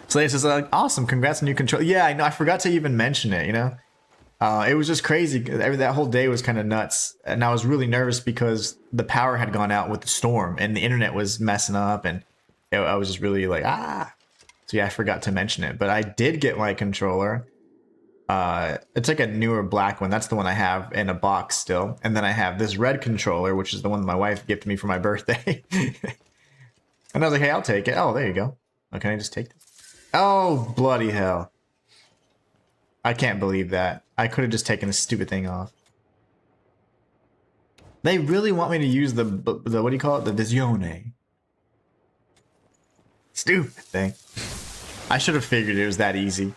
A: So this is like, awesome. Congrats on new controller. Yeah, I know. I forgot to even mention it, you know? It was just crazy. That whole day was kind of nuts. And I was really nervous because the power had gone out with the storm and the internet was messing up. And I was just really like, So yeah, I forgot to mention it. But I did get my controller. It's like a newer black one. That's the one I have in a box still. And then I have this red controller, which is the one my wife gifted me for my birthday. And I was like, hey, I'll take it. Oh, there you go. Oh, can I just take this? Oh, bloody hell. I can't believe that. I could have just taken this stupid thing off. They really want me to use the what do you call it? The Visione. Stupid thing. I should have figured it was that easy.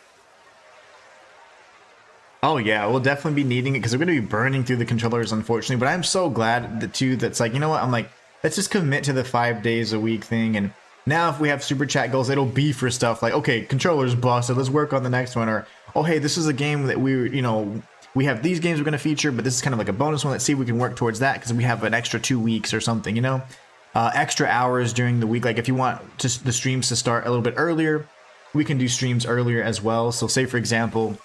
A: Oh yeah, we'll definitely be needing it because we're going to be burning through the controllers, unfortunately. But I'm so glad that's like, you know what? I'm like, let's just commit to the 5 days a week thing. And now if we have super chat goals, it'll be for stuff like, okay, controllers busted, let's work on the next one. Or, oh, hey, this is a game that we have these games we're going to feature, but this is kind of like a bonus one. Let's see if we can work towards that because we have an extra 2 weeks or something, you know? Extra hours during the week. Like if you want the streams to start a little bit earlier, we can do streams earlier as well. So say, for example,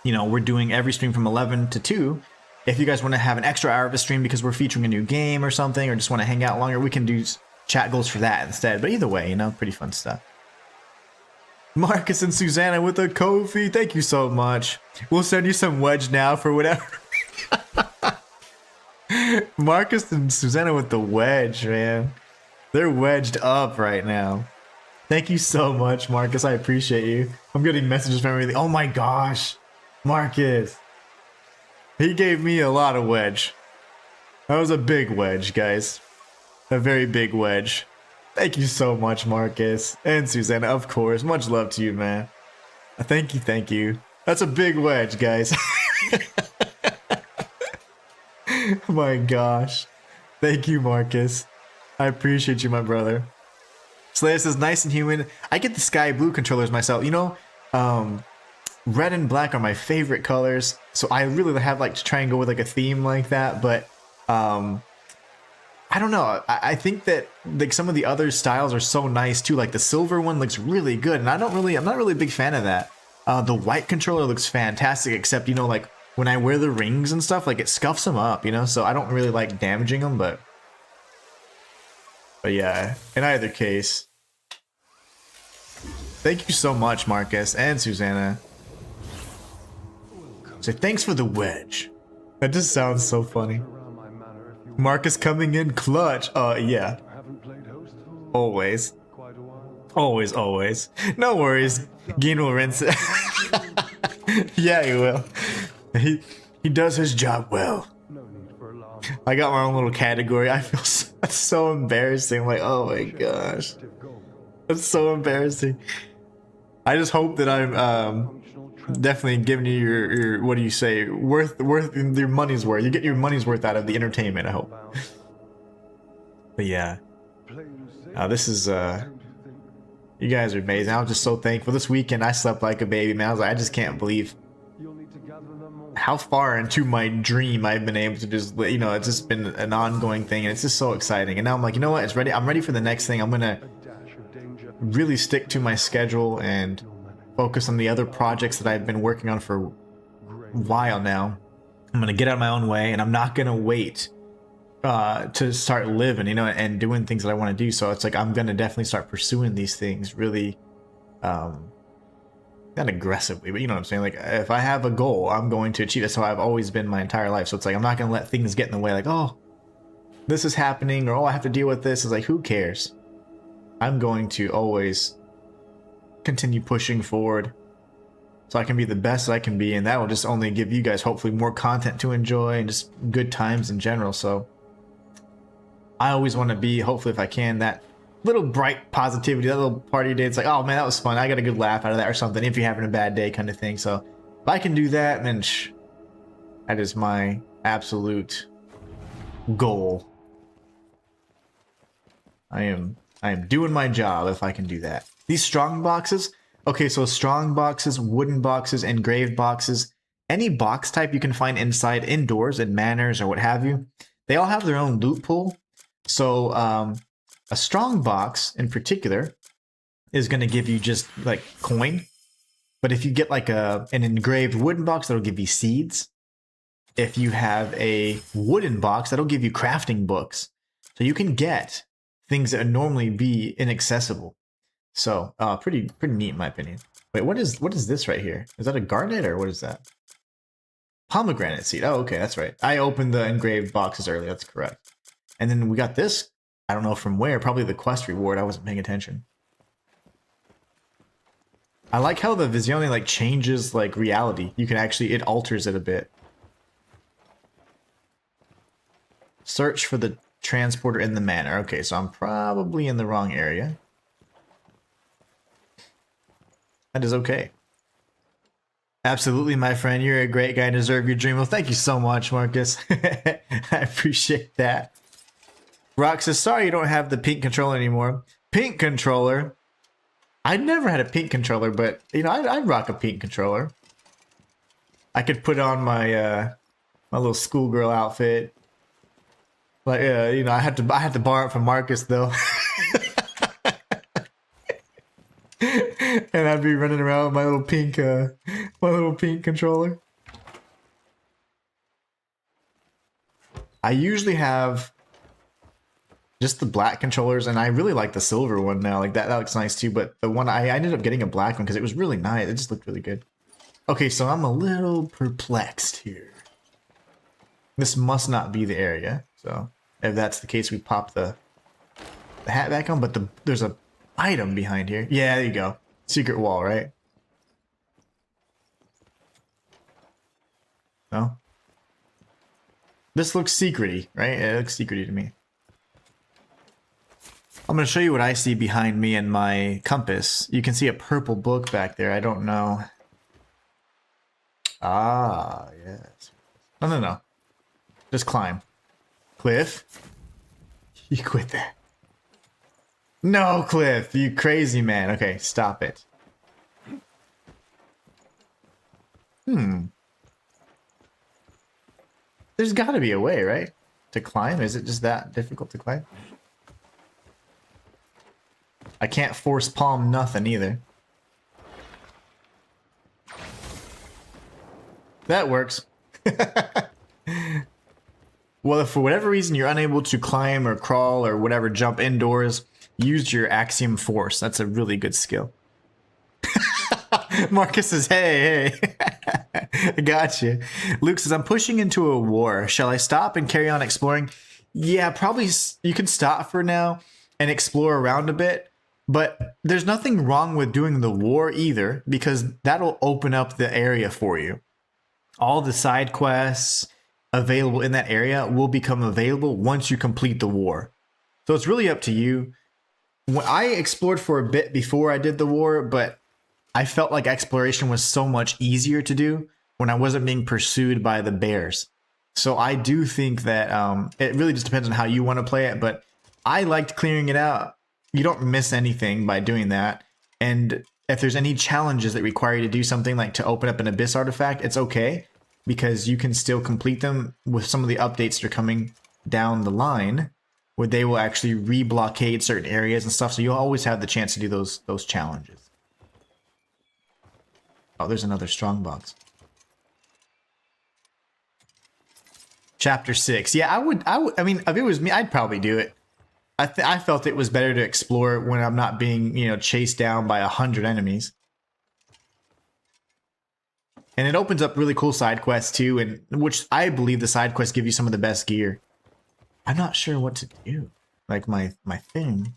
A: you know, we're doing every stream from 11 to 2. If you guys want to have an extra hour of a stream because we're featuring a new game or something, or just want to hang out longer, we can do chat goals for that instead. But either way, you know, pretty fun stuff. Marcus and Susanna with a Ko-fi. Thank you so much. We'll send you some wedge now for whatever. Marcus and Susanna with the wedge, man. They're wedged up right now. Thank you so much, Marcus. I appreciate you. I'm getting messages from everything. Oh my gosh. Marcus. He gave me a lot of wedge. That was a big wedge, guys. A very big wedge. Thank you so much, Marcus. And Susanna, of course. Much love to you, man. Thank you, thank you. That's a big wedge, guys. Oh my gosh. Thank you, Marcus. I appreciate you, my brother. Slayer says, nice and human. I get the sky blue controllers myself. You know, red and black are my favorite colors. So I really have like to try and go with like a theme like that. But I don't know. I think that like some of the other styles are so nice too. Like the silver one looks really good. And I'm not really a big fan of that. The white controller looks fantastic, except, you know, like when I wear the rings and stuff, like it scuffs them up, you know? So I don't really like damaging them, but yeah, in either case. Thank you so much, Marcus and Susanna. So thanks for the wedge. That just sounds so funny. Marcus coming in clutch. Yeah. Always. Always, always. No worries. Gene will rinse it. Yeah, he will. He does his job well. I got my own little category. I feel so embarrassing. Like, oh my gosh. That's so embarrassing. I just hope that I'm definitely giving you your what do you say, worth your money's worth. You get your money's worth out of the entertainment, I hope. But yeah, this is you guys are amazing. I was just so thankful. This weekend I slept like a baby, man. I was like, I just can't believe how far into my dream I've been able to just, you know, it's just been an ongoing thing, and it's just so exciting. And now I'm like, you know what, it's ready. I'm ready for the next thing. I'm gonna really stick to my schedule and focus on the other projects that I've been working on for a while now. I'm gonna get out of my own way, and I'm not gonna wait to start living, you know, and doing things that I want to do. So it's like I'm gonna definitely start pursuing these things really not aggressively, but you know what I'm saying? Like, if I have a goal, I'm going to achieve it. That's how I've always been my entire life. So it's like, I'm not going to let things get in the way. Like, oh, this is happening, or oh, I have to deal with this. It's like, who cares? I'm going to always continue pushing forward so I can be the best I can be. And that will just only give you guys hopefully more content to enjoy and just good times in general. So I always want to be, hopefully if I can, that little bright positivity, that little party day. It's like, oh man, that was fun. I got a good laugh out of that or something. If you're having a bad day kind of thing. So if I can do that, then that is my absolute goal. I am doing my job if I can do that. These strong boxes. Okay, so strong boxes, wooden boxes, engraved boxes, any box type you can find inside indoors in manors or what have you, they all have their own loot pool. So a strong box in particular is going to give you just like coin. But if you get like an engraved wooden box, that'll give you seeds. If you have a wooden box, that'll give you crafting books. So you can get things that would normally be inaccessible. So pretty neat in my opinion. Wait, what is this right here? Is that a garnet or what is that? Pomegranate seed. Oh, okay, that's right. I opened the engraved boxes earlier. That's correct. And then we got this. I don't know from where. Probably the quest reward. I wasn't paying attention. I like how the Visione like changes like reality. You can actually, it alters it a bit. Search for the transporter in the manor. Okay, so I'm probably in the wrong area. That is okay. Absolutely, my friend. You're a great guy and deserve your dream. Well, thank you so much, Marcus. I appreciate that. Rock says, sorry you don't have the pink controller anymore. Pink controller? I never had a pink controller, but, you know, I'd rock a pink controller. I could put on my my little schoolgirl outfit. Like, you know, I had to borrow it from Marcus, though. And I'd be running around with my little pink controller. I usually have just the black controllers, and I really like the silver one now. Like that looks nice too. But the one I ended up getting a black one because it was really nice. It just looked really good. Okay, so I'm a little perplexed here. This must not be the area. So if that's the case, we pop the hat back on. But there's a item behind here. Yeah, there you go. Secret wall, right? No? This looks secrety, right? It looks secrety to me. I'm going to show you what I see behind me in my compass. You can see a purple book back there. I don't know. Ah, yes. No. Just climb. Cliff? You quit that. No, Cliff, you crazy man. Okay, stop it. There's got to be a way, right? To climb? Is it just that difficult to climb? I can't force palm nothing either. That works. Well, if for whatever reason you're unable to climb or crawl or whatever, jump indoors, use your axiom force. That's a really good skill. Marcus says, hey. I got you. Luke says, I'm pushing into a war. Shall I stop and carry on exploring? Yeah, probably you can stop for now and explore around a bit. But there's nothing wrong with doing the war either, because that'll open up the area for you. All the side quests available in that area will become available once you complete the war. So it's really up to you. When I explored for a bit before I did the war, but I felt like exploration was so much easier to do when I wasn't being pursued by the bears. So I do think that it really just depends on how you want to play it, but I liked clearing it out. You don't miss anything by doing that. And if there's any challenges that require you to do something like to open up an abyss artifact, it's okay, because you can still complete them with some of the updates that are coming down the line, where they will actually re-blockade certain areas and stuff. So you'll always have the chance to do those challenges. Oh, there's another strongbox. Chapter 6. Yeah, I mean, if it was me, I'd probably do it. I felt it was better to explore when I'm not being, chased down by 100 enemies. And it opens up really cool side quests too, and which I believe the side quests give you some of the best gear. I'm not sure what to do. Like my thing.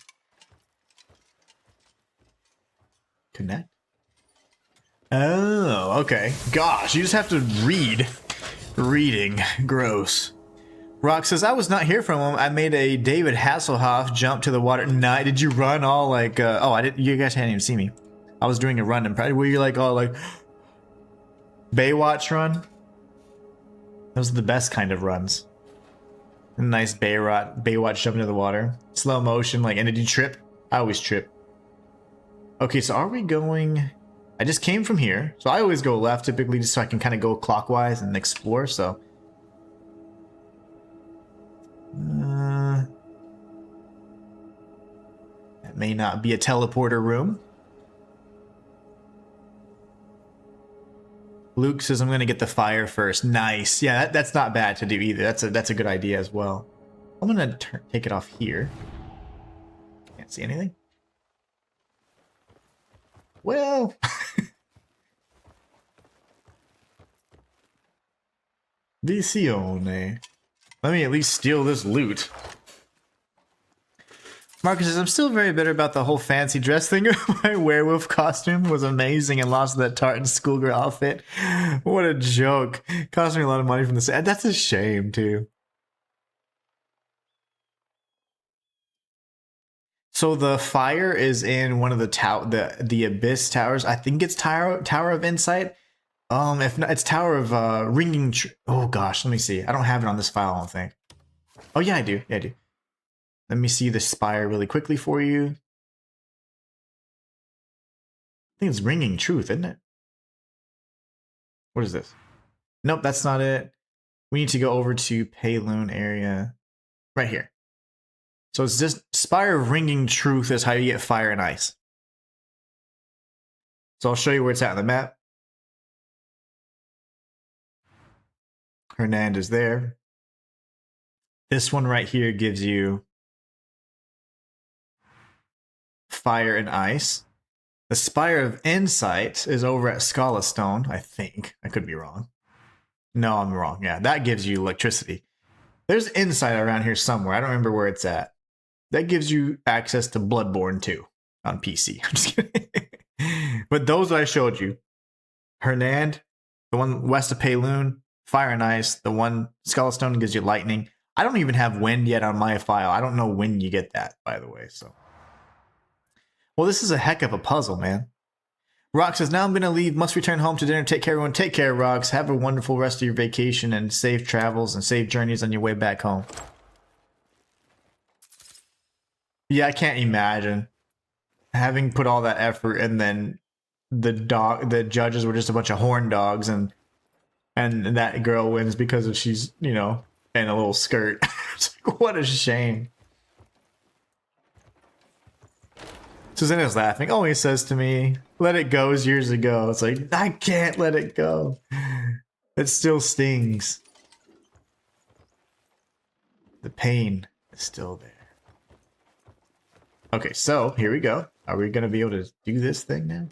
A: Connect. Oh, okay. Gosh, you just have to read. Reading. Gross. Rock says, I was not here from him. I made a David Hasselhoff jump to the water. Nah, did you run all like, oh, I didn't, you guys hadn't even seen me. I was doing a run and probably, were you like all like, Baywatch run? Those are the best kind of runs. A nice Baywatch jump into the water. Slow motion, like, and did you trip? I always trip. Okay, so are we going... I just came from here, so I always go left typically just so I can kind of go clockwise and explore, so... that may not be a teleporter room. Luke says I'm going to get the fire first. Nice. Yeah, that's not bad to do either. That's a good idea as well. I'm going to take it off here. Can't see anything. Well... Visione. Let me at least steal this loot. Marcus says, I'm still very bitter about the whole fancy dress thing. My werewolf costume was amazing and lost that tartan schoolgirl outfit. What a joke. Cost me a lot of money from this. That's a shame, too. So the fire is in one of the Abyss towers. I think it's Tower of Insight. If not, it's Tower of Ringing. Oh gosh, let me see. I don't have it on this file, I don't think. Oh yeah, I do. Yeah, I do. Let me see the spire really quickly for you. I think it's Ringing Truth, isn't it? What is this? Nope, that's not it. We need to go over to Payloon area. Right here. So it's just Spire of Ringing Truth is how you get fire and ice. So I'll show you where it's at on the map. Hernandez there. This one right here gives you fire and ice. The Spire of Insight is over at Scala Stone, I think. I could be wrong. No, I'm wrong. Yeah, that gives you electricity. There's Insight around here somewhere. I don't remember where it's at. That gives you access to Bloodborne 2 on PC. I'm just kidding. But those that I showed you, Hernand, the one west of Payloon, fire and ice. The one Scala Stone gives you lightning. I don't even have wind yet on my file. I don't know when you get that, by the way. So, well, this is a heck of a puzzle, man. Rock says, now I'm going to leave. Must return home to dinner. Take care, everyone. Take care, Rocks. Have a wonderful rest of your vacation and safe travels and safe journeys on your way back home. Yeah, I can't imagine having put all that effort and then the judges were just a bunch of horn dogs and that girl wins because of she's, you know, in a little skirt. It's like, what a shame. Susanna's laughing. Oh, he says to me, let it go as years ago. It's like, I can't let it go. It still stings. The pain is still there. Okay, so here we go. Are we going to be able to do this thing now?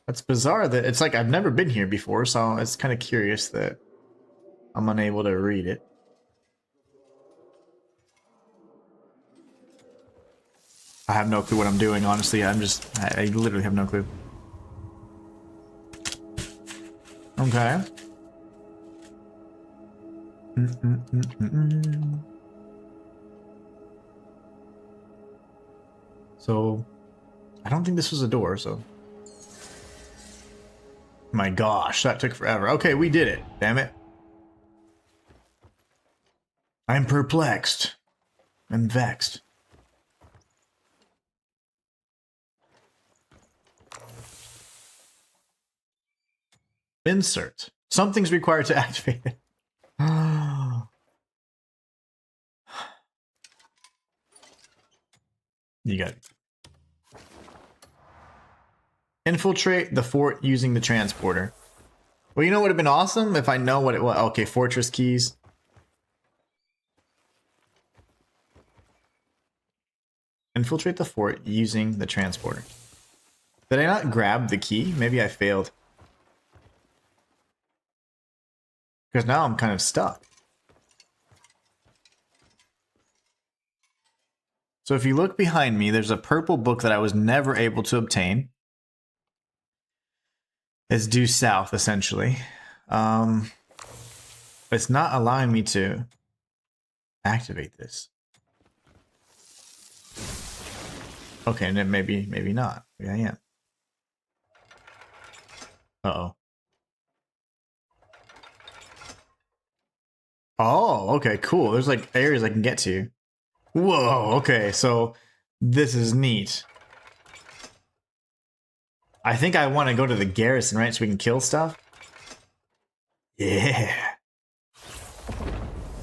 A: That's bizarre that it's like I've never been here before, so it's kind of curious that I'm unable to read it. I have no clue what I'm doing, honestly. I literally have no clue. Okay. So, I don't think this was a door, so... My gosh, that took forever. Okay, we did it. Damn it. I'm perplexed. I'm vexed. Insert. Something's required to activate it. You got it. Infiltrate the fort using the transporter. Well, you know what would have been awesome if I know what it was. Okay, fortress keys. Infiltrate the fort using the transporter. Did I not grab the key? Maybe I failed. Because now I'm kind of stuck. So if you look behind me, there's a purple book that I was never able to obtain. It's due south, essentially. It's not allowing me to activate this. Okay, and then maybe not. Maybe I am. Uh-oh. Oh, okay, cool. There's like areas I can get to. Whoa, okay, so this is neat. I think I want to go to the garrison, right? So we can kill stuff? Yeah.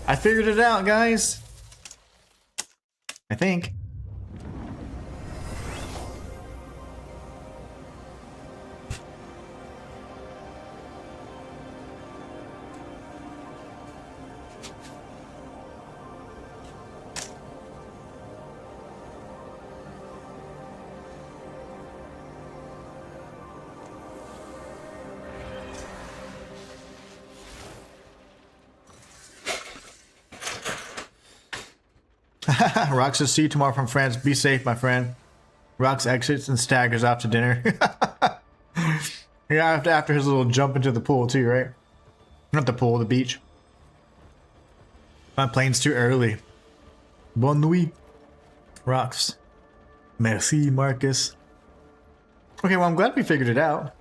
A: I figured it out, guys. I think. Rox says, see you tomorrow from France. Be safe, my friend. Rox exits and staggers off to dinner. Yeah, after his little jump into the pool too, right? Not the pool, the beach. My plane's too early. Bonne nuit, Rox. Merci, Marcus. Okay, well, I'm glad we figured it out.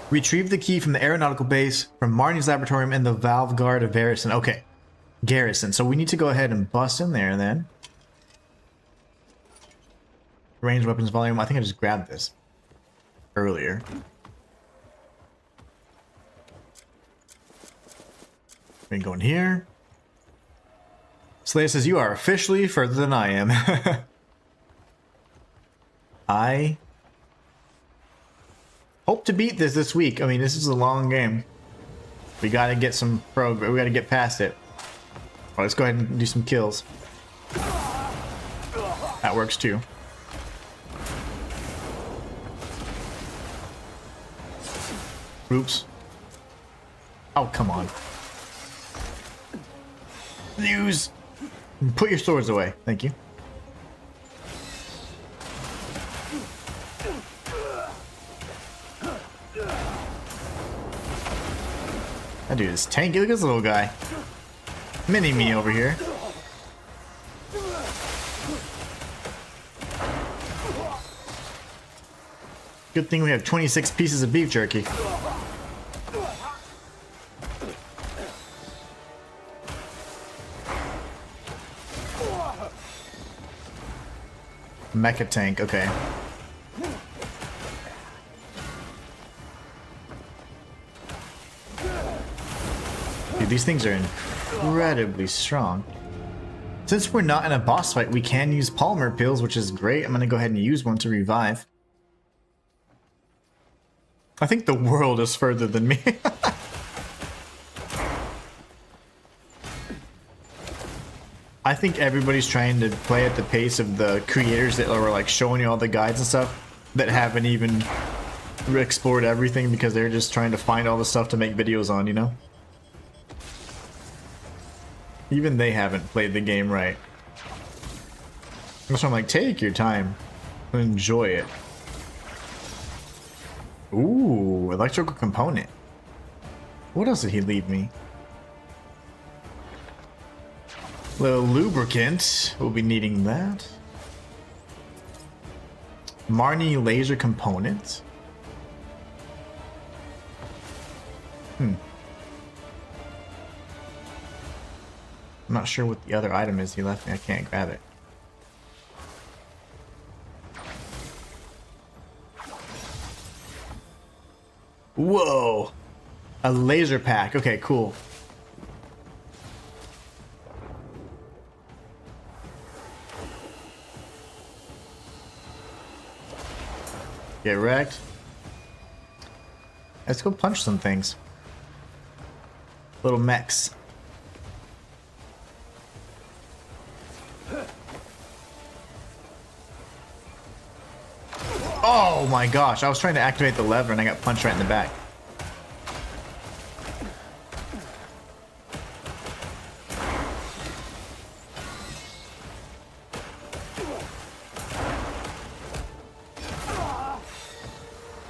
A: Retrieve the key from the aeronautical base from Marnie's laboratorium in the Valve Guard of Garrison. Okay. Garrison. So we need to go ahead and bust in there then. Range weapons volume. I think I just grabbed this earlier. We can go in here. Slaya says, you are officially further than I am. I hope to beat this week. I mean, this is a long game. We gotta get some progress. We gotta get past it. Well, let's go ahead and do some kills. That works too. Oops. Oh, come on. Use. Put your swords away. Thank you. That dude is tanky. Look at this little guy. Mini me over here. Good thing we have 26 pieces of beef jerky. Mecha tank, okay. Dude, these things are incredibly strong. Since we're not in a boss fight, we can use polymer pills, which is great. I'm gonna go ahead and use one to revive. I think the world is further than me. I think everybody's trying to play at the pace of the creators that are like showing you all the guides and stuff that haven't even explored everything because they're just trying to find all the stuff to make videos on, you know? Even they haven't played the game right. So I'm like, take your time. Enjoy it. Ooh, electrical component. What else did he leave me? Little lubricant. We'll be needing that. Marnie laser component. I'm not sure what the other item is he left me. I can't grab it. Whoa! A laser pack. Okay, cool. Get wrecked. Let's go punch some things. Little mechs. Oh! Oh my gosh, I was trying to activate the lever and I got punched right in the back.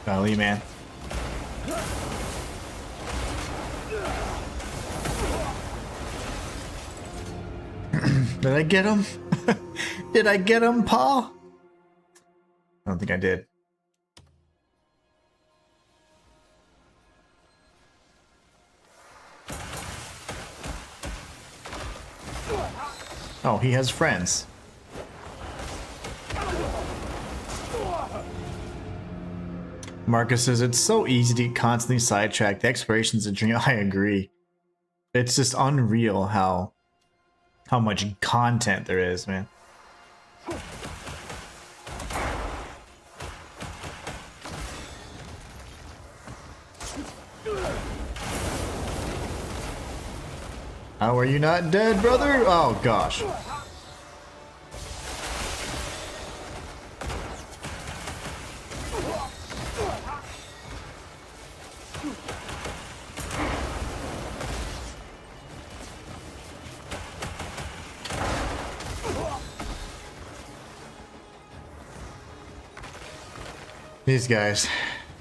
A: Golly, man. Did I get him? Did I get him, Pa? I don't think I did. Oh, he has friends. Marcus says, it's so easy to get constantly sidetracked. The exploration's a dream. I agree. It's just unreal how much content there is, man. How are you not dead, brother? Oh, gosh. These guys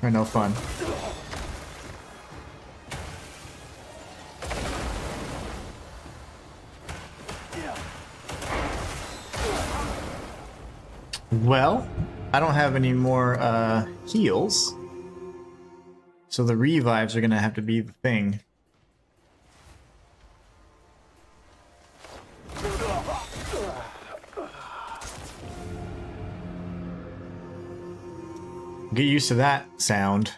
A: are no fun. Well, I don't have any more heals, so the revives are gonna have to be the thing. Get used to that sound.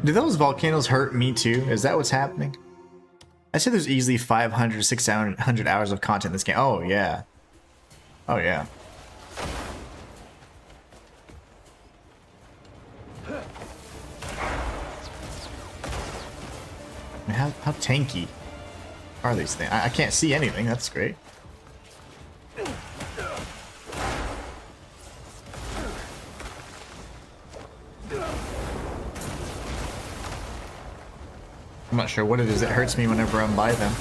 A: Do those volcanoes hurt me too? Is that what's happening? I say there's easily 500, 600 hours of content in this game. Oh, yeah. Oh, yeah. I mean, how tanky are these things? I can't see anything. That's great. I'm not sure what it is that hurts me whenever I'm by them.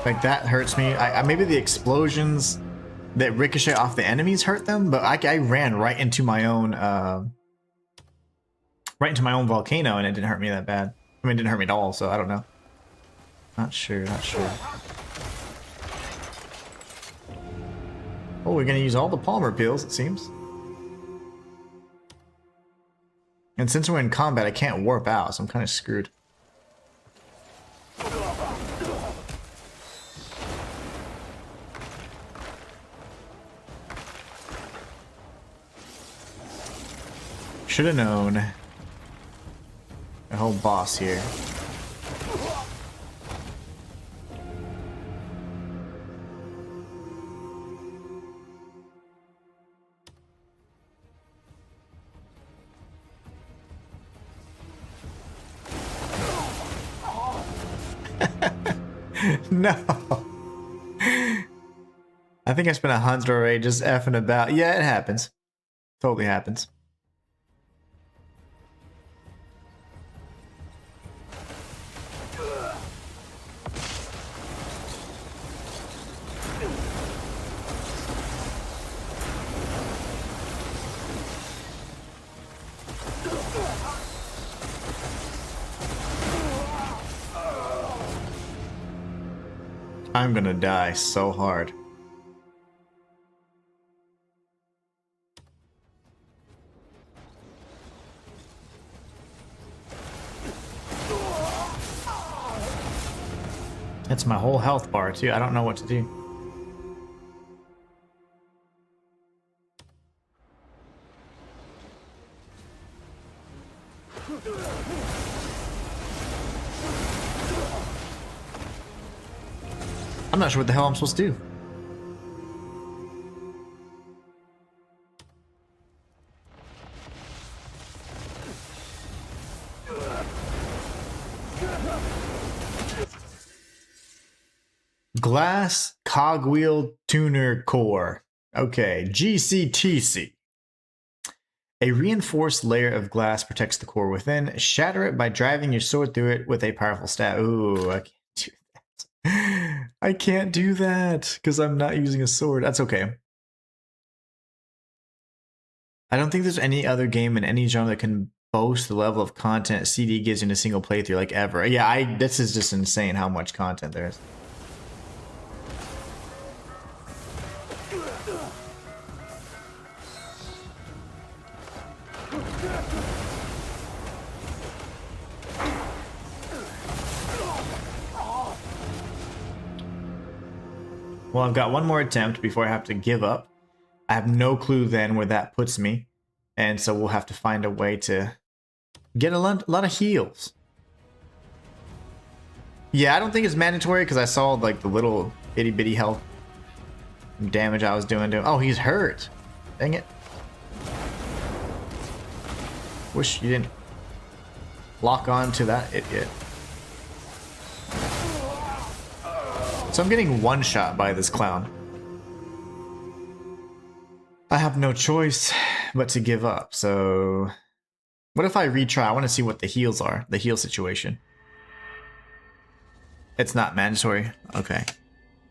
A: Like, that hurts me. Maybe the explosions that ricochet off the enemies hurt them, but I ran right into my own volcano and it didn't hurt me that bad. I mean, it didn't hurt me at all, so I don't know. Not sure, not sure. Oh, we're gonna use all the Palmer pills, it seems. And since we're in combat, I can't warp out, so I'm kind of screwed. Should have known. A whole boss here. No. I think I spent 100 already just effing about. Yeah, it happens. Totally happens. I'm gonna die so hard. That's my whole health bar too. I don't know what to do. I'm not sure what the hell I'm supposed to do. Glass cogwheel tuner core. Okay, GCTC. A reinforced layer of glass protects the core within. Shatter it by driving your sword through it with a powerful stab. Ooh, I can't do that. I can't do that because I'm not using a sword. That's okay. I don't think there's any other game in any genre that can boast the level of content CD gives you in a single playthrough like ever. Yeah, this is just insane how much content there is. Well, I've got one more attempt before I have to give up. I have no clue then where that puts me. And so we'll have to find a way to get a lot of heals. Yeah, I don't think it's mandatory because I saw like the little itty bitty health damage I was doing to him. Oh, he's hurt. Dang it. Wish you didn't lock on to that idiot. So I'm getting one shot by this clown. I have no choice but to give up. So what if I retry? I want to see what the heals are, the heal situation. It's not mandatory. Okay.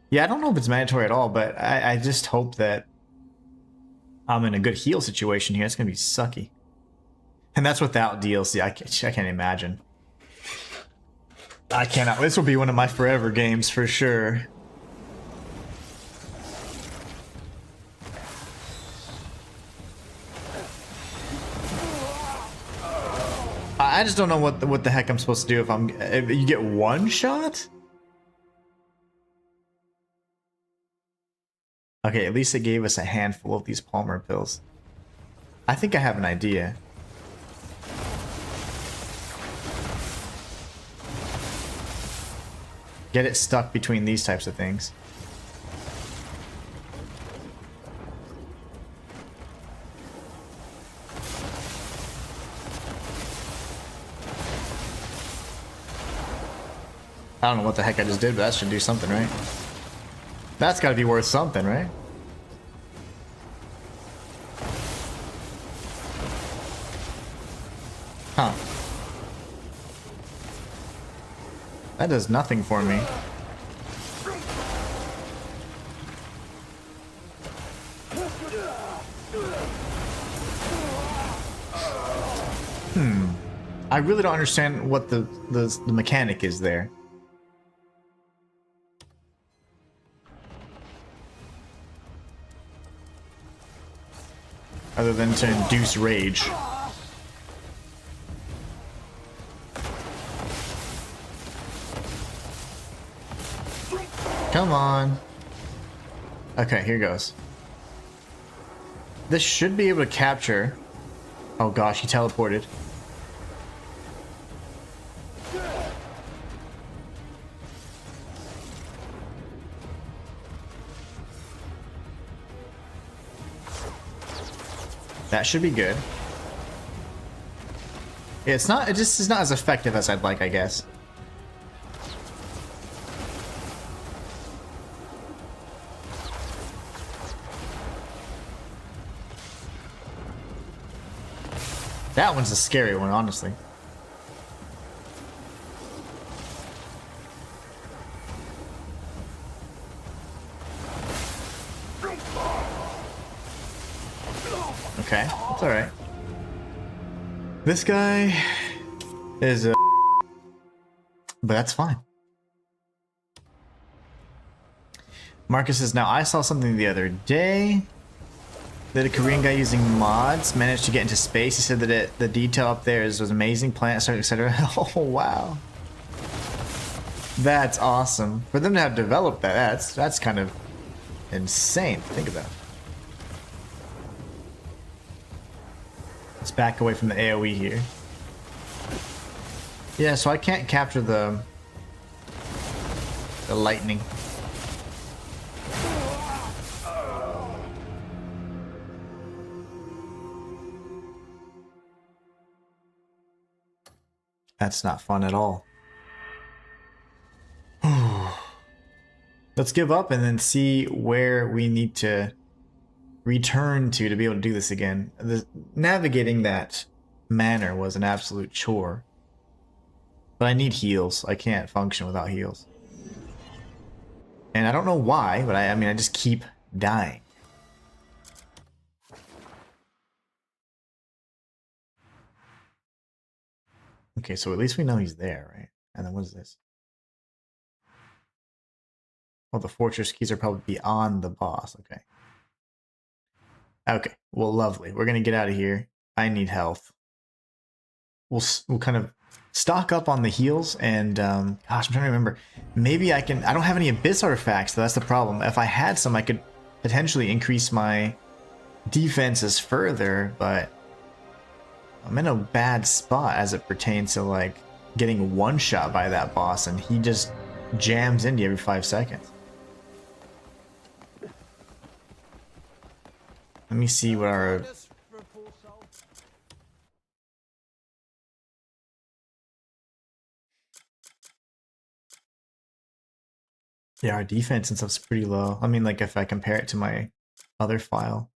A: Yeah, I don't know if it's mandatory at all, but I just hope that I'm in a good heal situation here. It's going to be sucky. And that's without DLC. I can't imagine. I cannot. This will be one of my forever games for sure. I just don't know what the heck I'm supposed to do if you get one shot? Okay, at least it gave us a handful of these Palmer pills. I think I have an idea. Get it stuck between these types of things. I don't know what the heck I just did, but that should do something, right? That's got to be worth something, right? Huh. That does nothing for me. I really don't understand what the mechanic is there. Other than to induce rage. Come on. Okay, here goes. This should be able to capture... Oh gosh, he teleported. That should be good. It's not, it just is not as effective as I'd like, I guess. That one's a scary one, honestly. Okay, that's alright. This guy is a... But that's fine. Marcus says, now I saw something the other day that a Korean guy using mods managed to get into space. He said that the detail up there was amazing, planet stars, etc. Oh, wow. That's awesome. For them to have developed that, that's kind of insane. Think about it. Let's back away from the AoE here. Yeah, so I can't capture the lightning. That's not fun at all. Let's give up and then see where we need to return to be able to do this again. Navigating that manor was an absolute chore. But I need heals. I can't function without heals. And I don't know why, but I mean, I just keep dying. Okay, so at least we know he's there, right? And then what is this? Oh, the fortress keys are probably beyond the boss. Okay. Okay, well, lovely. We're gonna get out of here. I need health. We'll kind of stock up on the heals, and gosh, I'm trying to remember. Maybe I can. I don't have any abyss artifacts, so that's the problem. If I had some, I could potentially increase my defenses further, but I'm in a bad spot as it pertains to like getting one shot by that boss, and he just jams into you every 5 seconds. Let me see what our... Yeah, our defense and stuff's pretty low. I mean, like, if I compare it to my other file.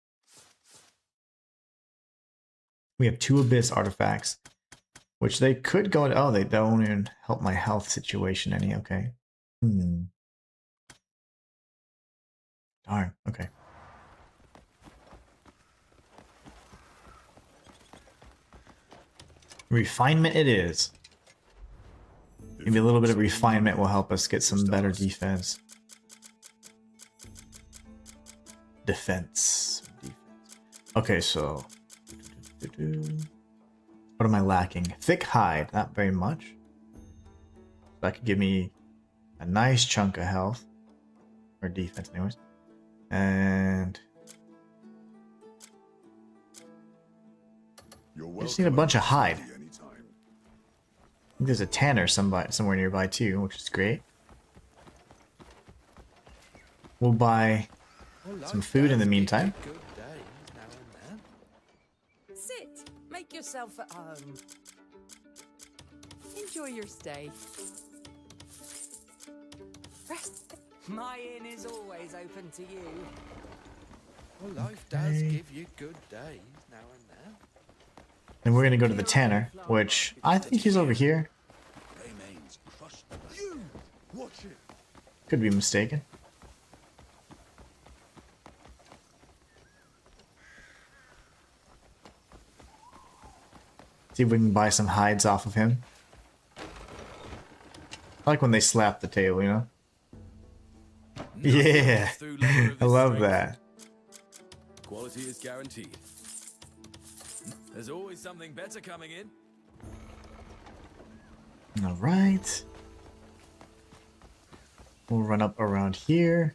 A: We have 2 Abyss artifacts, which they could go... Oh, they don't even help my health situation any. Okay. Darn, okay. Refinement it is. Maybe a little bit of refinement will help us get some better defense. Defense. Okay, so... What am I lacking? Thick hide, not very much. That could give me a nice chunk of health. Or defense, anyways. And... I just need a bunch of hide. I think there's a tanner somewhere nearby too, which is great. We'll buy some food in the meantime.
I: Sit, make yourself at home. Enjoy your stay. Rest. My inn is always open to you.
F: Well, life does give you good days now and then.
A: And we're gonna go to the tanner, which I think he's over here. Could be mistaken. See if we can buy some hides off of him. I like when they slap the table, you know? Yeah, I love that.
J: Quality is guaranteed. There's always something better coming in.
A: All right. We'll run up around here.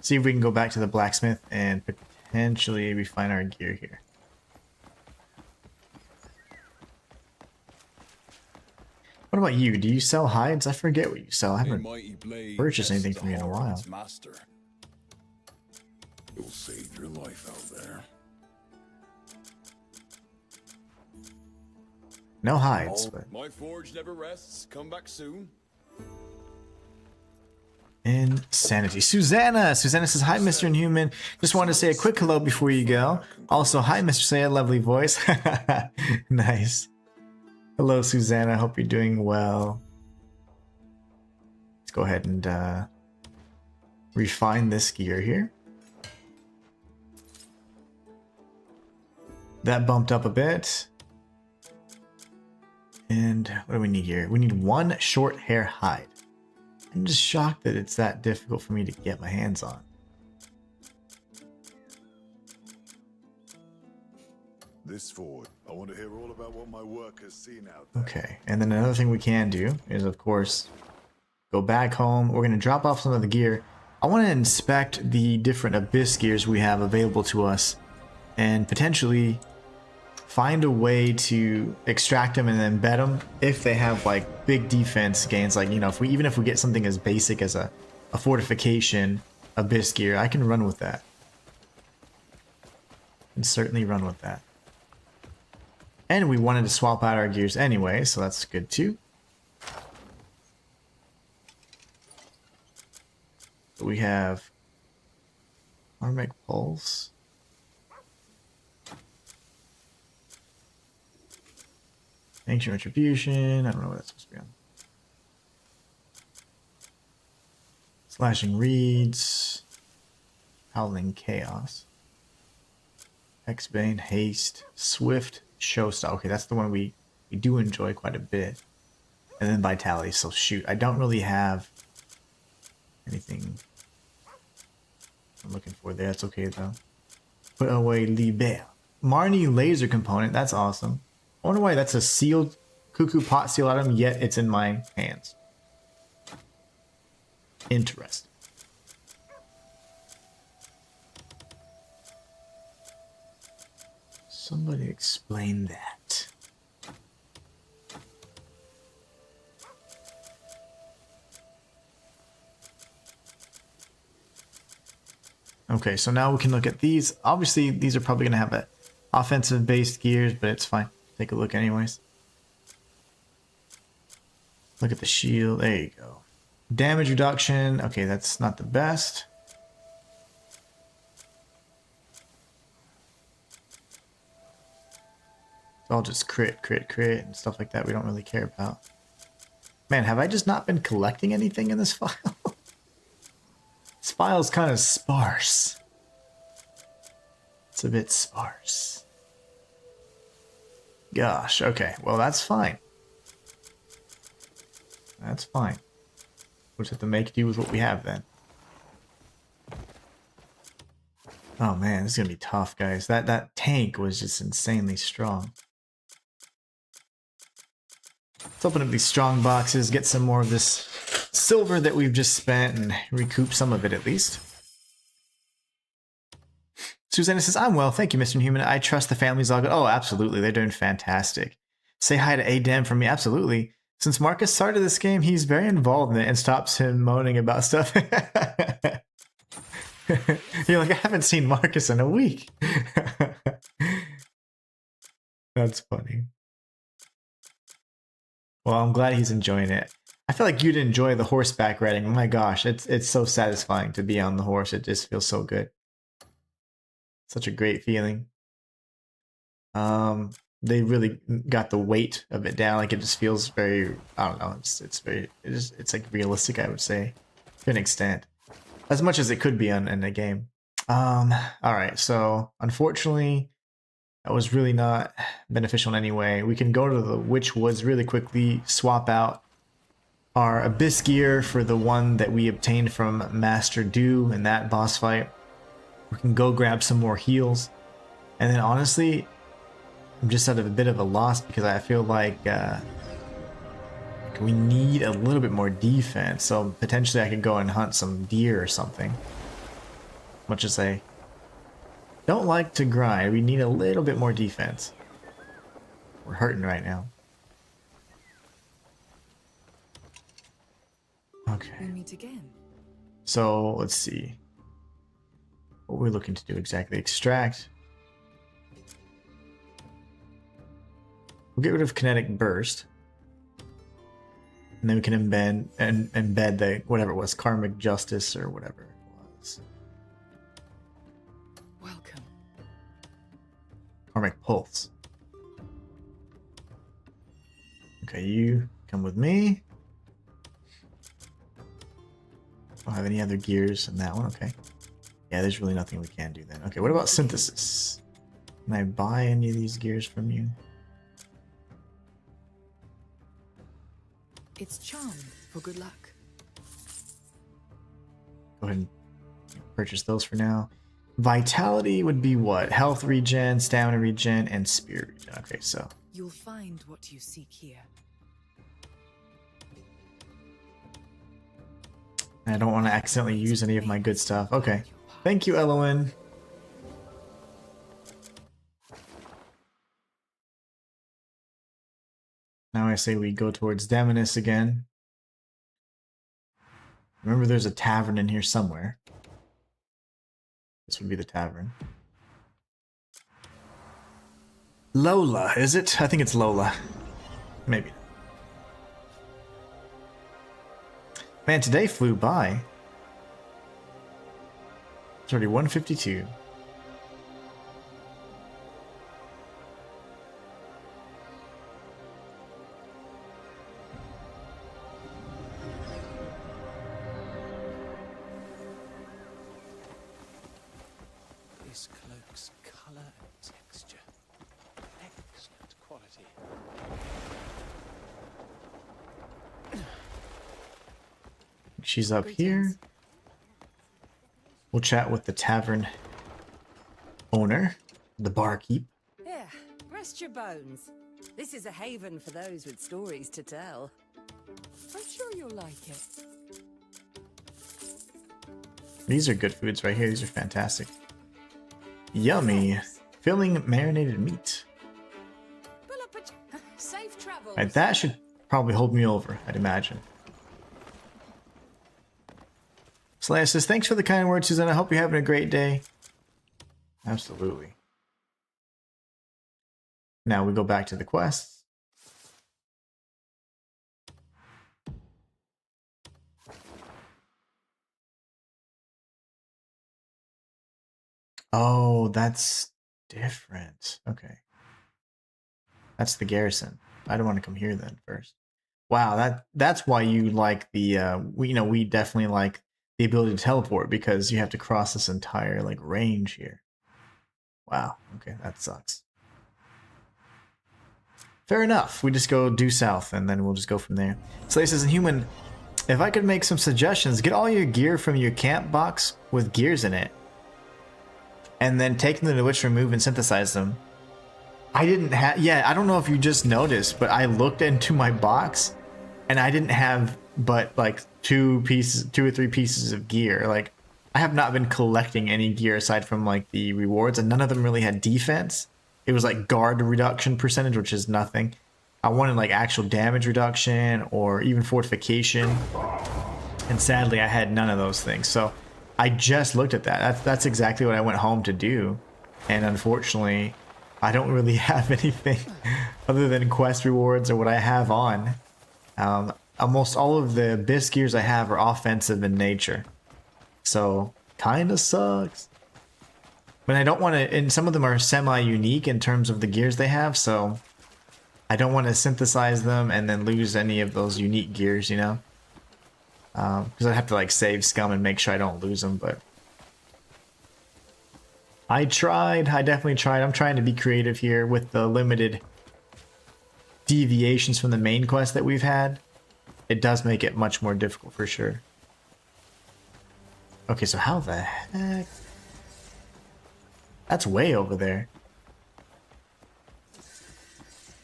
A: See if we can go back to the blacksmith and potentially refine our gear here. What about you? Do you sell hides? I forget what you sell. I haven't purchased anything from you in a while.
B: It'll save your life out there.
A: No hides, but...
J: My forge never rests. Come back soon.
A: Insanity. Susanna says, hi, Mr. Inhuman. Just wanted to say a quick hello before you go. Also, hi, Mr. Saya, lovely voice. Nice. Hello, Susanna. Hope you're doing well. Let's go ahead and refine this gear here. That bumped up a bit. And what do we need here? We need 1 short hair hide. I'm just shocked that it's that difficult for me to get my hands on.
B: This forward. I want to hear all about what my work has seen out there.
A: Okay, and then another thing we can do is, of course, go back home. We're going to drop off some of the gear. I want to inspect the different Abyss gears we have available to us and potentially find a way to extract them and then embed them if they have like big defense gains. Like, you know, even if we get something as basic as a fortification Abyss gear, I can run with that. I can certainly run with that. And we wanted to swap out our gears anyway, so that's good too. We have Armec Pulse. Ancient Retribution. I don't know what that's supposed to be on. Slashing Reeds. Howling Chaos. Hexbane, Haste, Swift, Showstop. Okay, that's the one we do enjoy quite a bit. And then Vitality, so shoot. I don't really have anything I'm looking for there. That's okay though. Put away Liber. Marnie laser component, that's awesome. I wonder why that's a sealed Cuckoo pot seal item, yet it's in my hands. Interesting. Somebody explain that. Okay, so now we can look at these. Obviously, these are probably going to have a offensive based gears, but it's fine. Take a look anyways. Look at the shield. There you go. Damage reduction. Okay, that's not the best. It's all just crit, crit, crit, and stuff like that we don't really care about. Man, have I just not been collecting anything in this file? This file's kind of sparse. It's a bit sparse. Gosh, okay. Well, that's fine. That's fine. We'll just have to make do with what we have then. Oh man, this is gonna be tough, guys. That tank was just insanely strong. Let's open up these strong boxes, get some more of this silver that we've just spent, and recoup some of it at least. Susanna says, I'm well, thank you, Mr. Inhuman. I trust the family's all good. Oh, absolutely, they're doing fantastic. Say hi to Adem from me, absolutely. Since Marcus started this game, he's very involved in it and stops him moaning about stuff. You're like, I haven't seen Marcus in a week. That's funny. Well, I'm glad he's enjoying it. I feel like you'd enjoy the horseback riding. Oh my gosh, it's so satisfying to be on the horse. It just feels so good. Such a great feeling. They really got the weight of it down. Like it just feels very, I don't know. It's like realistic, I would say, to an extent, as much as it could be in a game. All right. So unfortunately, that was really not beneficial in any way. We can go to the Witch Woods really quickly, swap out our Abyss gear for the one that we obtained from Master Do in that boss fight. We can go grab some more heals. And then honestly, I'm just at a bit of a loss because I feel like we need a little bit more defense. So potentially I could go and hunt some deer or something. Much as I don't like to grind, we need a little bit more defense. We're hurting right now. Okay.
I: We meet again.
A: So let's see. What we're looking to do exactly. Extract. We'll get rid of kinetic burst. And then we can embed the whatever it was, karmic justice or whatever it was.
I: Welcome.
A: Karmic pulse. Okay, you come with me. Don't have any other gears in that one, okay. Yeah, there's really nothing we can do then. Okay, what about synthesis? Can I buy any of these gears from you?
I: It's charmed for good luck.
A: Go ahead and purchase those for now. Vitality would be what? Health regen, stamina regen, and spirit regen. Okay, so.
I: You'll find what you seek here.
A: I don't want to accidentally use any of my good stuff. Okay. Thank you, Elowen. Now I say we go towards Damonus again. Remember there's a tavern in here somewhere. This would be the tavern. Lola, is it? I think it's Lola. Maybe. Man, today flew by. It's already 152.
F: This cloak's colour and texture. Excellent quality.
A: She's up here. We'll chat with the tavern owner, the barkeep.
I: Yeah, rest your bones. This is a haven for those with stories to tell. I'm sure you'll like it.
A: These are good foods right here. These are fantastic. Yummy. Filling marinated meat.
I: Pull up a safe travels.
A: Right, that should probably hold me over, I'd imagine. Slayer says, thanks for the kind words, Susan. I hope you're having a great day. Absolutely. Now we go back to the quests. Oh, that's different. Okay. That's the garrison. I don't want to come here then first. Wow, that's why you like the we definitely like the ability to teleport, because you have to cross this entire like range here. Wow, okay, that sucks. Fair enough. We just go due south and then we'll just go from there. Slay says, Inhuman, if I could make some suggestions, get all your gear from your camp box with gears in it. And then take them to the Witch Remove and synthesize them. I didn't have, yeah, I don't know if you just noticed, but I looked into my box and I didn't have but like two or three pieces of gear. Like, I have not been collecting any gear aside from like the rewards, and none of them really had defense. It was like guard reduction percentage, which is nothing. I wanted like actual damage reduction or even fortification. And sadly, I had none of those things. So I just looked at that. That's exactly what I went home to do. And unfortunately, I don't really have anything other than quest rewards or what I have on. Almost all of the Abyss gears I have are offensive in nature. So, kind of sucks. But I don't want to, and some of them are semi-unique in terms of the gears they have, so I don't want to synthesize them and then lose any of those unique gears, you know? Because I'd have to like save scum and make sure I don't lose them, but I definitely tried. I'm trying to be creative here with the limited deviations from the main quest that we've had. It does make it much more difficult for sure. Okay, so how the heck? That's way over there.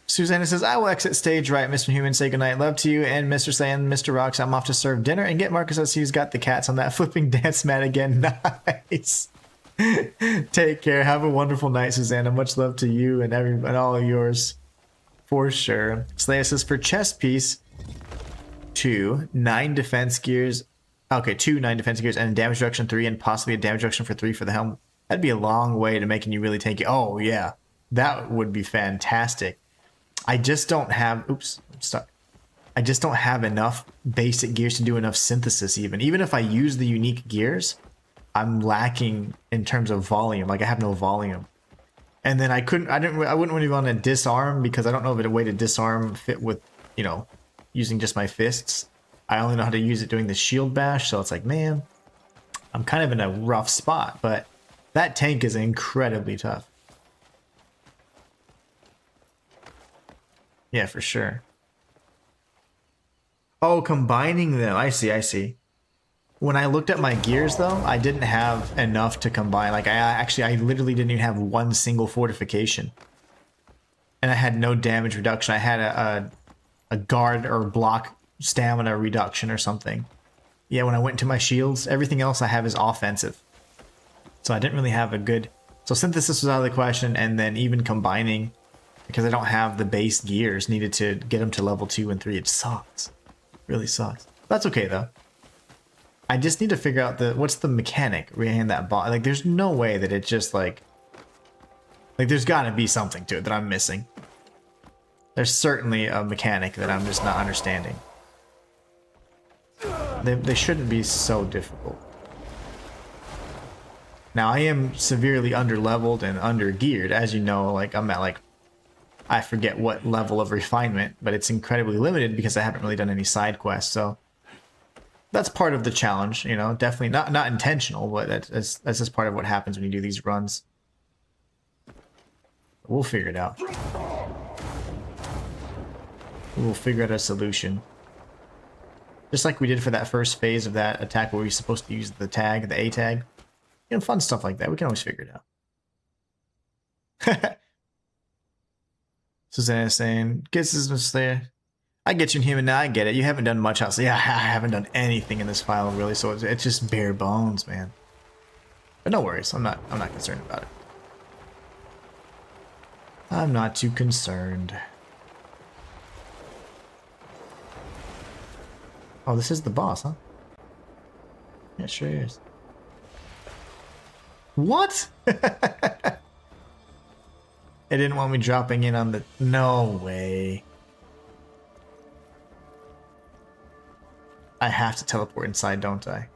A: Susanna says, I will exit stage right, Mr. Human. Say goodnight. Love to you and Mr. Saiyan, Mr. Rocks. I'm off to serve dinner and get Marcus. I see he's got the cats on that flipping dance mat again. Nice. Take care. Have a wonderful night, Susanna. Much love to you and all of yours. For sure. Slayer says, for chest piece, 2, 9 defense gears. Okay, 2 9 defense gears and a damage reduction 3 and possibly a damage reduction for 3 for the helm. That'd be a long way to making you really tanky. Oh yeah, that would be fantastic. I just don't have, oops, I'm stuck. I just don't have enough basic gears to do enough synthesis even if I use the unique gears, I'm lacking in terms of volume. Like I have no volume. And then I wouldn't really want to disarm because I don't know if a way to disarm fit with, you know, using just my fists. I only know how to use it doing the shield bash, so it's like, man, I'm kind of in a rough spot, but that tank is incredibly tough. Yeah, for sure. Oh, combining them. I see. When I looked at my gears, though, I didn't have enough to combine. Like, I literally didn't even have one single fortification. And I had no damage reduction. I had a guard or block stamina reduction or something. Yeah, when I went into my shields, everything else I have is offensive. So I didn't really have a good... So synthesis was out of the question, and then even combining, because I don't have the base gears needed to get them to level 2 and 3, it sucks. Really sucks. That's okay, though. I just need to figure out what's the mechanic behind that bot. Like, there's no way that it just, like, there's gotta be something to it that I'm missing. There's certainly a mechanic that I'm just not understanding. They shouldn't be so difficult. Now I am severely under leveled and under geared, as you know. Like I'm at like, I forget what level of refinement, but it's incredibly limited because I haven't really done any side quests. So that's part of the challenge, you know. Definitely not intentional, but that's just part of what happens when you do these runs. We'll figure it out. We'll figure out a solution. Just like we did for that first phase of that attack where we were supposed to use the tag, the A tag. You know, fun stuff like that. We can always figure it out. Susanna saying, "Guess this was there. I get you, Inhuman. Now I get it. You haven't done much else. Yeah, I haven't done anything in this file really, so it's just bare bones, man. But no worries. I'm not concerned about it. I'm not too concerned." Oh, this is the boss, huh? Yeah, it sure is. What? It didn't want me dropping in on the... No way. I have to teleport inside, don't I?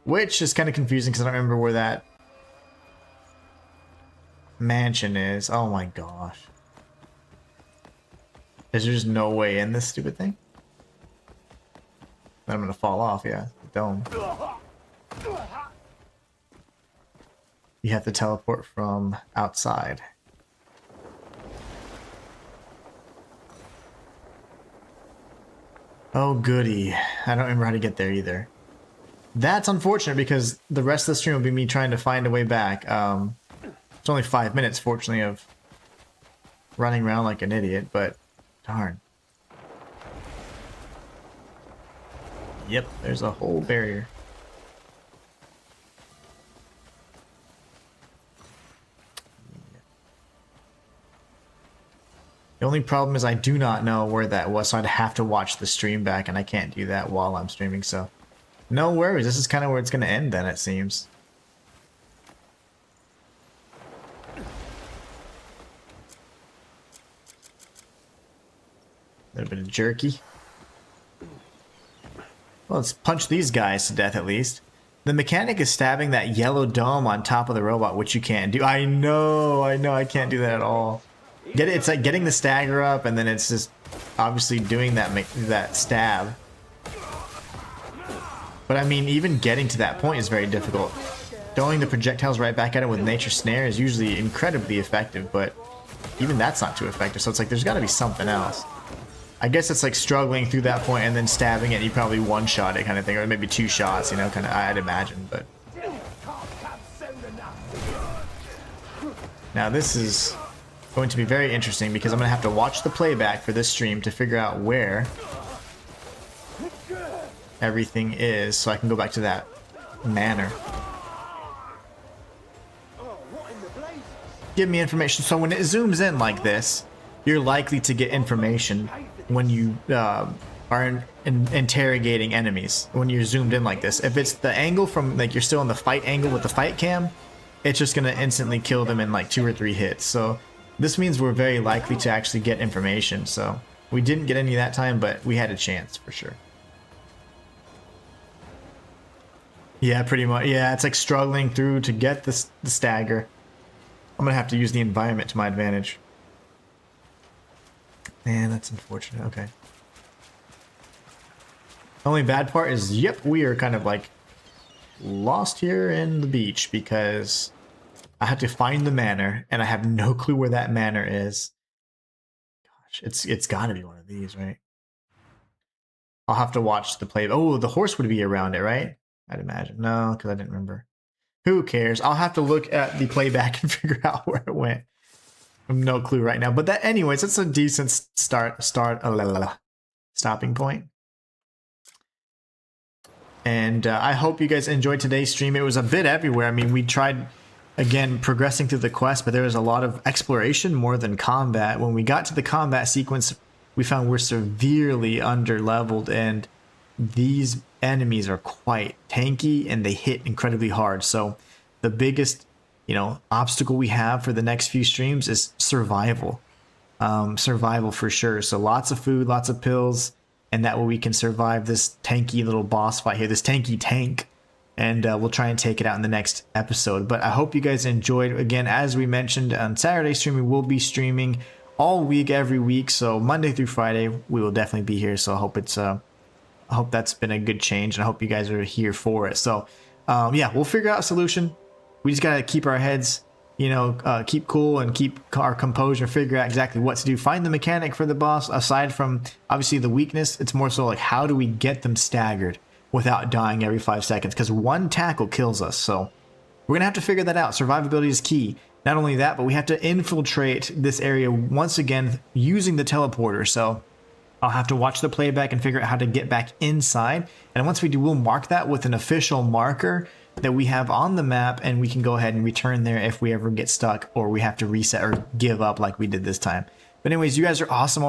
A: Which is kind of confusing because I don't remember where that mansion is. Oh my gosh. Is there just no way in this stupid thing? Then I'm gonna fall off, yeah. The dome. You have to teleport from outside. Oh goody. I don't remember how to get there either. That's unfortunate because the rest of the stream will be me trying to find a way back. It's only 5 minutes, fortunately, of running around like an idiot, but darn. Yep, there's a whole barrier. The only problem is I do not know where that was, so I'd have to watch the stream back, and I can't do that while I'm streaming, so no worries. This is kind of where it's going to end then, it seems. A little bit of jerky. Well, let's punch these guys to death at least. The mechanic is stabbing that yellow dome on top of the robot, which you can't do. I know, I can't do that at all. It's like getting the stagger up, and then it's just obviously doing that stab. But I mean, even getting to that point is very difficult. Throwing the projectiles right back at it with Nature's Snare is usually incredibly effective, but even that's not too effective. So it's like there's got to be something else. I guess it's like struggling through that point and then stabbing it. You probably one-shot it, kind of thing, or maybe 2 shots. You know, kind of. I'd imagine, but now this is going to be very interesting because I'm going to have to watch the playback for this stream to figure out where everything is so I can go back to that manor. Give me information. So when it zooms in like this, you're likely to get information when you are interrogating enemies. When you're zoomed in like this, if it's the angle from like you're still in the fight angle with the fight cam, it's just going to instantly kill them in like 2 or 3 hits. So this means we're very likely to actually get information. So we didn't get any that time, but we had a chance for sure. Yeah, pretty much. Yeah, it's like struggling through to get the stagger. I'm going to have to use the environment to my advantage. Man, that's unfortunate. Okay. The only bad part is, yep, we are kind of like lost here in the beach because I have to find the manor, and I have no clue where that manor is. Gosh, it's got to be one of these, right? I'll have to watch the play. Oh, the horse would be around it, right? I'd imagine. No, because I didn't remember. Who cares? I'll have to look at the playback and figure out where it went. I have no clue right now. But that, anyways, it's a decent stopping point. And I hope you guys enjoyed today's stream. It was a bit everywhere. I mean, we tried, again, progressing through the quest, but there was a lot of exploration more than combat. When we got to the combat sequence, we found we're severely under-leveled, and these enemies are quite tanky, and they hit incredibly hard. So the biggest, obstacle we have for the next few streams is survival. Survival for sure. So lots of food, lots of pills, and that way we can survive this tanky little boss fight here, this tanky tank and we'll try and take it out in the next episode. But I hope you guys enjoyed. Again, as we mentioned, on Saturday streaming, we'll be streaming all week, every week. So Monday through Friday, we will definitely be here. So I hope it's I hope that's been a good change, and I hope you guys are here for it. So yeah, we'll figure out a solution. We just gotta keep our heads, you know, keep cool and keep our composure, figure out exactly what to do. Find the mechanic for the boss. Aside from obviously the weakness, it's more so like, how do we get them staggered without dying every 5 seconds? Because one tackle kills us. So we're gonna have to figure that out. Survivability is key. Not only that, but we have to infiltrate this area once again using the teleporter. So I'll have to watch the playback and figure out how to get back inside. And once we do, we'll mark that with an official marker that we have on the map, and we can go ahead and return there if we ever get stuck or we have to reset or give up like we did this time. But anyways, you guys are awesome.